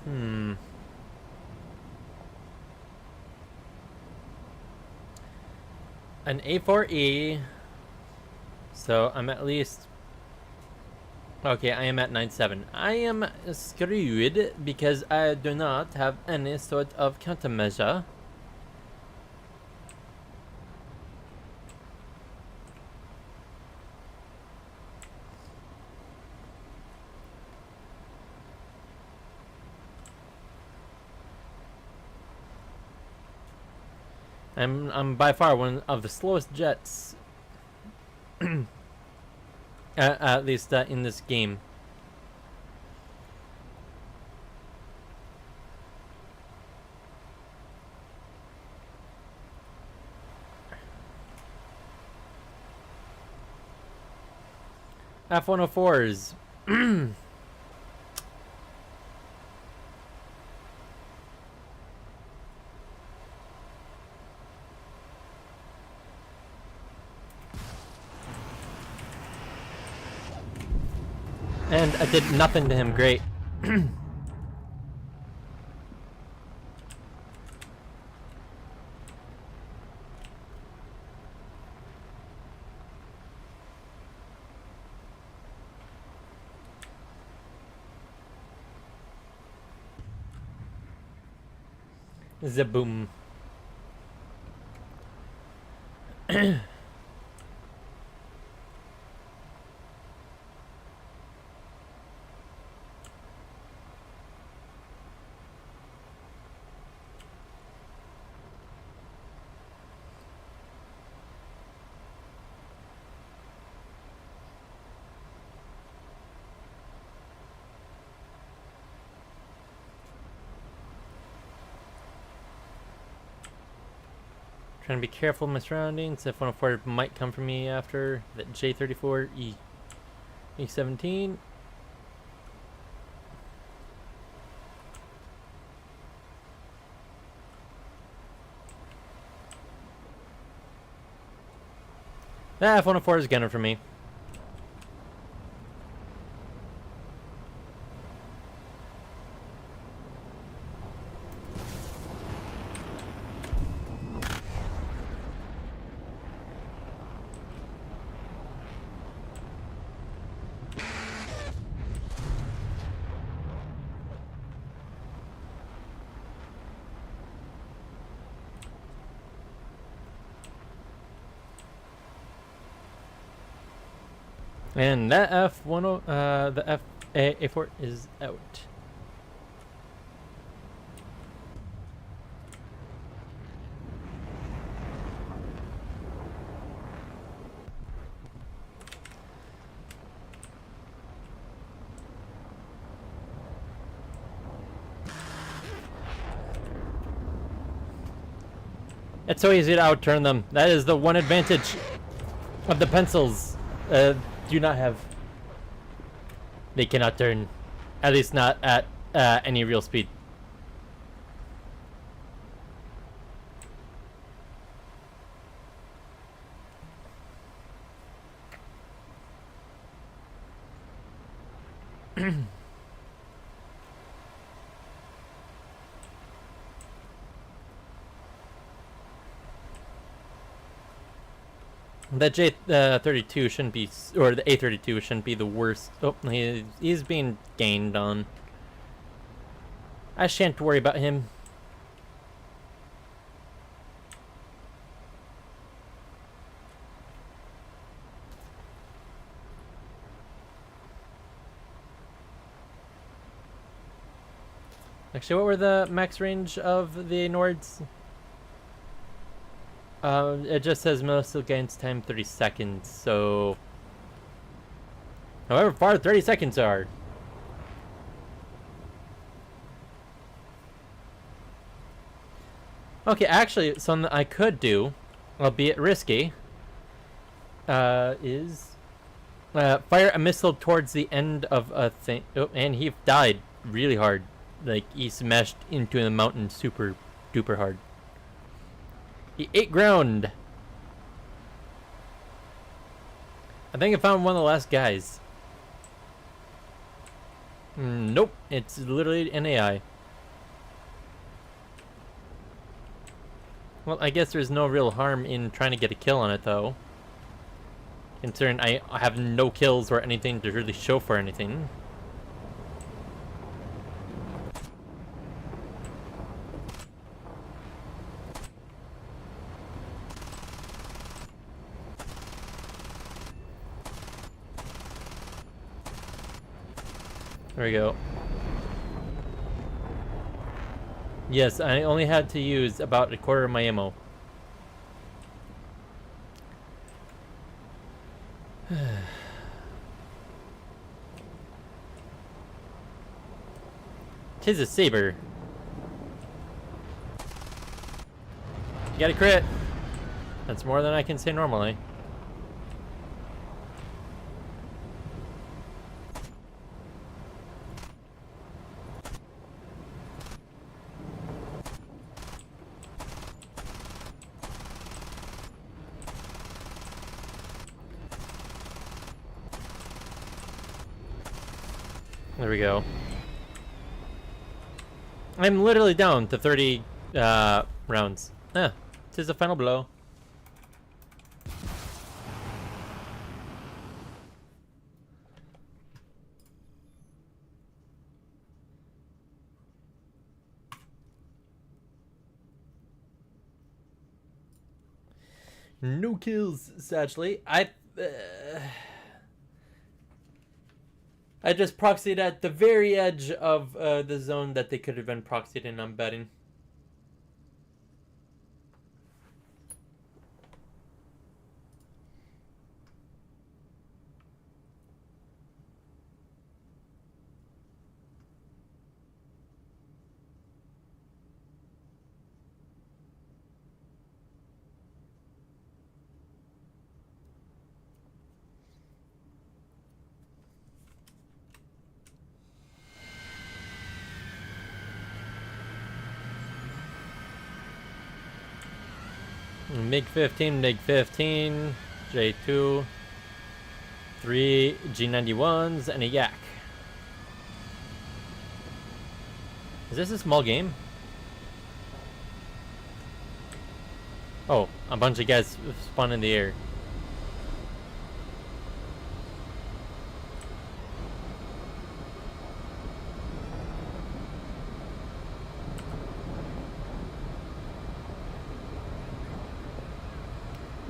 Hmm. An A4E. So I'm at least. Okay, I am at 97. I am screwed because I do not have any sort of countermeasure. I'm by far one of the slowest jets, at least in this game. F-104s. And I did nothing to him. Great. Zaboom. Trying to be careful of my surroundings. F-104 might come for me after that J-34 E17. F-104 is gunner for me. And that F-10, the F-A4 is out. It's so easy to outturn them. That is the one advantage of the pencils. Do not have. They cannot turn. At least not at any real speed. That J32 shouldn't be, or the A32 shouldn't be the worst. Oh, he's being gained on. I shan't worry about him. Actually, what were the max range of the Nords? It just says missile gains time 30 seconds, so... However far 30 seconds are. Okay, actually, something I could do, albeit risky, is fire a missile towards the end of a thing. Oh, and he died really hard. Like, he smashed into the mountain super duper hard. He ate ground. I think I found one of the last guys. Nope, it's literally an AI. Well, I guess there's no real harm in trying to get a kill on it, though. Considering I have no kills or anything to really show for anything. There we go. Yes, I only had to use about a quarter of my ammo. Tis a saber. You got a crit. That's more than I can say normally. There we go. I'm literally down to 30 rounds. Tis the final blow. No kills, sadly. I just proxied at the very edge of the zone that they could have been proxied in, I'm betting. MiG-15, MiG-15. J2, 3 G91s, and a yak. Is this a small game? Oh, a bunch of guys spawn in the air.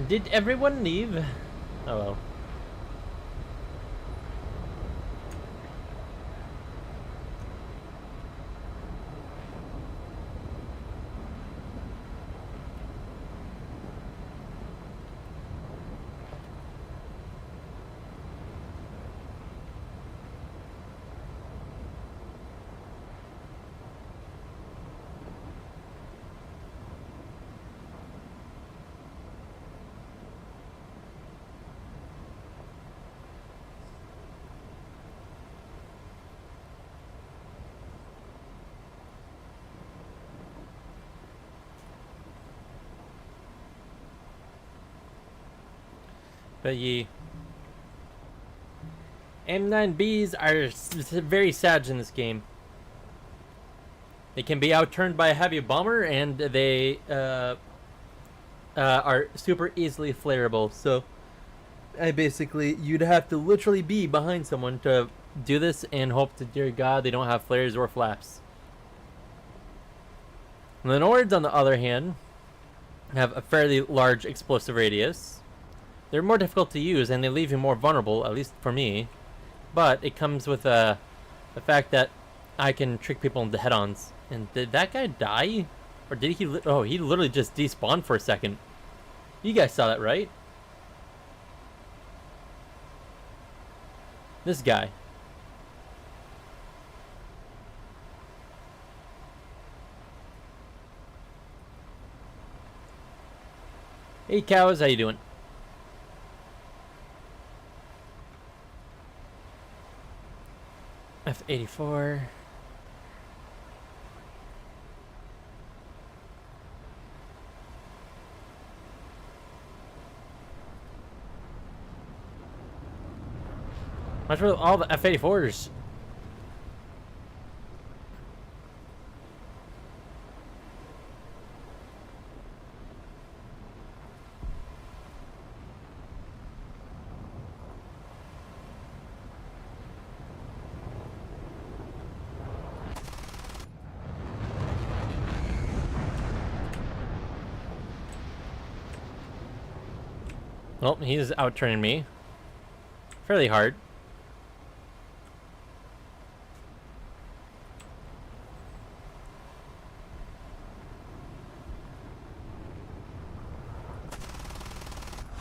Did everyone leave? Oh well. But ye M9Bs are very sad in this game. They can be outturned by a heavy bomber, and they are super easily flareable. So, you'd have to literally be behind someone to do this and hope to dear God they don't have flares or flaps. And the Nords, on the other hand, have a fairly large explosive radius. They're more difficult to use, and they leave you more vulnerable, at least for me. But it comes with the fact that I can trick people into head-ons. And did that guy die? Or did he... Oh, he literally just despawned for a second. You guys saw that, right? This guy. Hey, cows, how you doing? F84. Much for all the F84s. Well, he's outturning me fairly hard.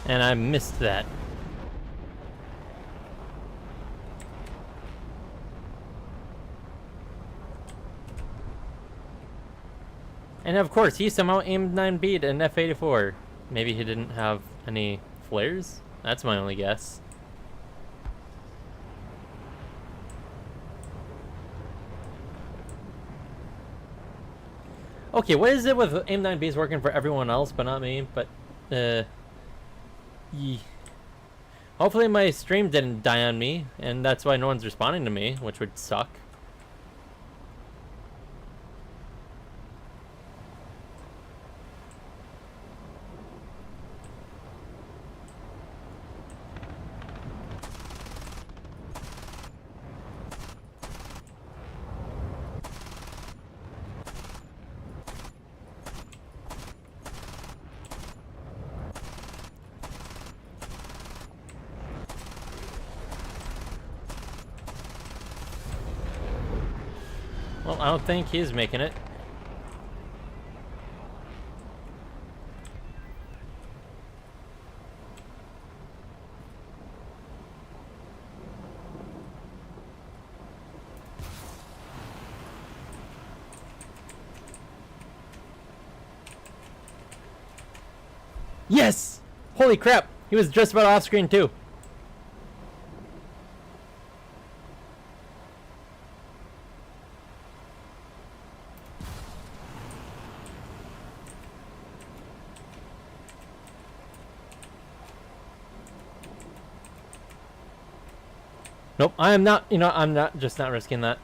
And I missed that. And of course, he somehow aimed 9 beat an F84. Maybe he didn't have any flares? That's my only guess. Okay, what is it with AIM-9Bs working for everyone else but not me? But, hopefully my stream didn't die on me, and that's why no one's responding to me, which would suck. Well, I don't think he's making it. Yes! Holy crap! He was just about off screen too. Nope, I am not. You know, I'm not just not risking that.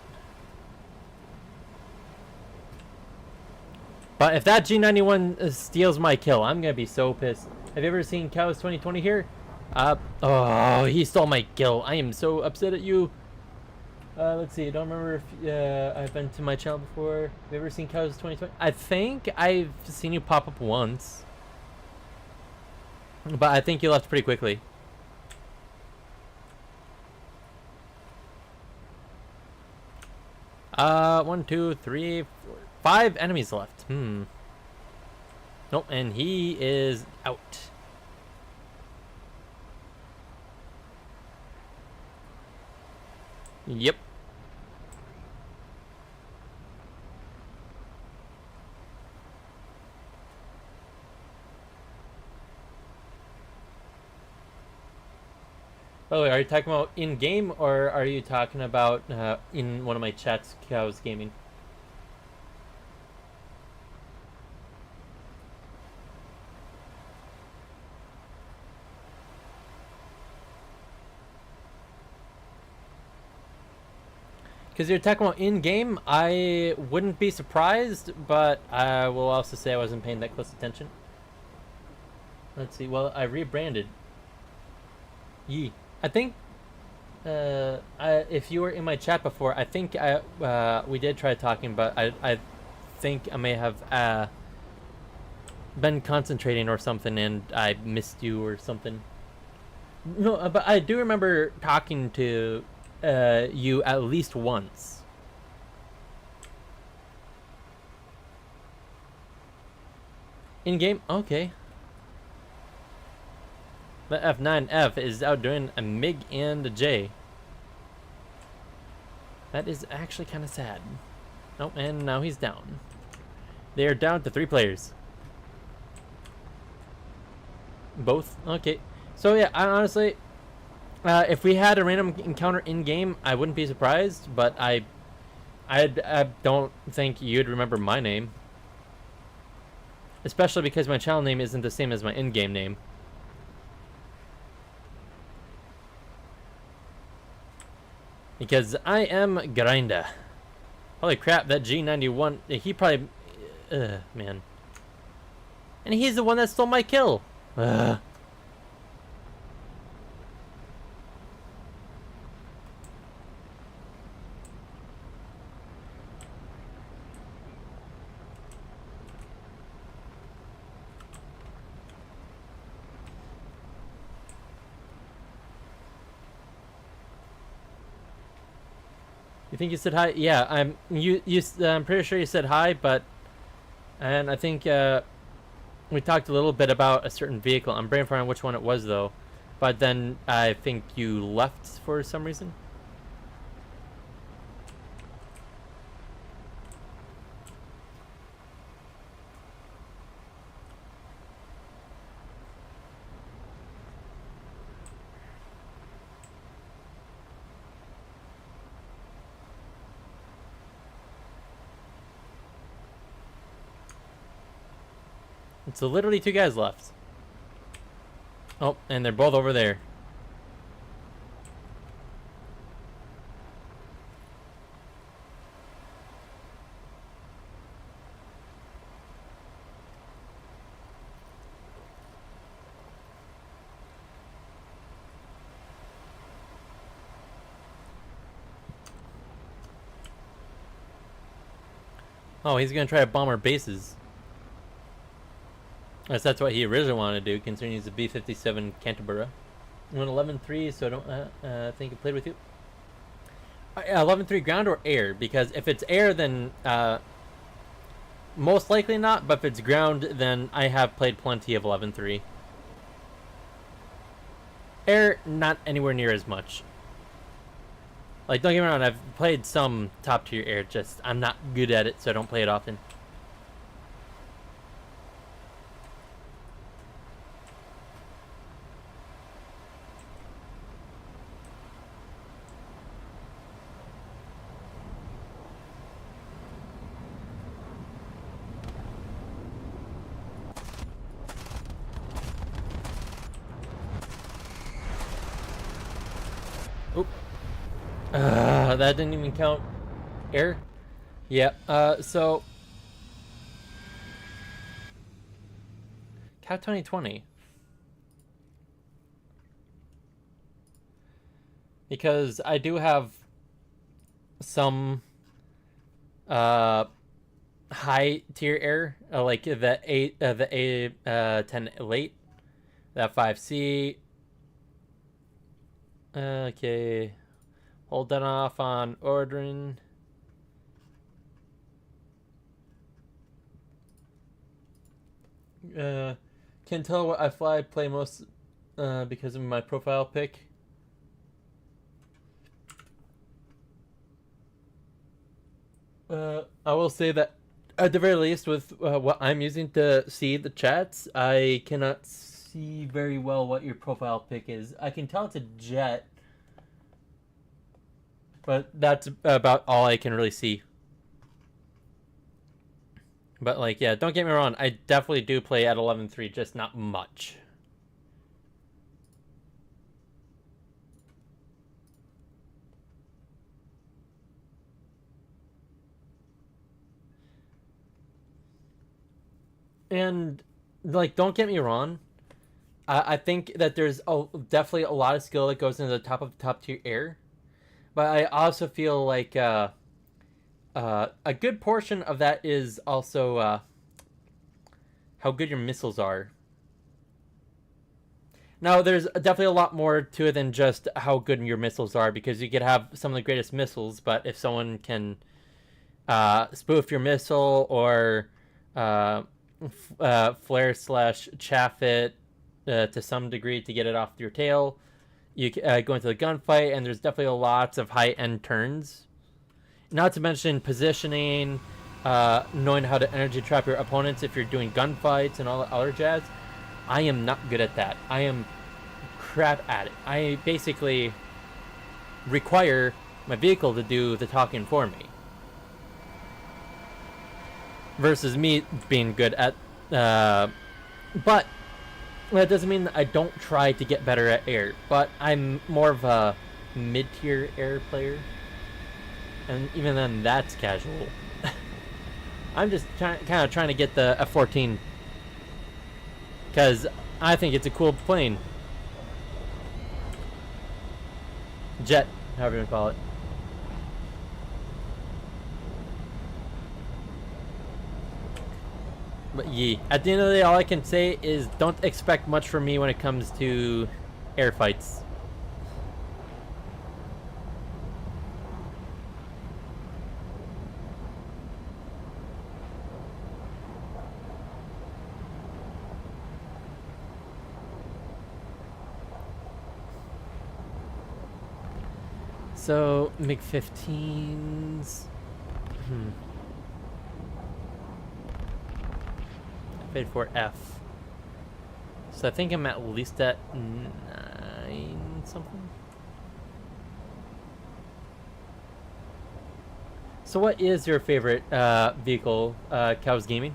But if that G91 steals my kill, I'm gonna be so pissed. Have you ever seen Cows 2020 here? Oh, he stole my kill. I am so upset at you. Let's see. I don't remember if I've been to my channel before. Have you ever seen Cows 2020? I think I've seen you pop up once, but I think you left pretty quickly. One, two, three, four, 5 enemies left. Nope, and he is out. Yep. By the way, are you talking about in-game, or are you talking about in one of my chats, Cows Gaming? Because you're talking about in-game, I wouldn't be surprised, but I will also say I wasn't paying that close attention. Let's see. Well, I rebranded. Yee. I think if you were in my chat before, I think we did try talking, but I think I may have been concentrating or something, and I missed you or something. No, but I do remember talking to you at least once. In game, okay. The F9F is outdoing a MiG and a J. That is actually kind of sad. Oh, and now he's down. They are down to 3 players. Both? Okay. So yeah, I honestly, if we had a random encounter in game, I wouldn't be surprised. But I don't think you'd remember my name, especially because my channel name isn't the same as my in-game name. Because I am Grinda. Holy crap, that G91, he probably, man. And he's the one that stole my kill. You think you said hi? Yeah, I'm pretty sure you said hi, and I think we talked a little bit about a certain vehicle. I'm brainstorming on which one it was though, but then I think you left for some reason. So literally 2 guys left. Oh, and they're both over there. Oh, he's gonna try to bomb our bases. That's what he originally wanted to do, considering he's a B-57 Canterbury. Went 11-3, so I don't think he played with you. 11-3 ground or air? Because if it's air, then most likely not. But if it's ground, then I have played plenty of 11-3. Air, not anywhere near as much. Like, don't get me wrong, I've played some top tier air, just I'm not good at it, so I don't play it often. Oop. That didn't even count air. Yeah. So Cat 2020. Because I do have some uh high tier air, like the 10 late, that 5C. Okay, hold that off on ordering. Can tell what I play most because of my profile pic. I will say that at the very least, with what I'm using to see the chats, I cannot see very well what your profile pic is. I can tell it's a jet, but that's about all I can really see. But like, yeah, don't get me wrong, I definitely do play at 11.3, just not much. And like, don't get me wrong, I think that there's definitely a lot of skill that goes into the top tier air, but I also feel like a good portion of that is also how good your missiles are. Now, there's definitely a lot more to it than just how good your missiles are, because you could have some of the greatest missiles, but if someone can spoof your missile or flare slash chaff it to some degree to get it off your tail, you go into the gunfight, and there's definitely lots of high end turns. Not to mention positioning, knowing how to energy trap your opponents if you're doing gunfights and all the other jazz. I am not good at that. I am crap at it. I basically require my vehicle to do the talking for me. Versus me being good at. But that doesn't mean that I don't try to get better at air. But I'm more of a mid tier air player. And even then, that's casual. I'm just kind of trying to get the F-14. Because I think it's a cool plane. Jet, however you want to call it. But yeah, at the end of the day, all I can say is don't expect much from me when it comes to air fights. So, MiG-15s. Paid for F. So I think I'm at least at 9 something. So what is your favorite vehicle, Cows Gaming?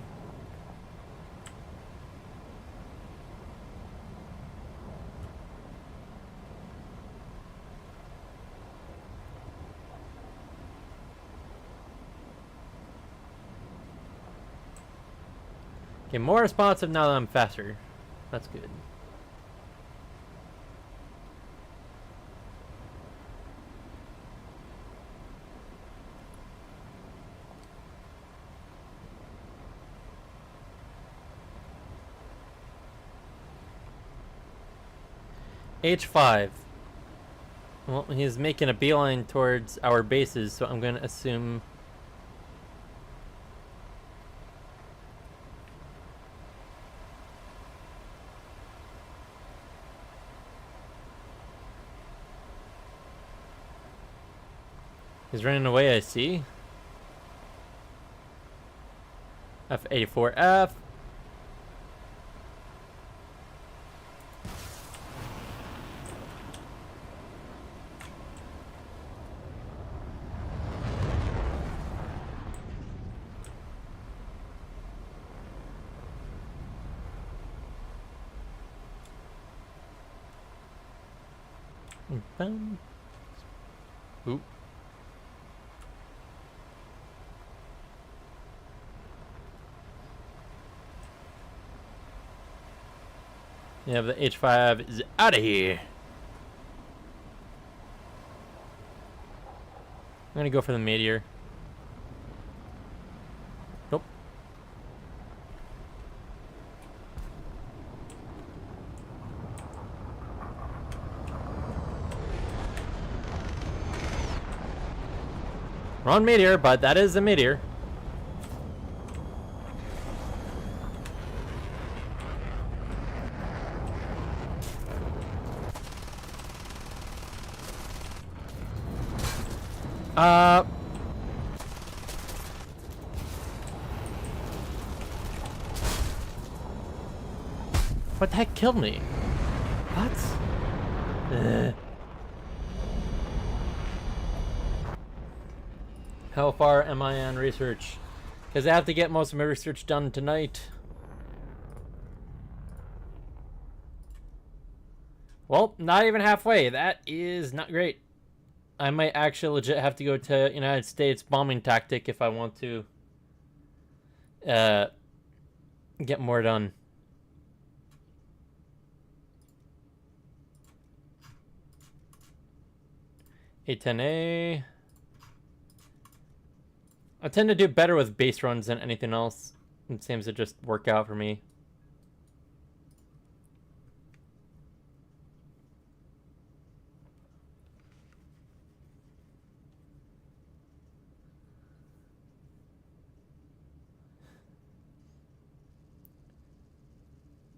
Okay, more responsive now that I'm faster. That's good. H5. Well, he's making a beeline towards our bases, so I'm going to assume... He's running away, I see. F-84F. Oop. Yeah, the H5 is out of here. I'm gonna go for the meteor. Nope. Wrong meteor, but that is a meteor. What the heck killed me? What? Ugh. How far am I on research? Because I have to get most of my research done tonight. Well, not even halfway. That is not great. I might actually legit have to go to United States bombing tactic if I want to get more done. A10A. I tend to do better with base runs than anything else. It seems to just work out for me.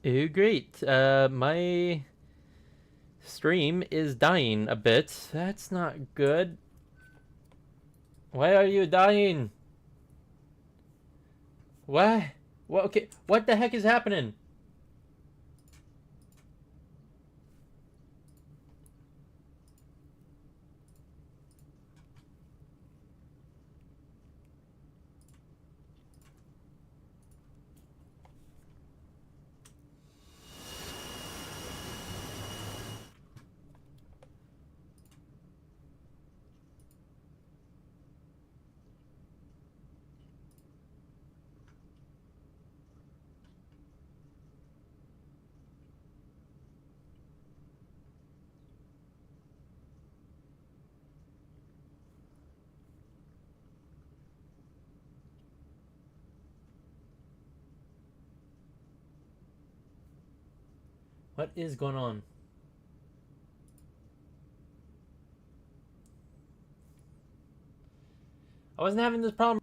Oh, great. My stream is dying a bit. That's not good. Why are you dying? What? What? Okay. What the heck is happening? What is going on? I wasn't having this problem.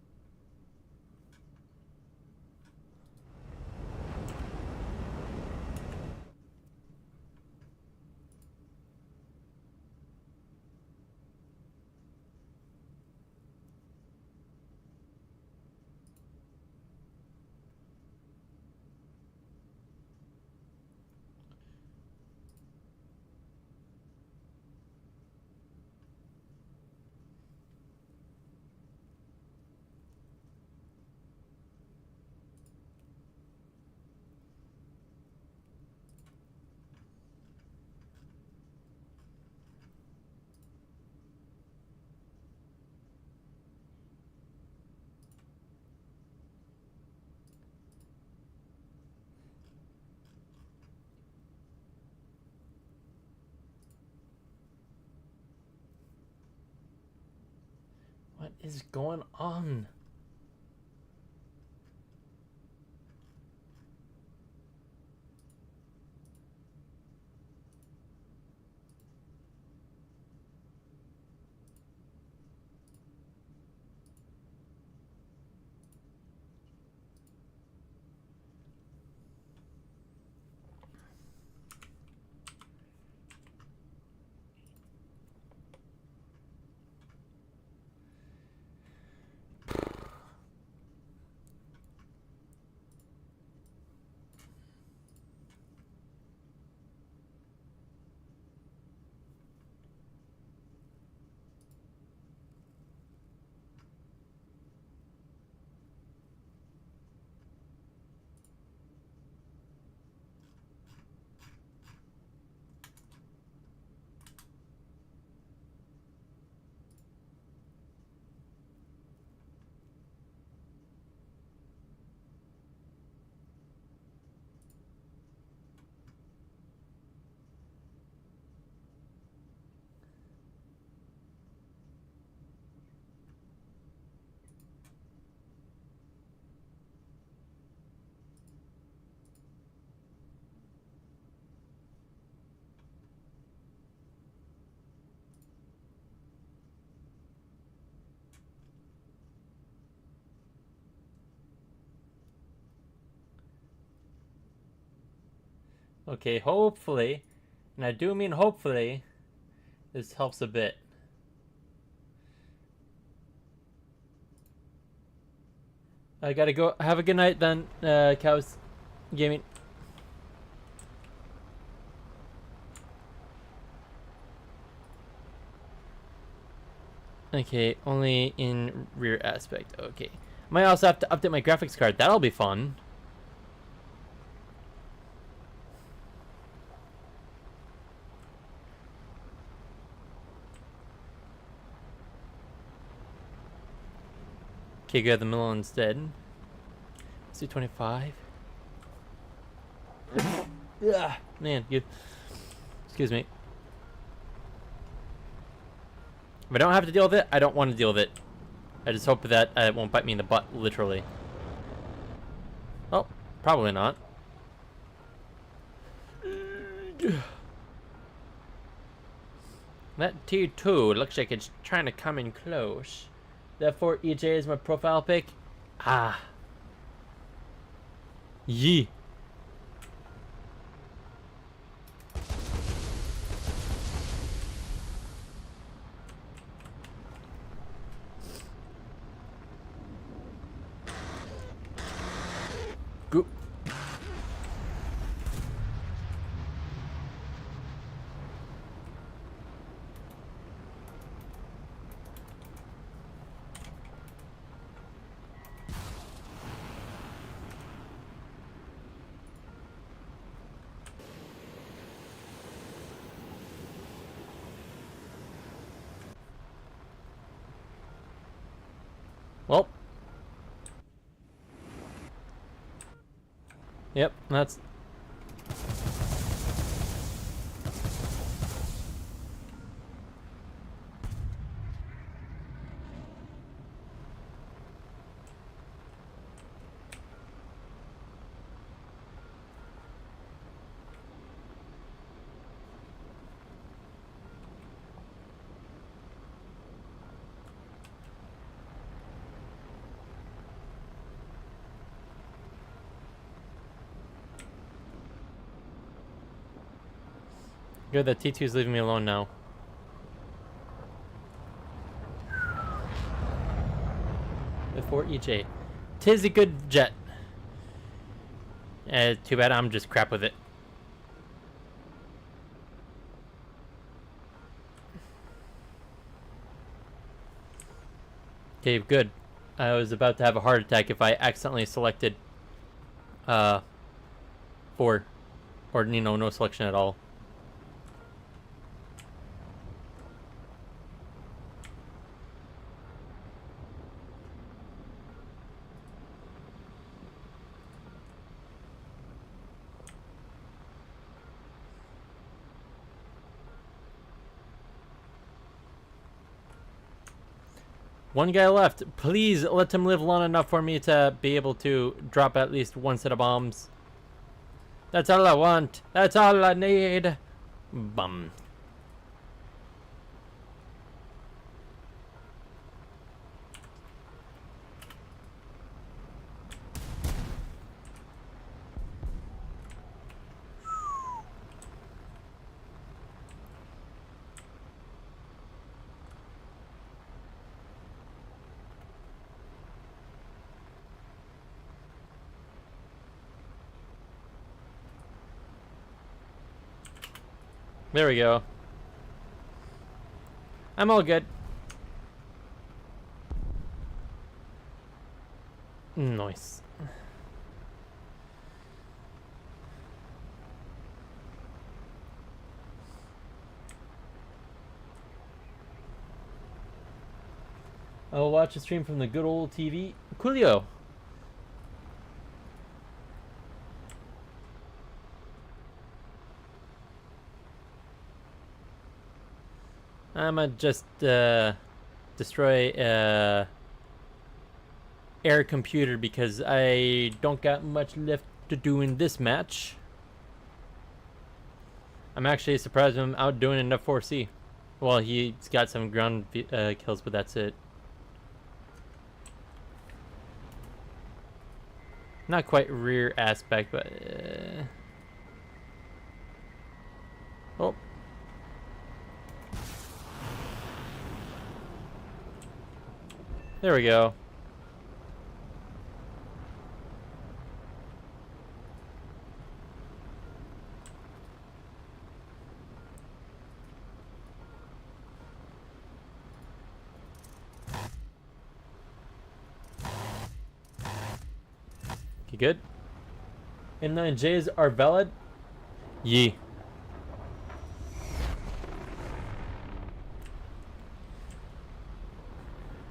What is going on? Okay, hopefully, and I do mean hopefully, this helps a bit. I gotta go. Have a good night then, Cows Gaming. Okay, only in rear aspect. Okay. Might also have to update my graphics card. That'll be fun. Okay, go to the middle instead. Let's do 25. Yeah, man, you. Excuse me. If I don't have to deal with it, I don't want to deal with it. I just hope that it won't bite me in the butt, literally. Oh, probably not. That T2 looks like it's trying to come in close. Therefore, EJ is my profile pic. Ah. Yee. Go. Well. Yep, that's... Good, that T2's leaving me alone now. Before EJ. Tis a good jet. Too bad I'm just crap with it. Okay, good. I was about to have a heart attack if I accidentally selected 4. Or, you know, no selection at all. One guy left. Please let him live long enough for me to be able to drop at least one set of bombs. That's all I want. That's all I need. Bum. There we go. I'm all good. Nice. I'll watch a stream from the good old TV. Coolio. I'ma just destroy air computer because I don't got much left to do in this match. I'm actually surprised I'm outdoing enough 4C. Well, he's got some ground kills, but that's it. Not quite rear aspect, but Oh. There we go. You good? M9Js are valid? Yee.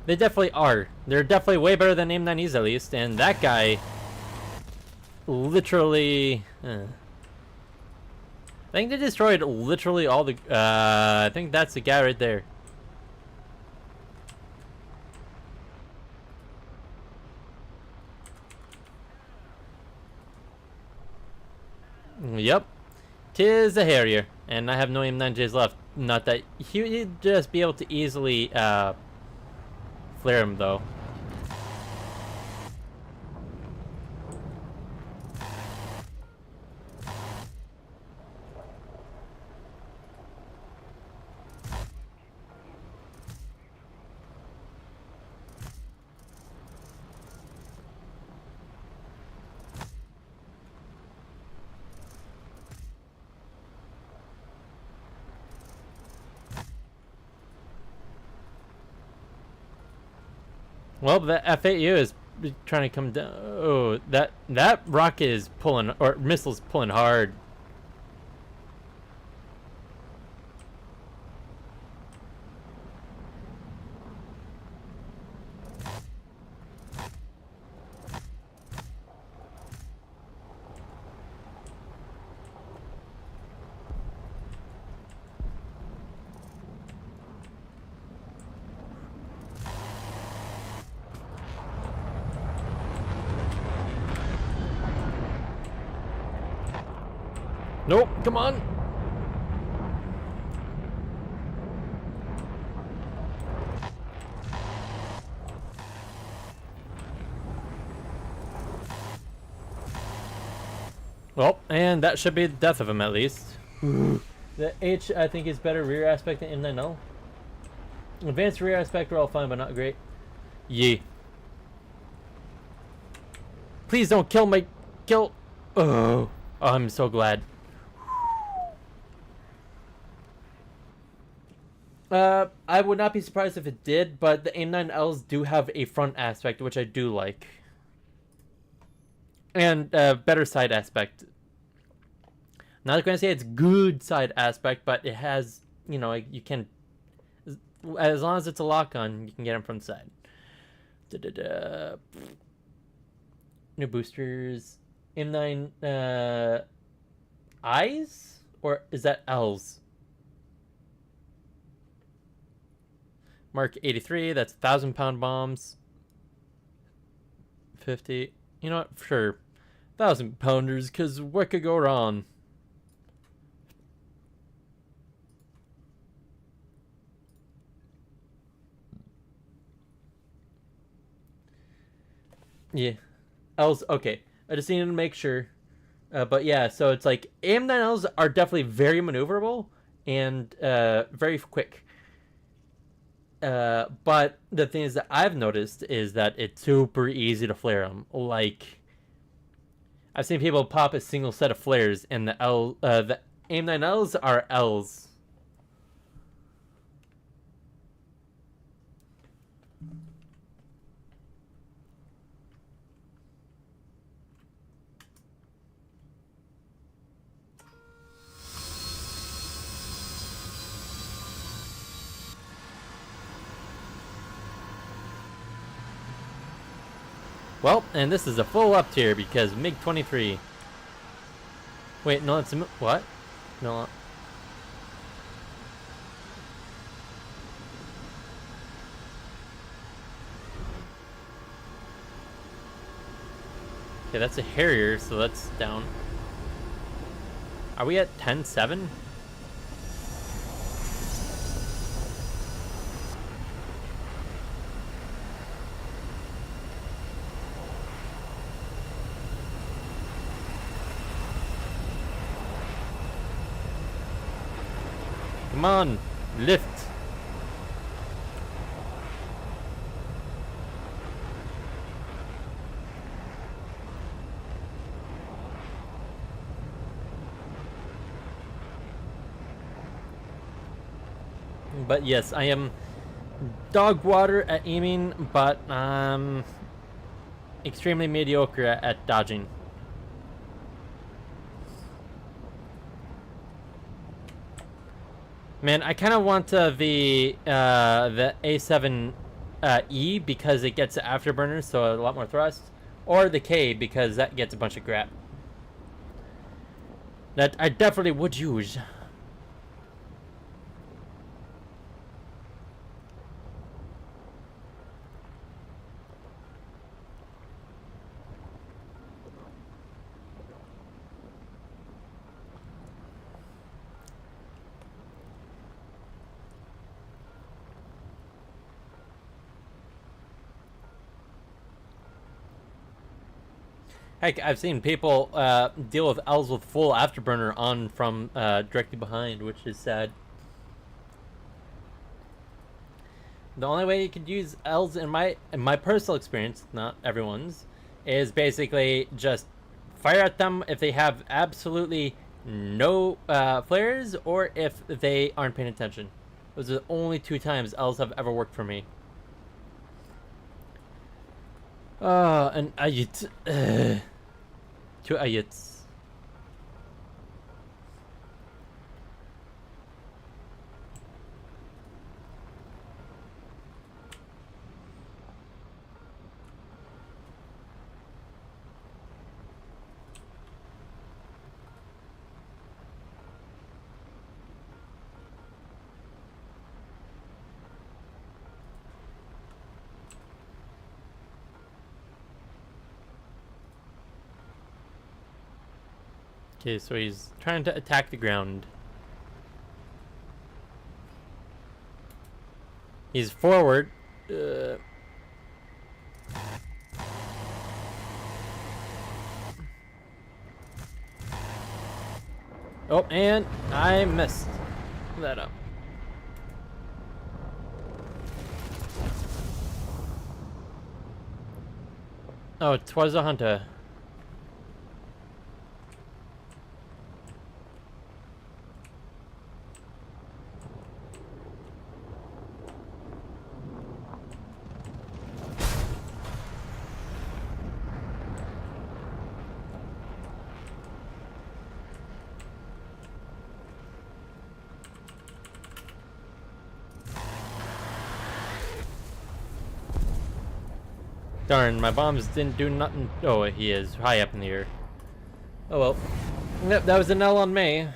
They definitely are. They're definitely way better than M9Es at least, and that guy literally... I think they destroyed literally all the... I think that's the guy right there. Yep. Tis a Harrier. And I have no M9Js left. Not that... He'd just be able to easily flare him, though. Well, the F8U is trying to come down. Oh, that rocket is pulling, or missile's pulling hard. Nope, come on. Well, and that should be the death of him at least. The H, I think, is better rear aspect than M9L. Advanced rear aspect are all fine, but not great. Yee. Please don't kill my... Kill... Oh, I'm so glad. I would not be surprised if it did, but the M9Ls do have a front aspect, which I do like. And better side aspect. Not going to say it's good side aspect, but it has, you know, you can, as long as it's a lock-on, you can get them from the side. New boosters. M9 I's? Or is that L's? Mark 83, that's 1,000-pound bombs. 50. You know what? Sure. 1,000-pounders, because what could go wrong? Yeah. L's, okay. I just needed to make sure. But yeah, so it's like AM9Ls are definitely very maneuverable and very quick. But the thing is that I've noticed is that it's super easy to flare them. Like, I've seen people pop a single set of flares, and the AM9Ls are L's. Well, and this is a full up tier because MiG-23. Wait, no, it's a... What? No. Okay, that's a Harrier, so that's down. Are we at 10-7? Come on, lift. But yes, I am dog water at aiming, but extremely mediocre at dodging. Man, I kind of want the A7 E because it gets afterburners, so a lot more thrust, or the K because that gets a bunch of grab. That I definitely would use. Heck, I've seen people deal with L's with full afterburner on from directly behind, which is sad. The only way you could use L's in my personal experience, not everyone's, is basically just fire at them if they have absolutely no flares or if they aren't paying attention. Those are the only 2 times L's have ever worked for me. And ayit. 2 ayits. Okay, so he's trying to attack the ground. He's forward. Oh, and I messed that up. Oh, it was a hunter. Darn, my bombs didn't do nothing. Oh, he is high up in the air. Oh well. Yep, that was an L on me.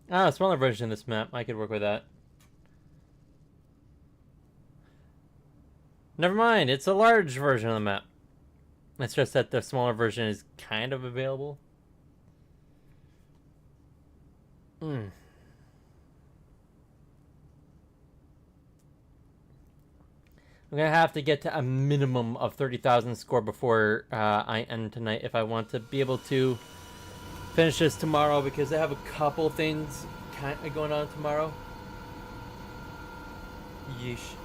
Ah, a smaller version of this map. I could work with that. Never mind, it's a large version of the map. It's just that the smaller version is kind of available. I'm gonna have to get to a minimum of 30,000 score before I end tonight if I want to be able to finish this tomorrow, because I have a couple things kind of going on tomorrow. Yeesh.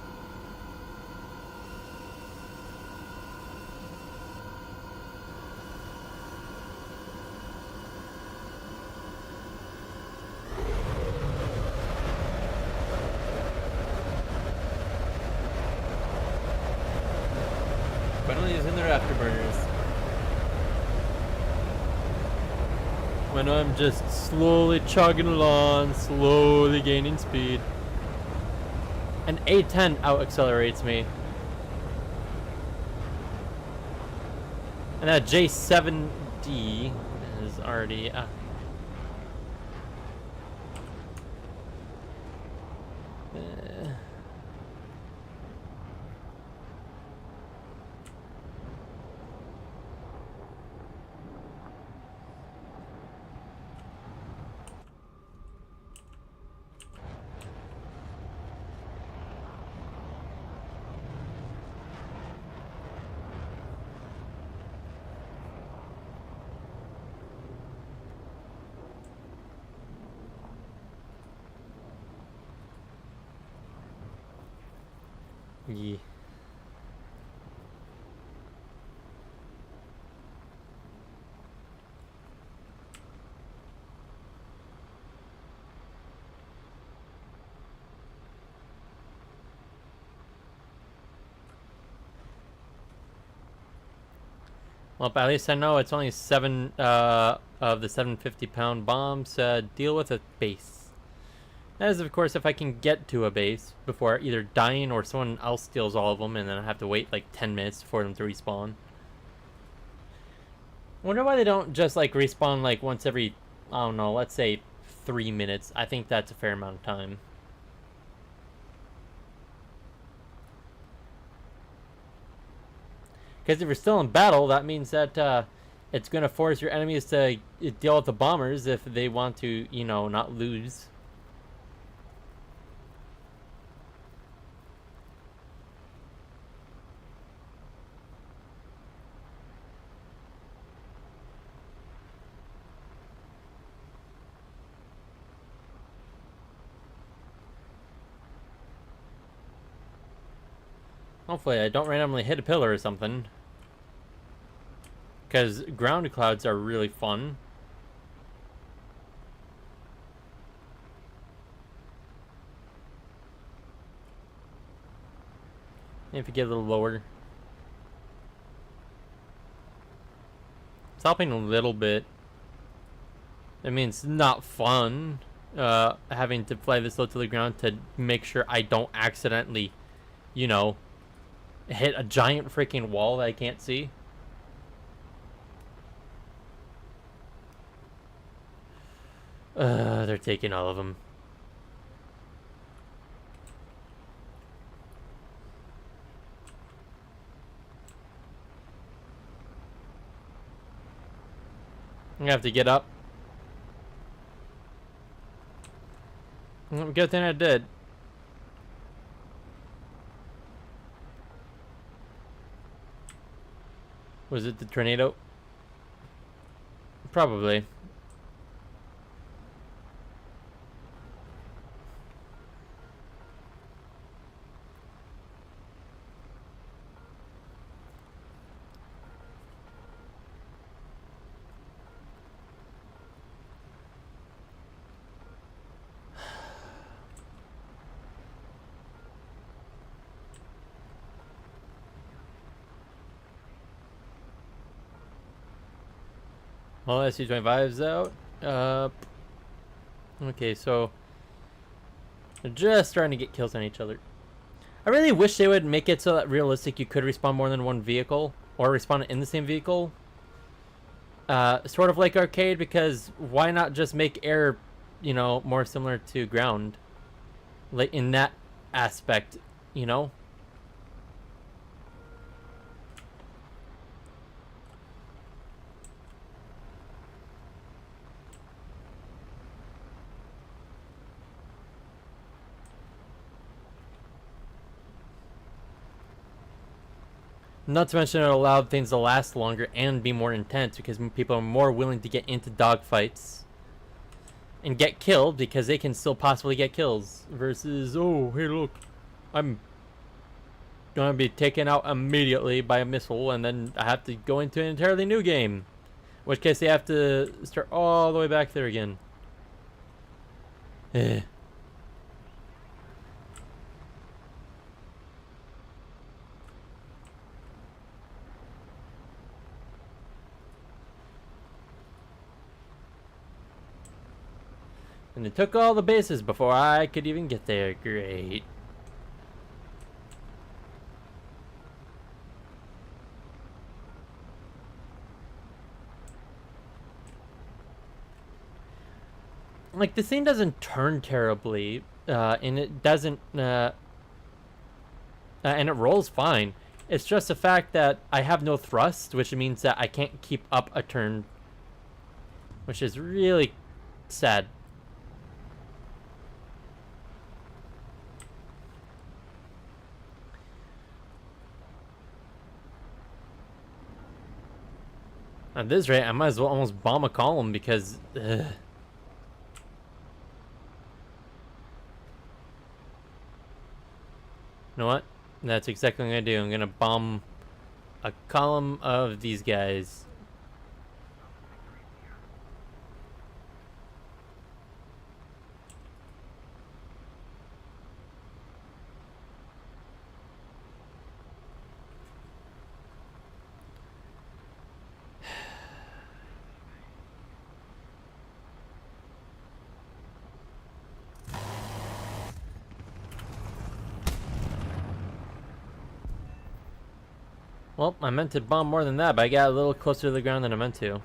Finally using their afterburners. When I'm just slowly chugging along, slowly gaining speed. An A10 out accelerates me. And that J7D is already Yeah. Well, at least I know it's only 7 of the 750-pound bombs. Deal with a base. That is, of course, if I can get to a base before either dying or someone else steals all of them, and then I have to wait like 10 minutes for them to respawn. I wonder why they don't just like respawn like once every, I don't know, let's say 3 minutes. I think that's a fair amount of time. Because if you're still in battle, that means that it's going to force your enemies to deal with the bombers if they want to, you know, not lose. Hopefully I don't randomly hit a pillar or something. Because ground clouds are really fun. If you get a little lower. It's helping a little bit. I mean, it's not fun having to fly this low to the ground to make sure I don't accidentally, you know, hit a giant freaking wall that I can't see. They're taking all of them. I'm gonna have to get up. Good thing I did. Was it the tornado? Probably. Well, SC-25's out. Okay, so they're just starting to get kills on each other. I really wish they would make it so that realistic you could respawn more than one vehicle or respawn in the same vehicle. Sort of like arcade, because why not just make air, you know, more similar to ground? Like in that aspect, you know? Not to mention it allowed things to last longer and be more intense because people are more willing to get into dogfights and get killed because they can still possibly get kills versus, oh, hey, look, I'm gonna be taken out immediately by a missile and then I have to go into an entirely new game. In which case they have to start all the way back there again. Eh. And it took all the bases before I could even get there. Great. Like, the thing doesn't turn terribly, and it doesn't, and it rolls fine. It's just the fact that I have no thrust, which means that I can't keep up a turn, which is really sad. At this rate, I might as well almost bomb a column because... You know what? That's exactly what I'm gonna do. I'm gonna bomb a column of these guys. Well, I meant to bomb more than that, but I got a little closer to the ground than I meant to.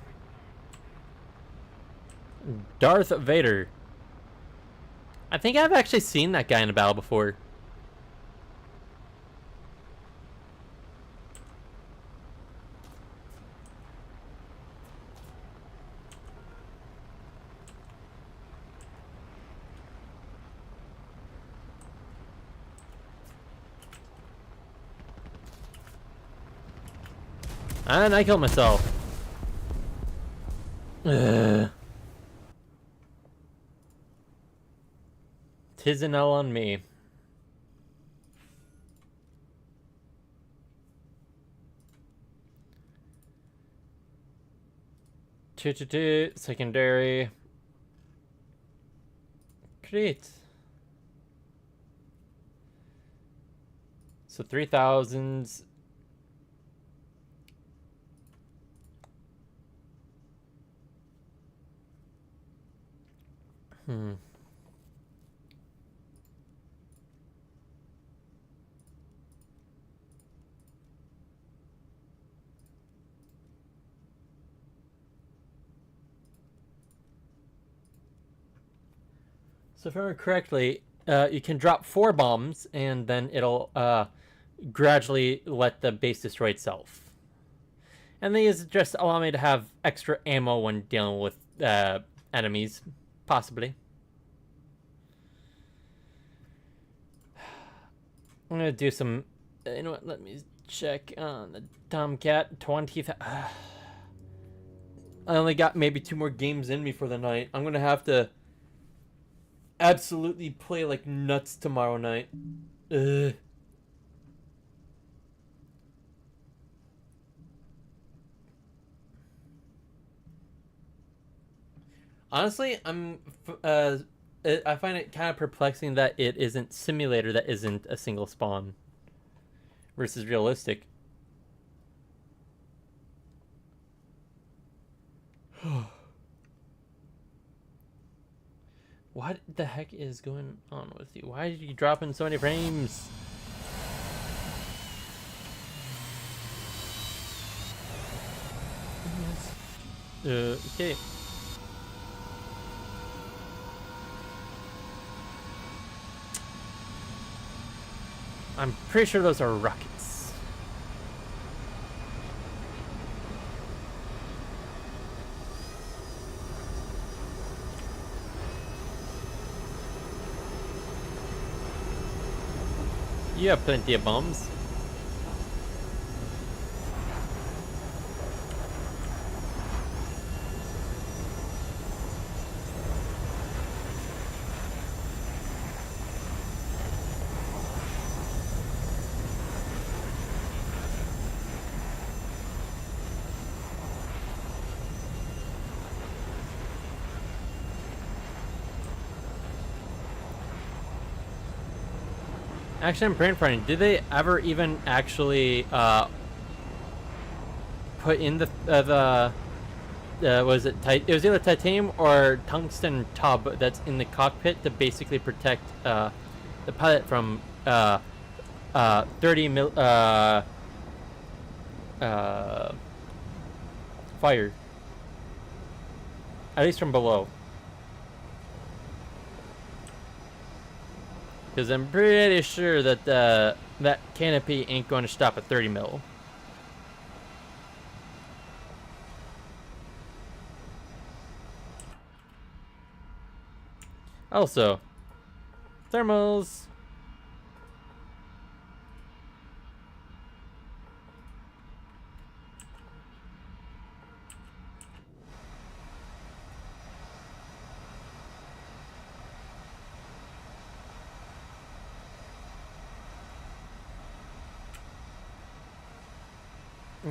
Darth Vader. I think I've actually seen that guy in a battle before. And I killed myself. Ugh. Tis an L on me. Secondary. Great. So 3,000s. So if I remember correctly, you can drop 4 bombs, and then it'll gradually let the base destroy itself. And these just allow me to have extra ammo when dealing with enemies, possibly. I'm gonna do some. You know what? Let me check on the Tomcat 20. I only got maybe 2 more games in me for the night. I'm gonna have to absolutely play like nuts tomorrow night. Ugh. Honestly, I find it kind of perplexing that it isn't simulator that isn't a single spawn versus realistic. What the heck is going on with you? Why did you drop in so many frames? Okay. I'm pretty sure those are rockets. You have plenty of bombs. Actually, I'm pretty funny. Did they ever even actually put in the was it it was either titanium or tungsten tub that's in the cockpit to basically protect the pilot from 30 mil fire, at least from below. Because I'm pretty sure that that canopy ain't going to stop at 30 mil. Also, thermals.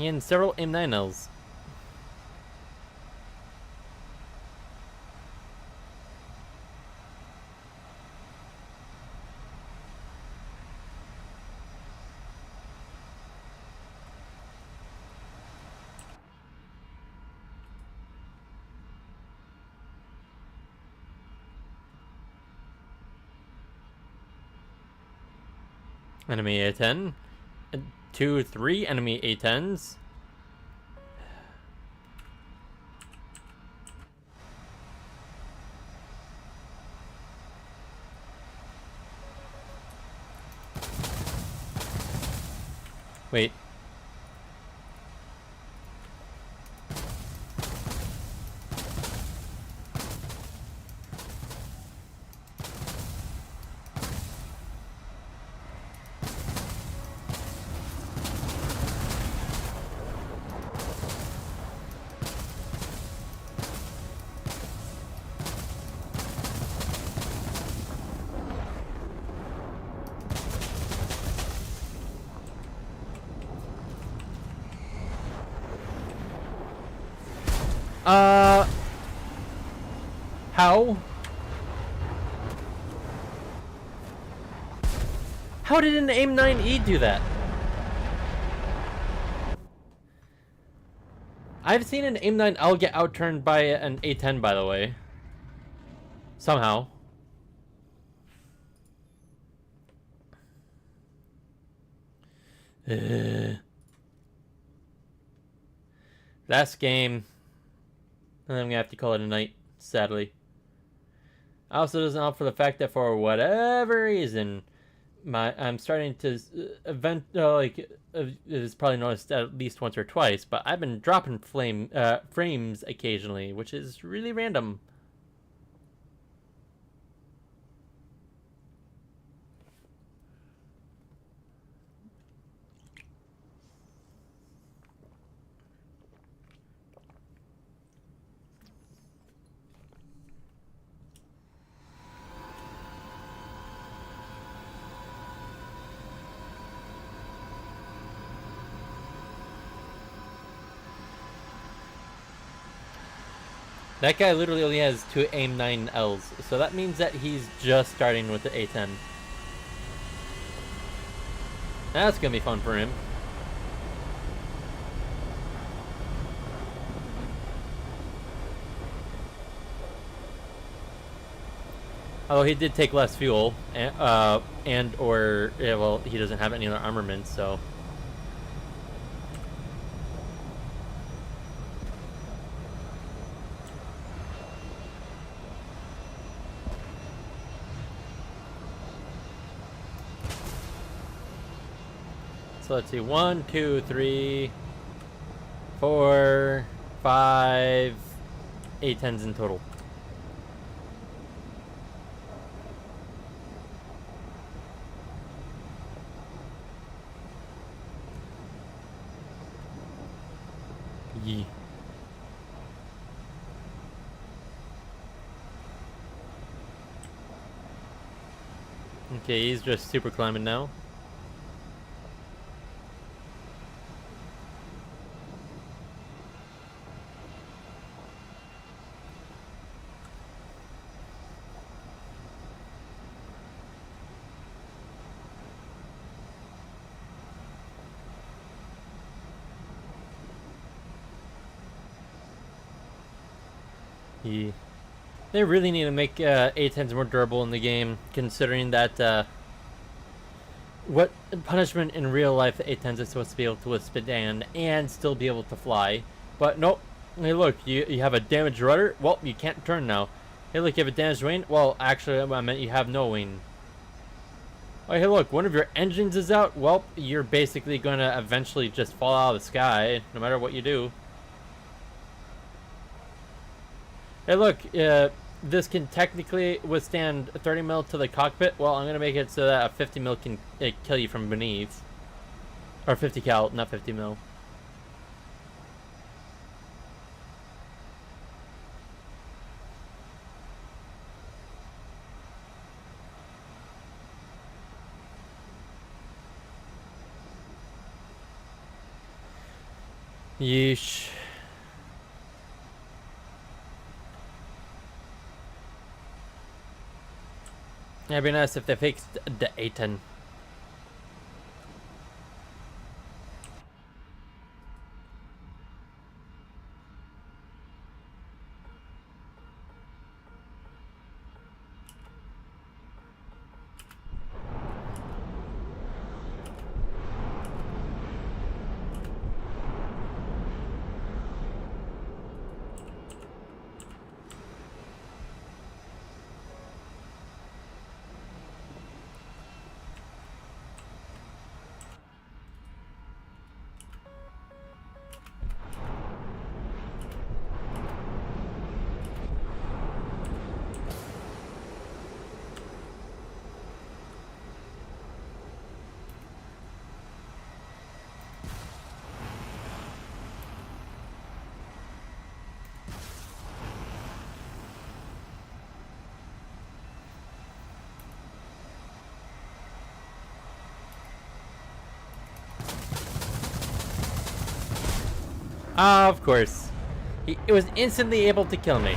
and several M9Ls. Enemy A10. 2, 3 enemy A10s. Wait. How? How did an AIM-9E do that? I've seen an AIM-9L get outturned by an A10, by the way. Somehow. Last game. And I'm gonna have to call it a night, sadly. Also doesn't help for the fact that for whatever reason, I'm starting to it's probably noticed at least once or twice, but I've been dropping frames occasionally, which is really random. That guy literally only has 2 AIM-9Ls, so that means that he's just starting with the A10. That's gonna be fun for him. Although he did take less fuel, and or yeah, well, he doesn't have any other armaments, so. So let's see, 1, 2, 3, 4, 5, A10s in total. Yee. Okay, he's just super climbing now. They really need to make A10s more durable in the game, considering that what punishment in real life the A10s are supposed to be able to withstand and still be able to fly. But nope. Hey, look, you have a damaged rudder? Well, you can't turn now. Hey, look, you have a damaged wing? Well, actually, I meant you have no wing. Oh, hey, look, one of your engines is out? Well, you're basically going to eventually just fall out of the sky, no matter what you do. Hey, look, this can technically withstand 30 mil to the cockpit. Well, I'm going to make it so that a 50 mil can kill you from beneath. Or 50 cal, not 50 mil. Yeesh. It'd be nice if they fixed the A10. Ah, of course. He was instantly able to kill me.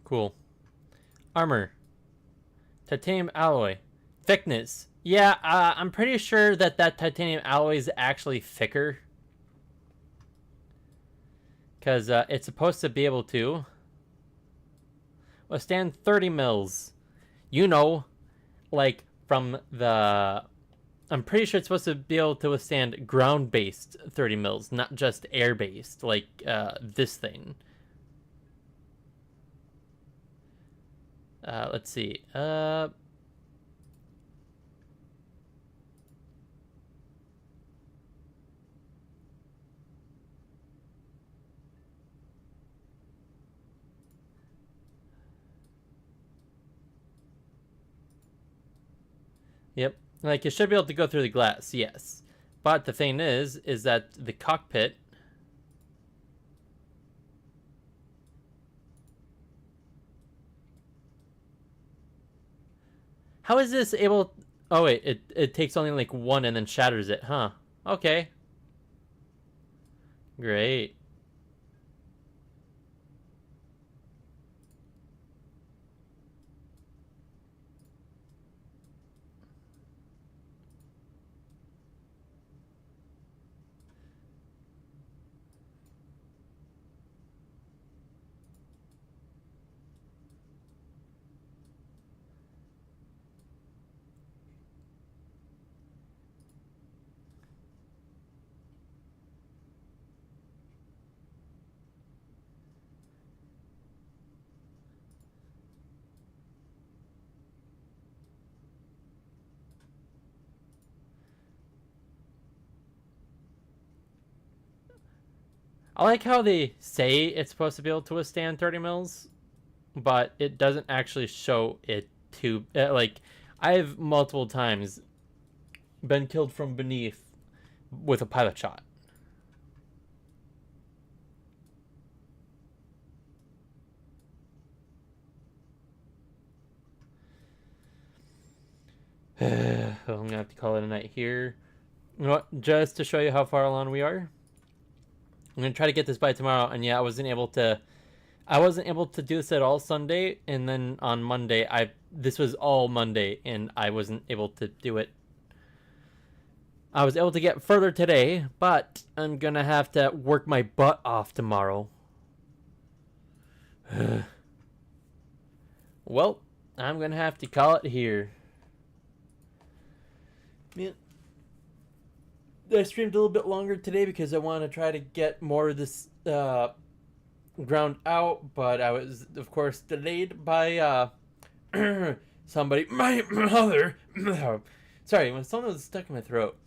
Cool. Armor. Titanium alloy. Thickness. Yeah, I'm pretty sure that titanium alloy is actually thicker. Because it's supposed to be able to withstand 30 mils. You know, like from the... I'm pretty sure it's supposed to be able to withstand ground-based 30 mils, not just air-based, like this thing. Let's see. Yep. Like, you should be able to go through the glass, yes. But the thing is that the cockpit... How is this able... Oh, wait, it takes only, like, one and then shatters it, huh? Okay. Great. I like how they say it's supposed to be able to withstand 30 mils, but it doesn't actually show it to... like, I've multiple times been killed from beneath with a pilot shot. I'm gonna have to call it a night here. You know what? Just to show you how far along we are, I'm gonna try to get this by tomorrow. And yeah, I wasn't able to do this at all Sunday, and then on Monday this was all Monday and I wasn't able to do it. I was able to get further today, but I'm gonna have to work my butt off tomorrow. Well, I'm gonna have to call it here. Man, I streamed a little bit longer today because I want to try to get more of this ground out, but I was, of course, delayed by somebody. My mother. Sorry, when someone was stuck in my throat.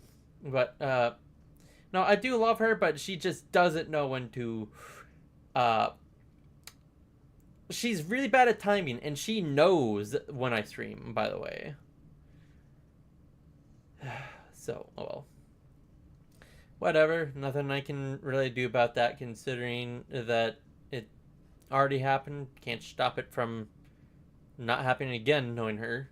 But no, I do love her, but she just doesn't know when to. She's really bad at timing, and she knows when I stream. By the way. So, oh well. whatever. Nothing I can really do about that, considering that it already happened. Can't stop it from not happening again, knowing her.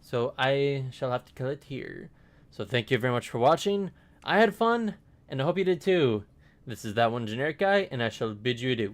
So I shall have to kill it here. So thank you very much for watching. I had fun, and I hope you did too. This is That One Generic Guy, and I shall bid you adieu.